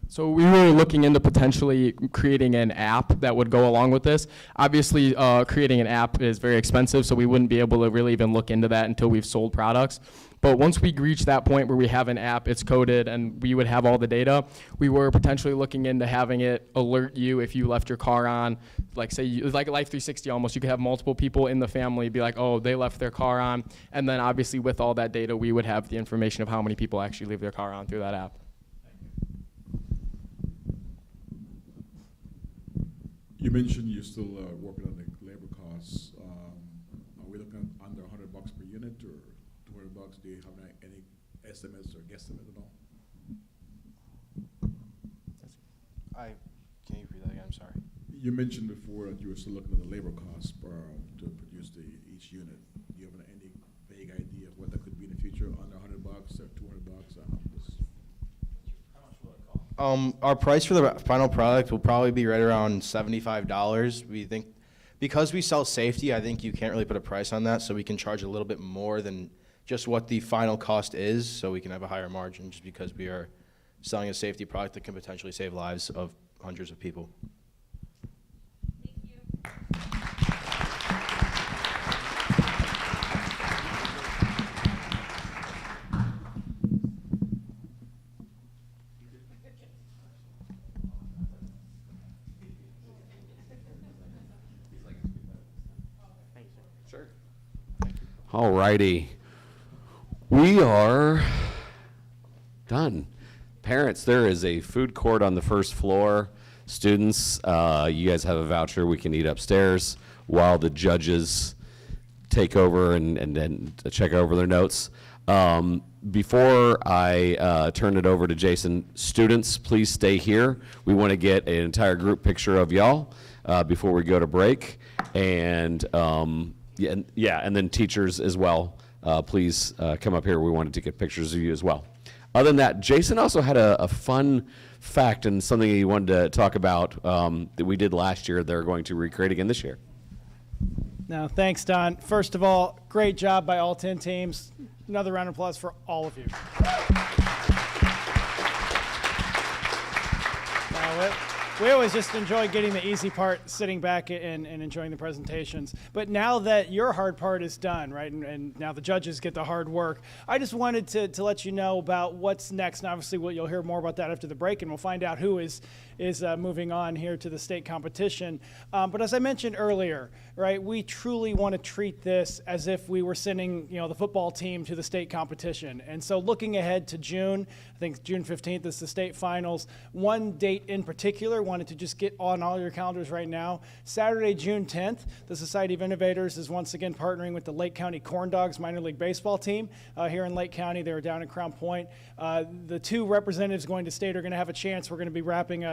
So we were looking into potentially creating an app that would go along with this. Obviously, creating an app is very expensive, so we wouldn't be able to really even look into that until we've sold products. But once we reach that point where we have an app, it's coded, and we would have all the data, we were potentially looking into having it alert you if you left your car on. Like say, like Life 360 almost, you could have multiple people in the family be like, oh, they left their car on. And then obviously with all that data, we would have the information of how many people actually leave their car on through that app. You mentioned you're still working on the labor costs. Are we looking at under $100 per unit or $200? Do you have any estimates or guesstimates at all? Can you repeat that again? I'm sorry. You mentioned before that you were still looking at the labor costs to produce each unit. Do you have any vague idea of what that could be in the future, under $100 or $200? Our price for the final product will probably be right around $75. We think, because we sell safety, I think you can't really put a price on that, so we can charge a little bit more than just what the final cost is, so we can have a higher margin, just because we are selling a safety product that can potentially save lives of hundreds of people. All righty. We are done. Parents, there is a food court on the first floor. Students, you guys have a voucher. We can eat upstairs while the judges take over and then check over their notes. Before I turn it over to Jason, students, please stay here. We want to get an entire group picture of y'all before we go to break. And and then teachers as well. Please come up here. We wanted to get pictures of you as well. Other than that, Jason also had a fun fact and something he wanted to talk about that we did last year they're going to recreate again this year. No, thanks, Don. First of all, great job by all 10 teams. Another round of applause for all of you. We always just enjoy getting the easy part, sitting back and enjoying the presentations. But now that your hard part is done, right, and now the judges get the hard work, I just wanted to let you know about what's next. And obviously, you'll hear more about that after the break, and we'll find out who is moving on here to the state competition. But as I mentioned earlier, right, we truly want to treat this as if we were sending, the football team to the state competition. And so looking ahead to June, I think June 15th is the state finals. One date in particular, wanted to just get on all your calendars right now. Saturday, June 10th, the Society of Innovators is once again partnering with the Lake County Corn Dogs minor league baseball team here in Lake County. They were down in Crown Point. The two representatives going to state are going to have a chance. We're going to be wrapping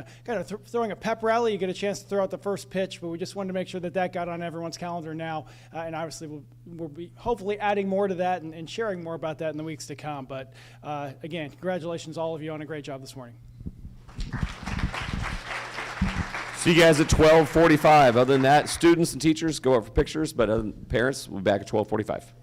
throwing a pep rally. You get a chance to throw out the first pitch, but we just wanted to make sure that got on everyone's calendar now. And obviously, we'll be hopefully adding more to that and sharing more about that in the weeks to come. But again, congratulations all of you on a great job this morning. See you guys at 12:45. Other than that, students and teachers go out for pictures, but parents will be back at 12:45.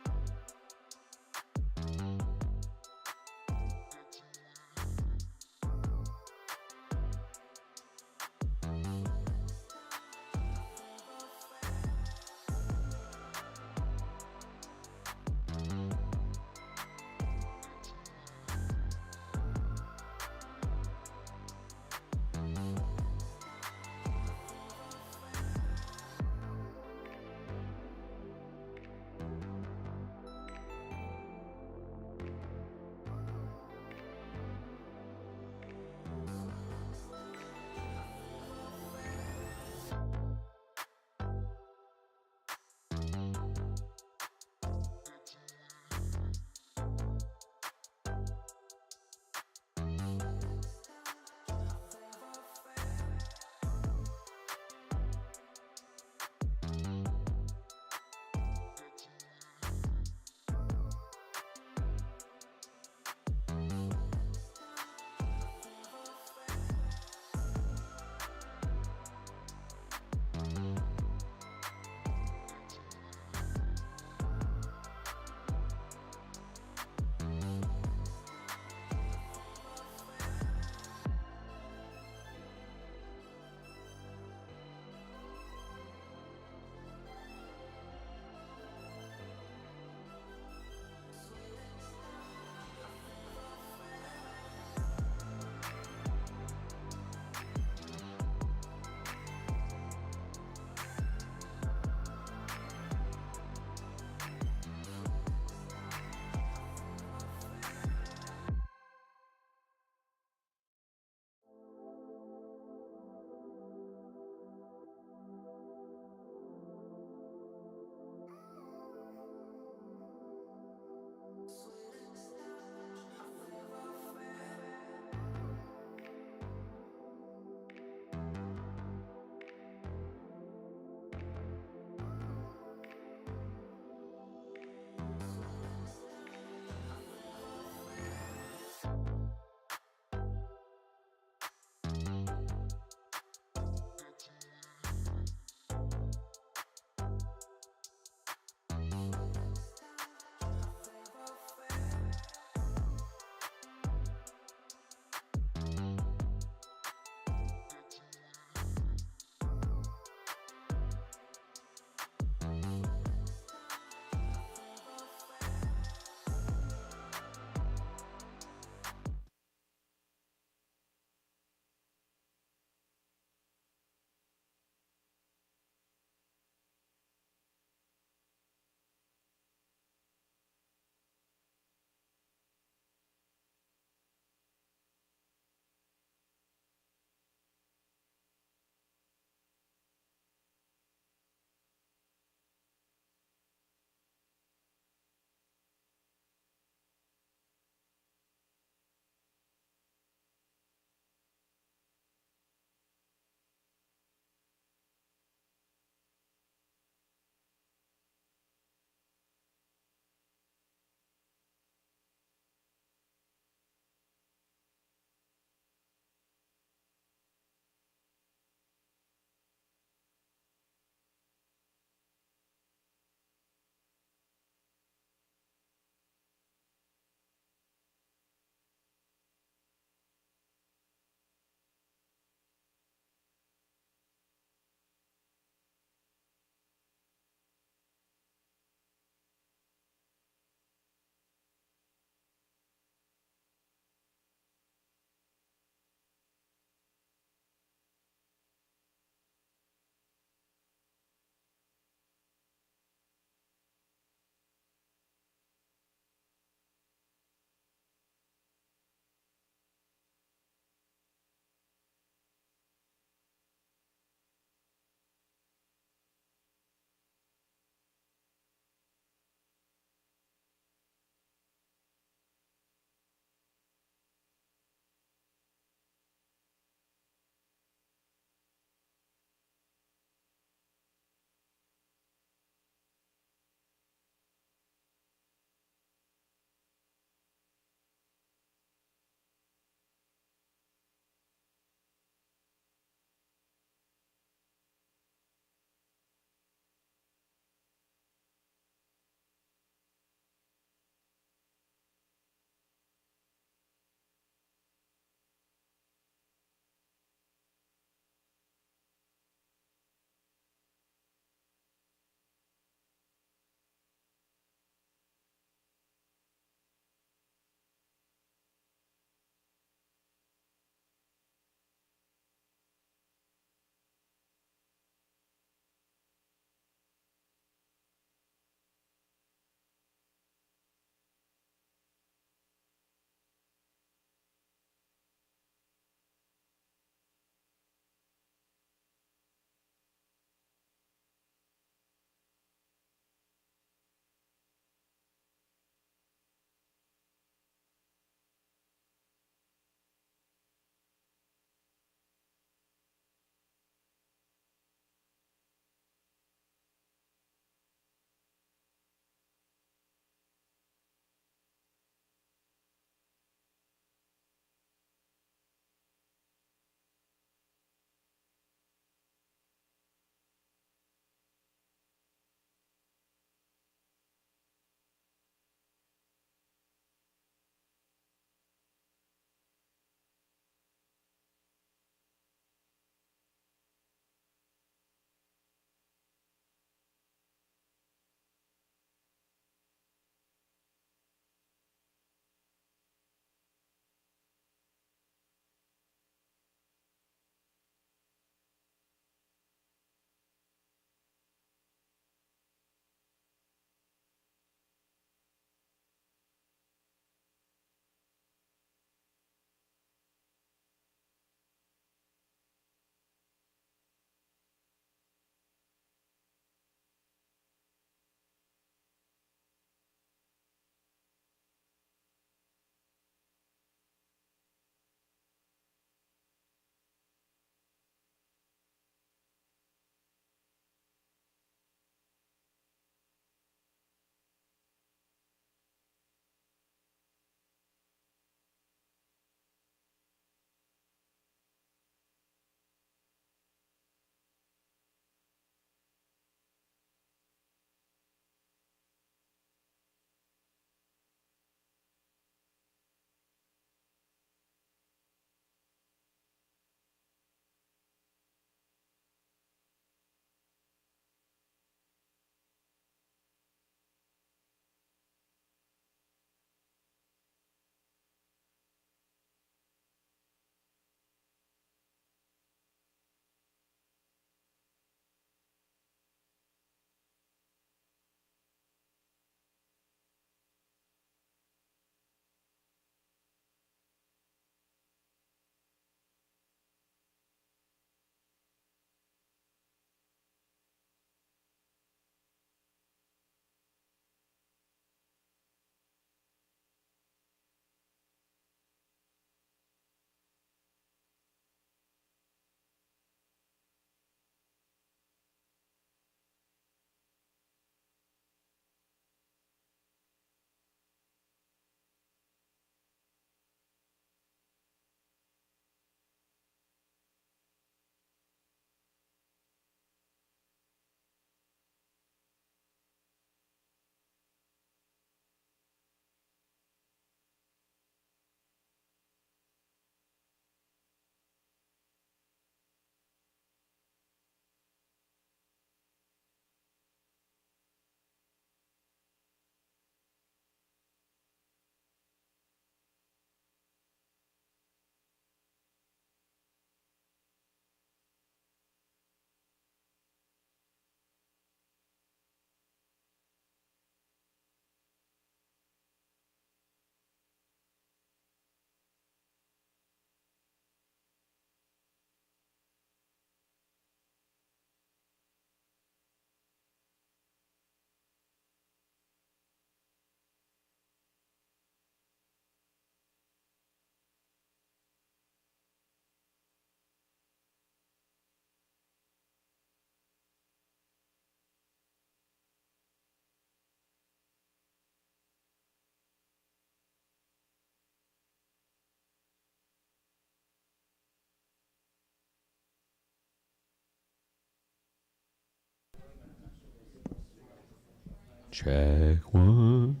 Check one.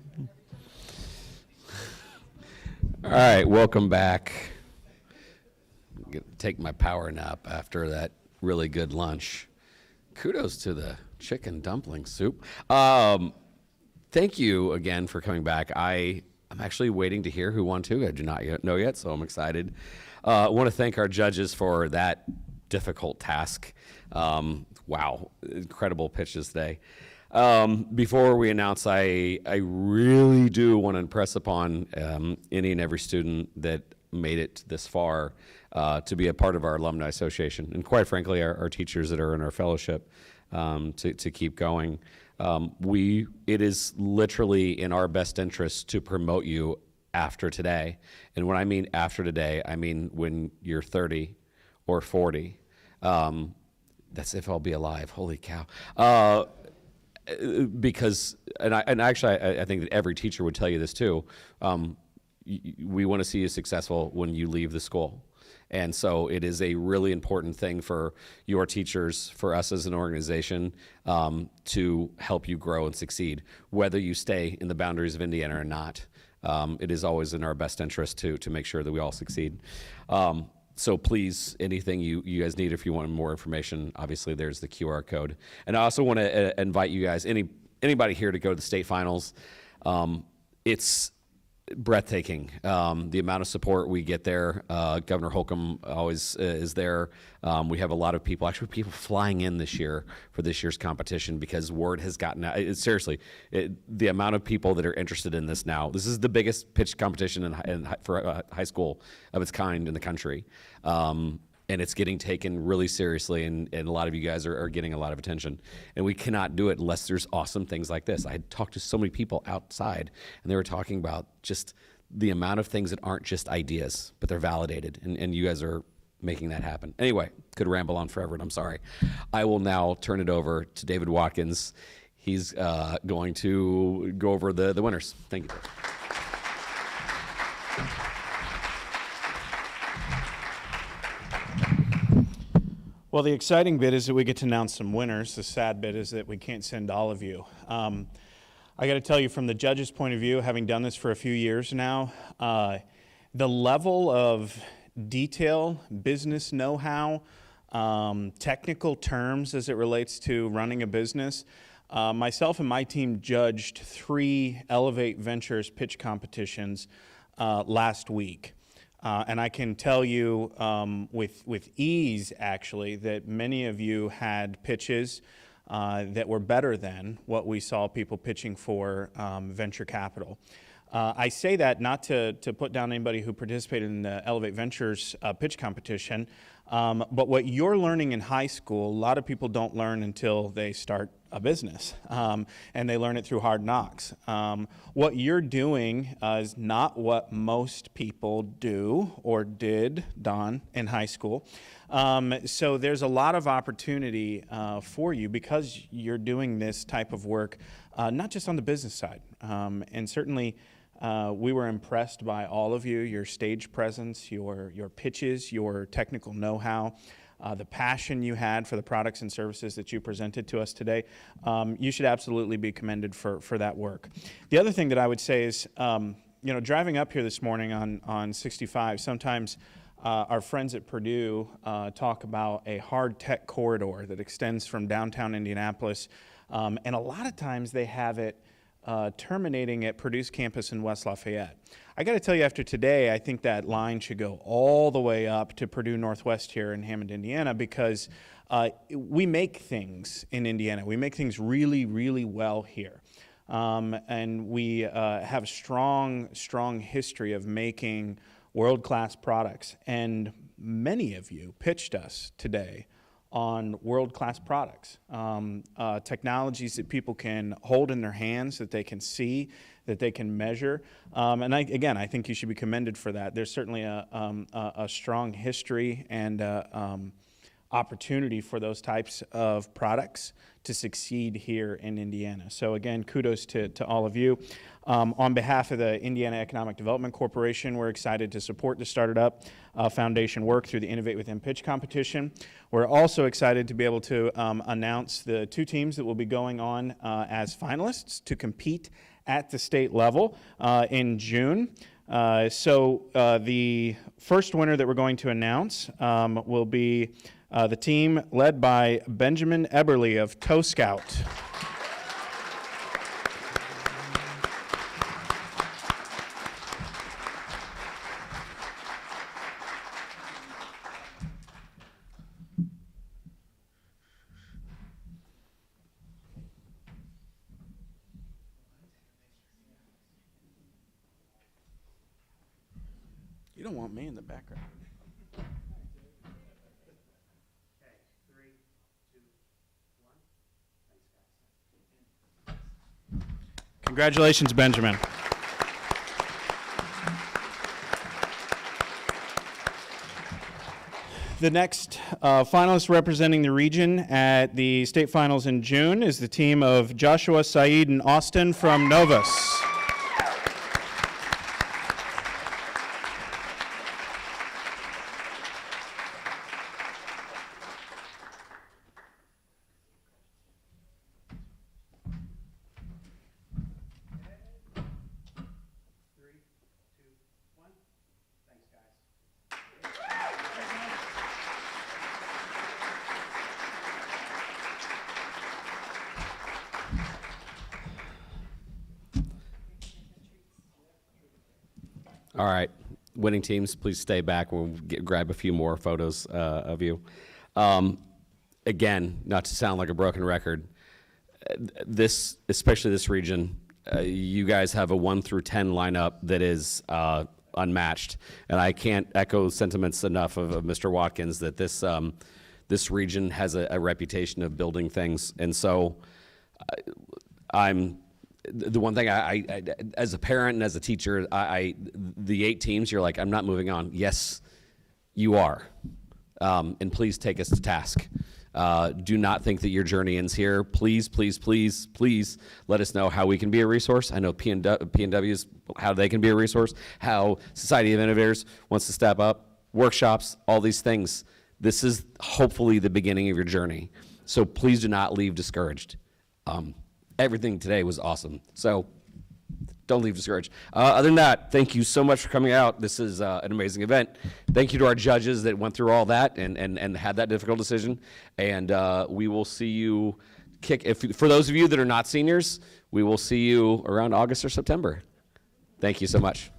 All right, welcome back. Take my power nap after that really good lunch. Kudos to the chicken dumpling soup. Thank you again for coming back. I'm actually waiting to hear who won too. I do not know yet, so I'm excited. I want to thank our judges for that difficult task. Wow, incredible pitches today. Before we announce, I really do want to impress upon any and every student that made it this far to be a part of our alumni association, and quite frankly, our teachers that are in our fellowship to keep going. It is literally in our best interest to promote you after today. And when I mean after today, I mean when you're 30 or 40. That's if I'll be alive. Holy cow. Because, and actually, I think that every teacher would tell you this too. We want to see you successful when you leave the school. And so it is a really important thing for your teachers, for us as an organization, to help you grow and succeed, whether you stay in the boundaries of Indiana or not. It is always in our best interest to make sure that we all succeed. So please, anything you guys need, if you want more information, obviously there's the QR code. And I also want to invite you guys, anybody here, to go to the state finals. It's breathtaking. The amount of support we get there. Governor Holcomb always is there. We have a lot of people flying in this year for this year's competition because word has gotten out. Seriously, the amount of people that are interested in this now. This is the biggest pitch competition for high school of its kind in the country. And it's getting taken really seriously, and a lot of you guys are getting a lot of attention. And we cannot do it unless there's awesome things like this. I had talked to so many people outside, and they were talking about just the amount of things that aren't just ideas, but they're validated, and you guys are making that happen. Anyway, could ramble on forever, and I'm sorry. I will now turn it over to David Watkins. He's going to go over the winners. Thank you. Well, the exciting bit is that we get to announce some winners. The sad bit is that we can't send all of you. I got to tell you, from the judge's point of view, having done this for a few years now, the level of detail, business know-how, technical terms as it relates to running a business. Myself and my team judged 3 Elevate Ventures pitch competitions last week. And I can tell you with ease, actually, that many of you had pitches that were better than what we saw people pitching for venture capital. I say that not to put down anybody who participated in the Elevate Ventures pitch competition, but what you're learning in high school, a lot of people don't learn until they start a business, and they learn it through hard knocks. What you're doing is not what most people do or did, Don, in high school. So there's a lot of opportunity for you because you're doing this type of work, not just on the business side. And certainly we were impressed by all of you, your stage presence, your pitches, your technical know-how. The passion you had for the products and services that you presented to us today. You should absolutely be commended for that work. The other thing that I would say is, driving up here this morning on 65, sometimes our friends at Purdue talk about a hard tech corridor that extends from downtown Indianapolis, and a lot of times they have it terminating at Purdue's campus in West Lafayette. I got to tell you, after today, I think that line should go all the way up to Purdue Northwest here in Hammond, Indiana, because we make things in Indiana. We make things really, really well here. And we have a strong history of making world-class products. And many of you pitched us today on world-class products, technologies that people can hold in their hands, that they can see, that they can measure. And I think you should be commended for that. There's certainly a strong history and opportunity for those types of products to succeed here in Indiana. So again, kudos to all of you. On behalf of the Indiana Economic Development Corporation, we're excited to support the STARTedUP Foundation work through the Innovate WithIN pitch competition. We're also excited to be able to announce the 2 teams that will be going on as finalists to compete at the state level in June. The first winner that we're going to announce will be the team led by Benjamin Eberly of Toe Scout. You don't want me in the background. Congratulations, Benjamin. The next finalist representing the region at the state finals in June is the team of Joshua, Saeed, and Austin from Novos. All right, winning teams, please stay back. We'll grab a few more photos of you. Again, not to sound like a broken record, especially this region, you guys have a 1 through 10 lineup that is unmatched, and I can't echo sentiments enough of Mr. Watkins that this region has a reputation of building things, and so the one thing I as a parent and as a teacher, the 8 teams, you're like, I'm not moving on. Yes, you are. And please take us to task. Do not think that your journey ends here. Please, please, please, please let us know how we can be a resource. I know PNWs, how they can be a resource, how Society of Innovators wants to step up, workshops, all these things. This is hopefully the beginning of your journey. So please do not leave discouraged. Everything today was awesome. So don't leave discouraged. Other than that, thank you so much for coming out. This is an amazing event. Thank you to our judges that went through all that and had that difficult decision. And we will see you for those of you that are not seniors, we will see you around August or September. Thank you so much.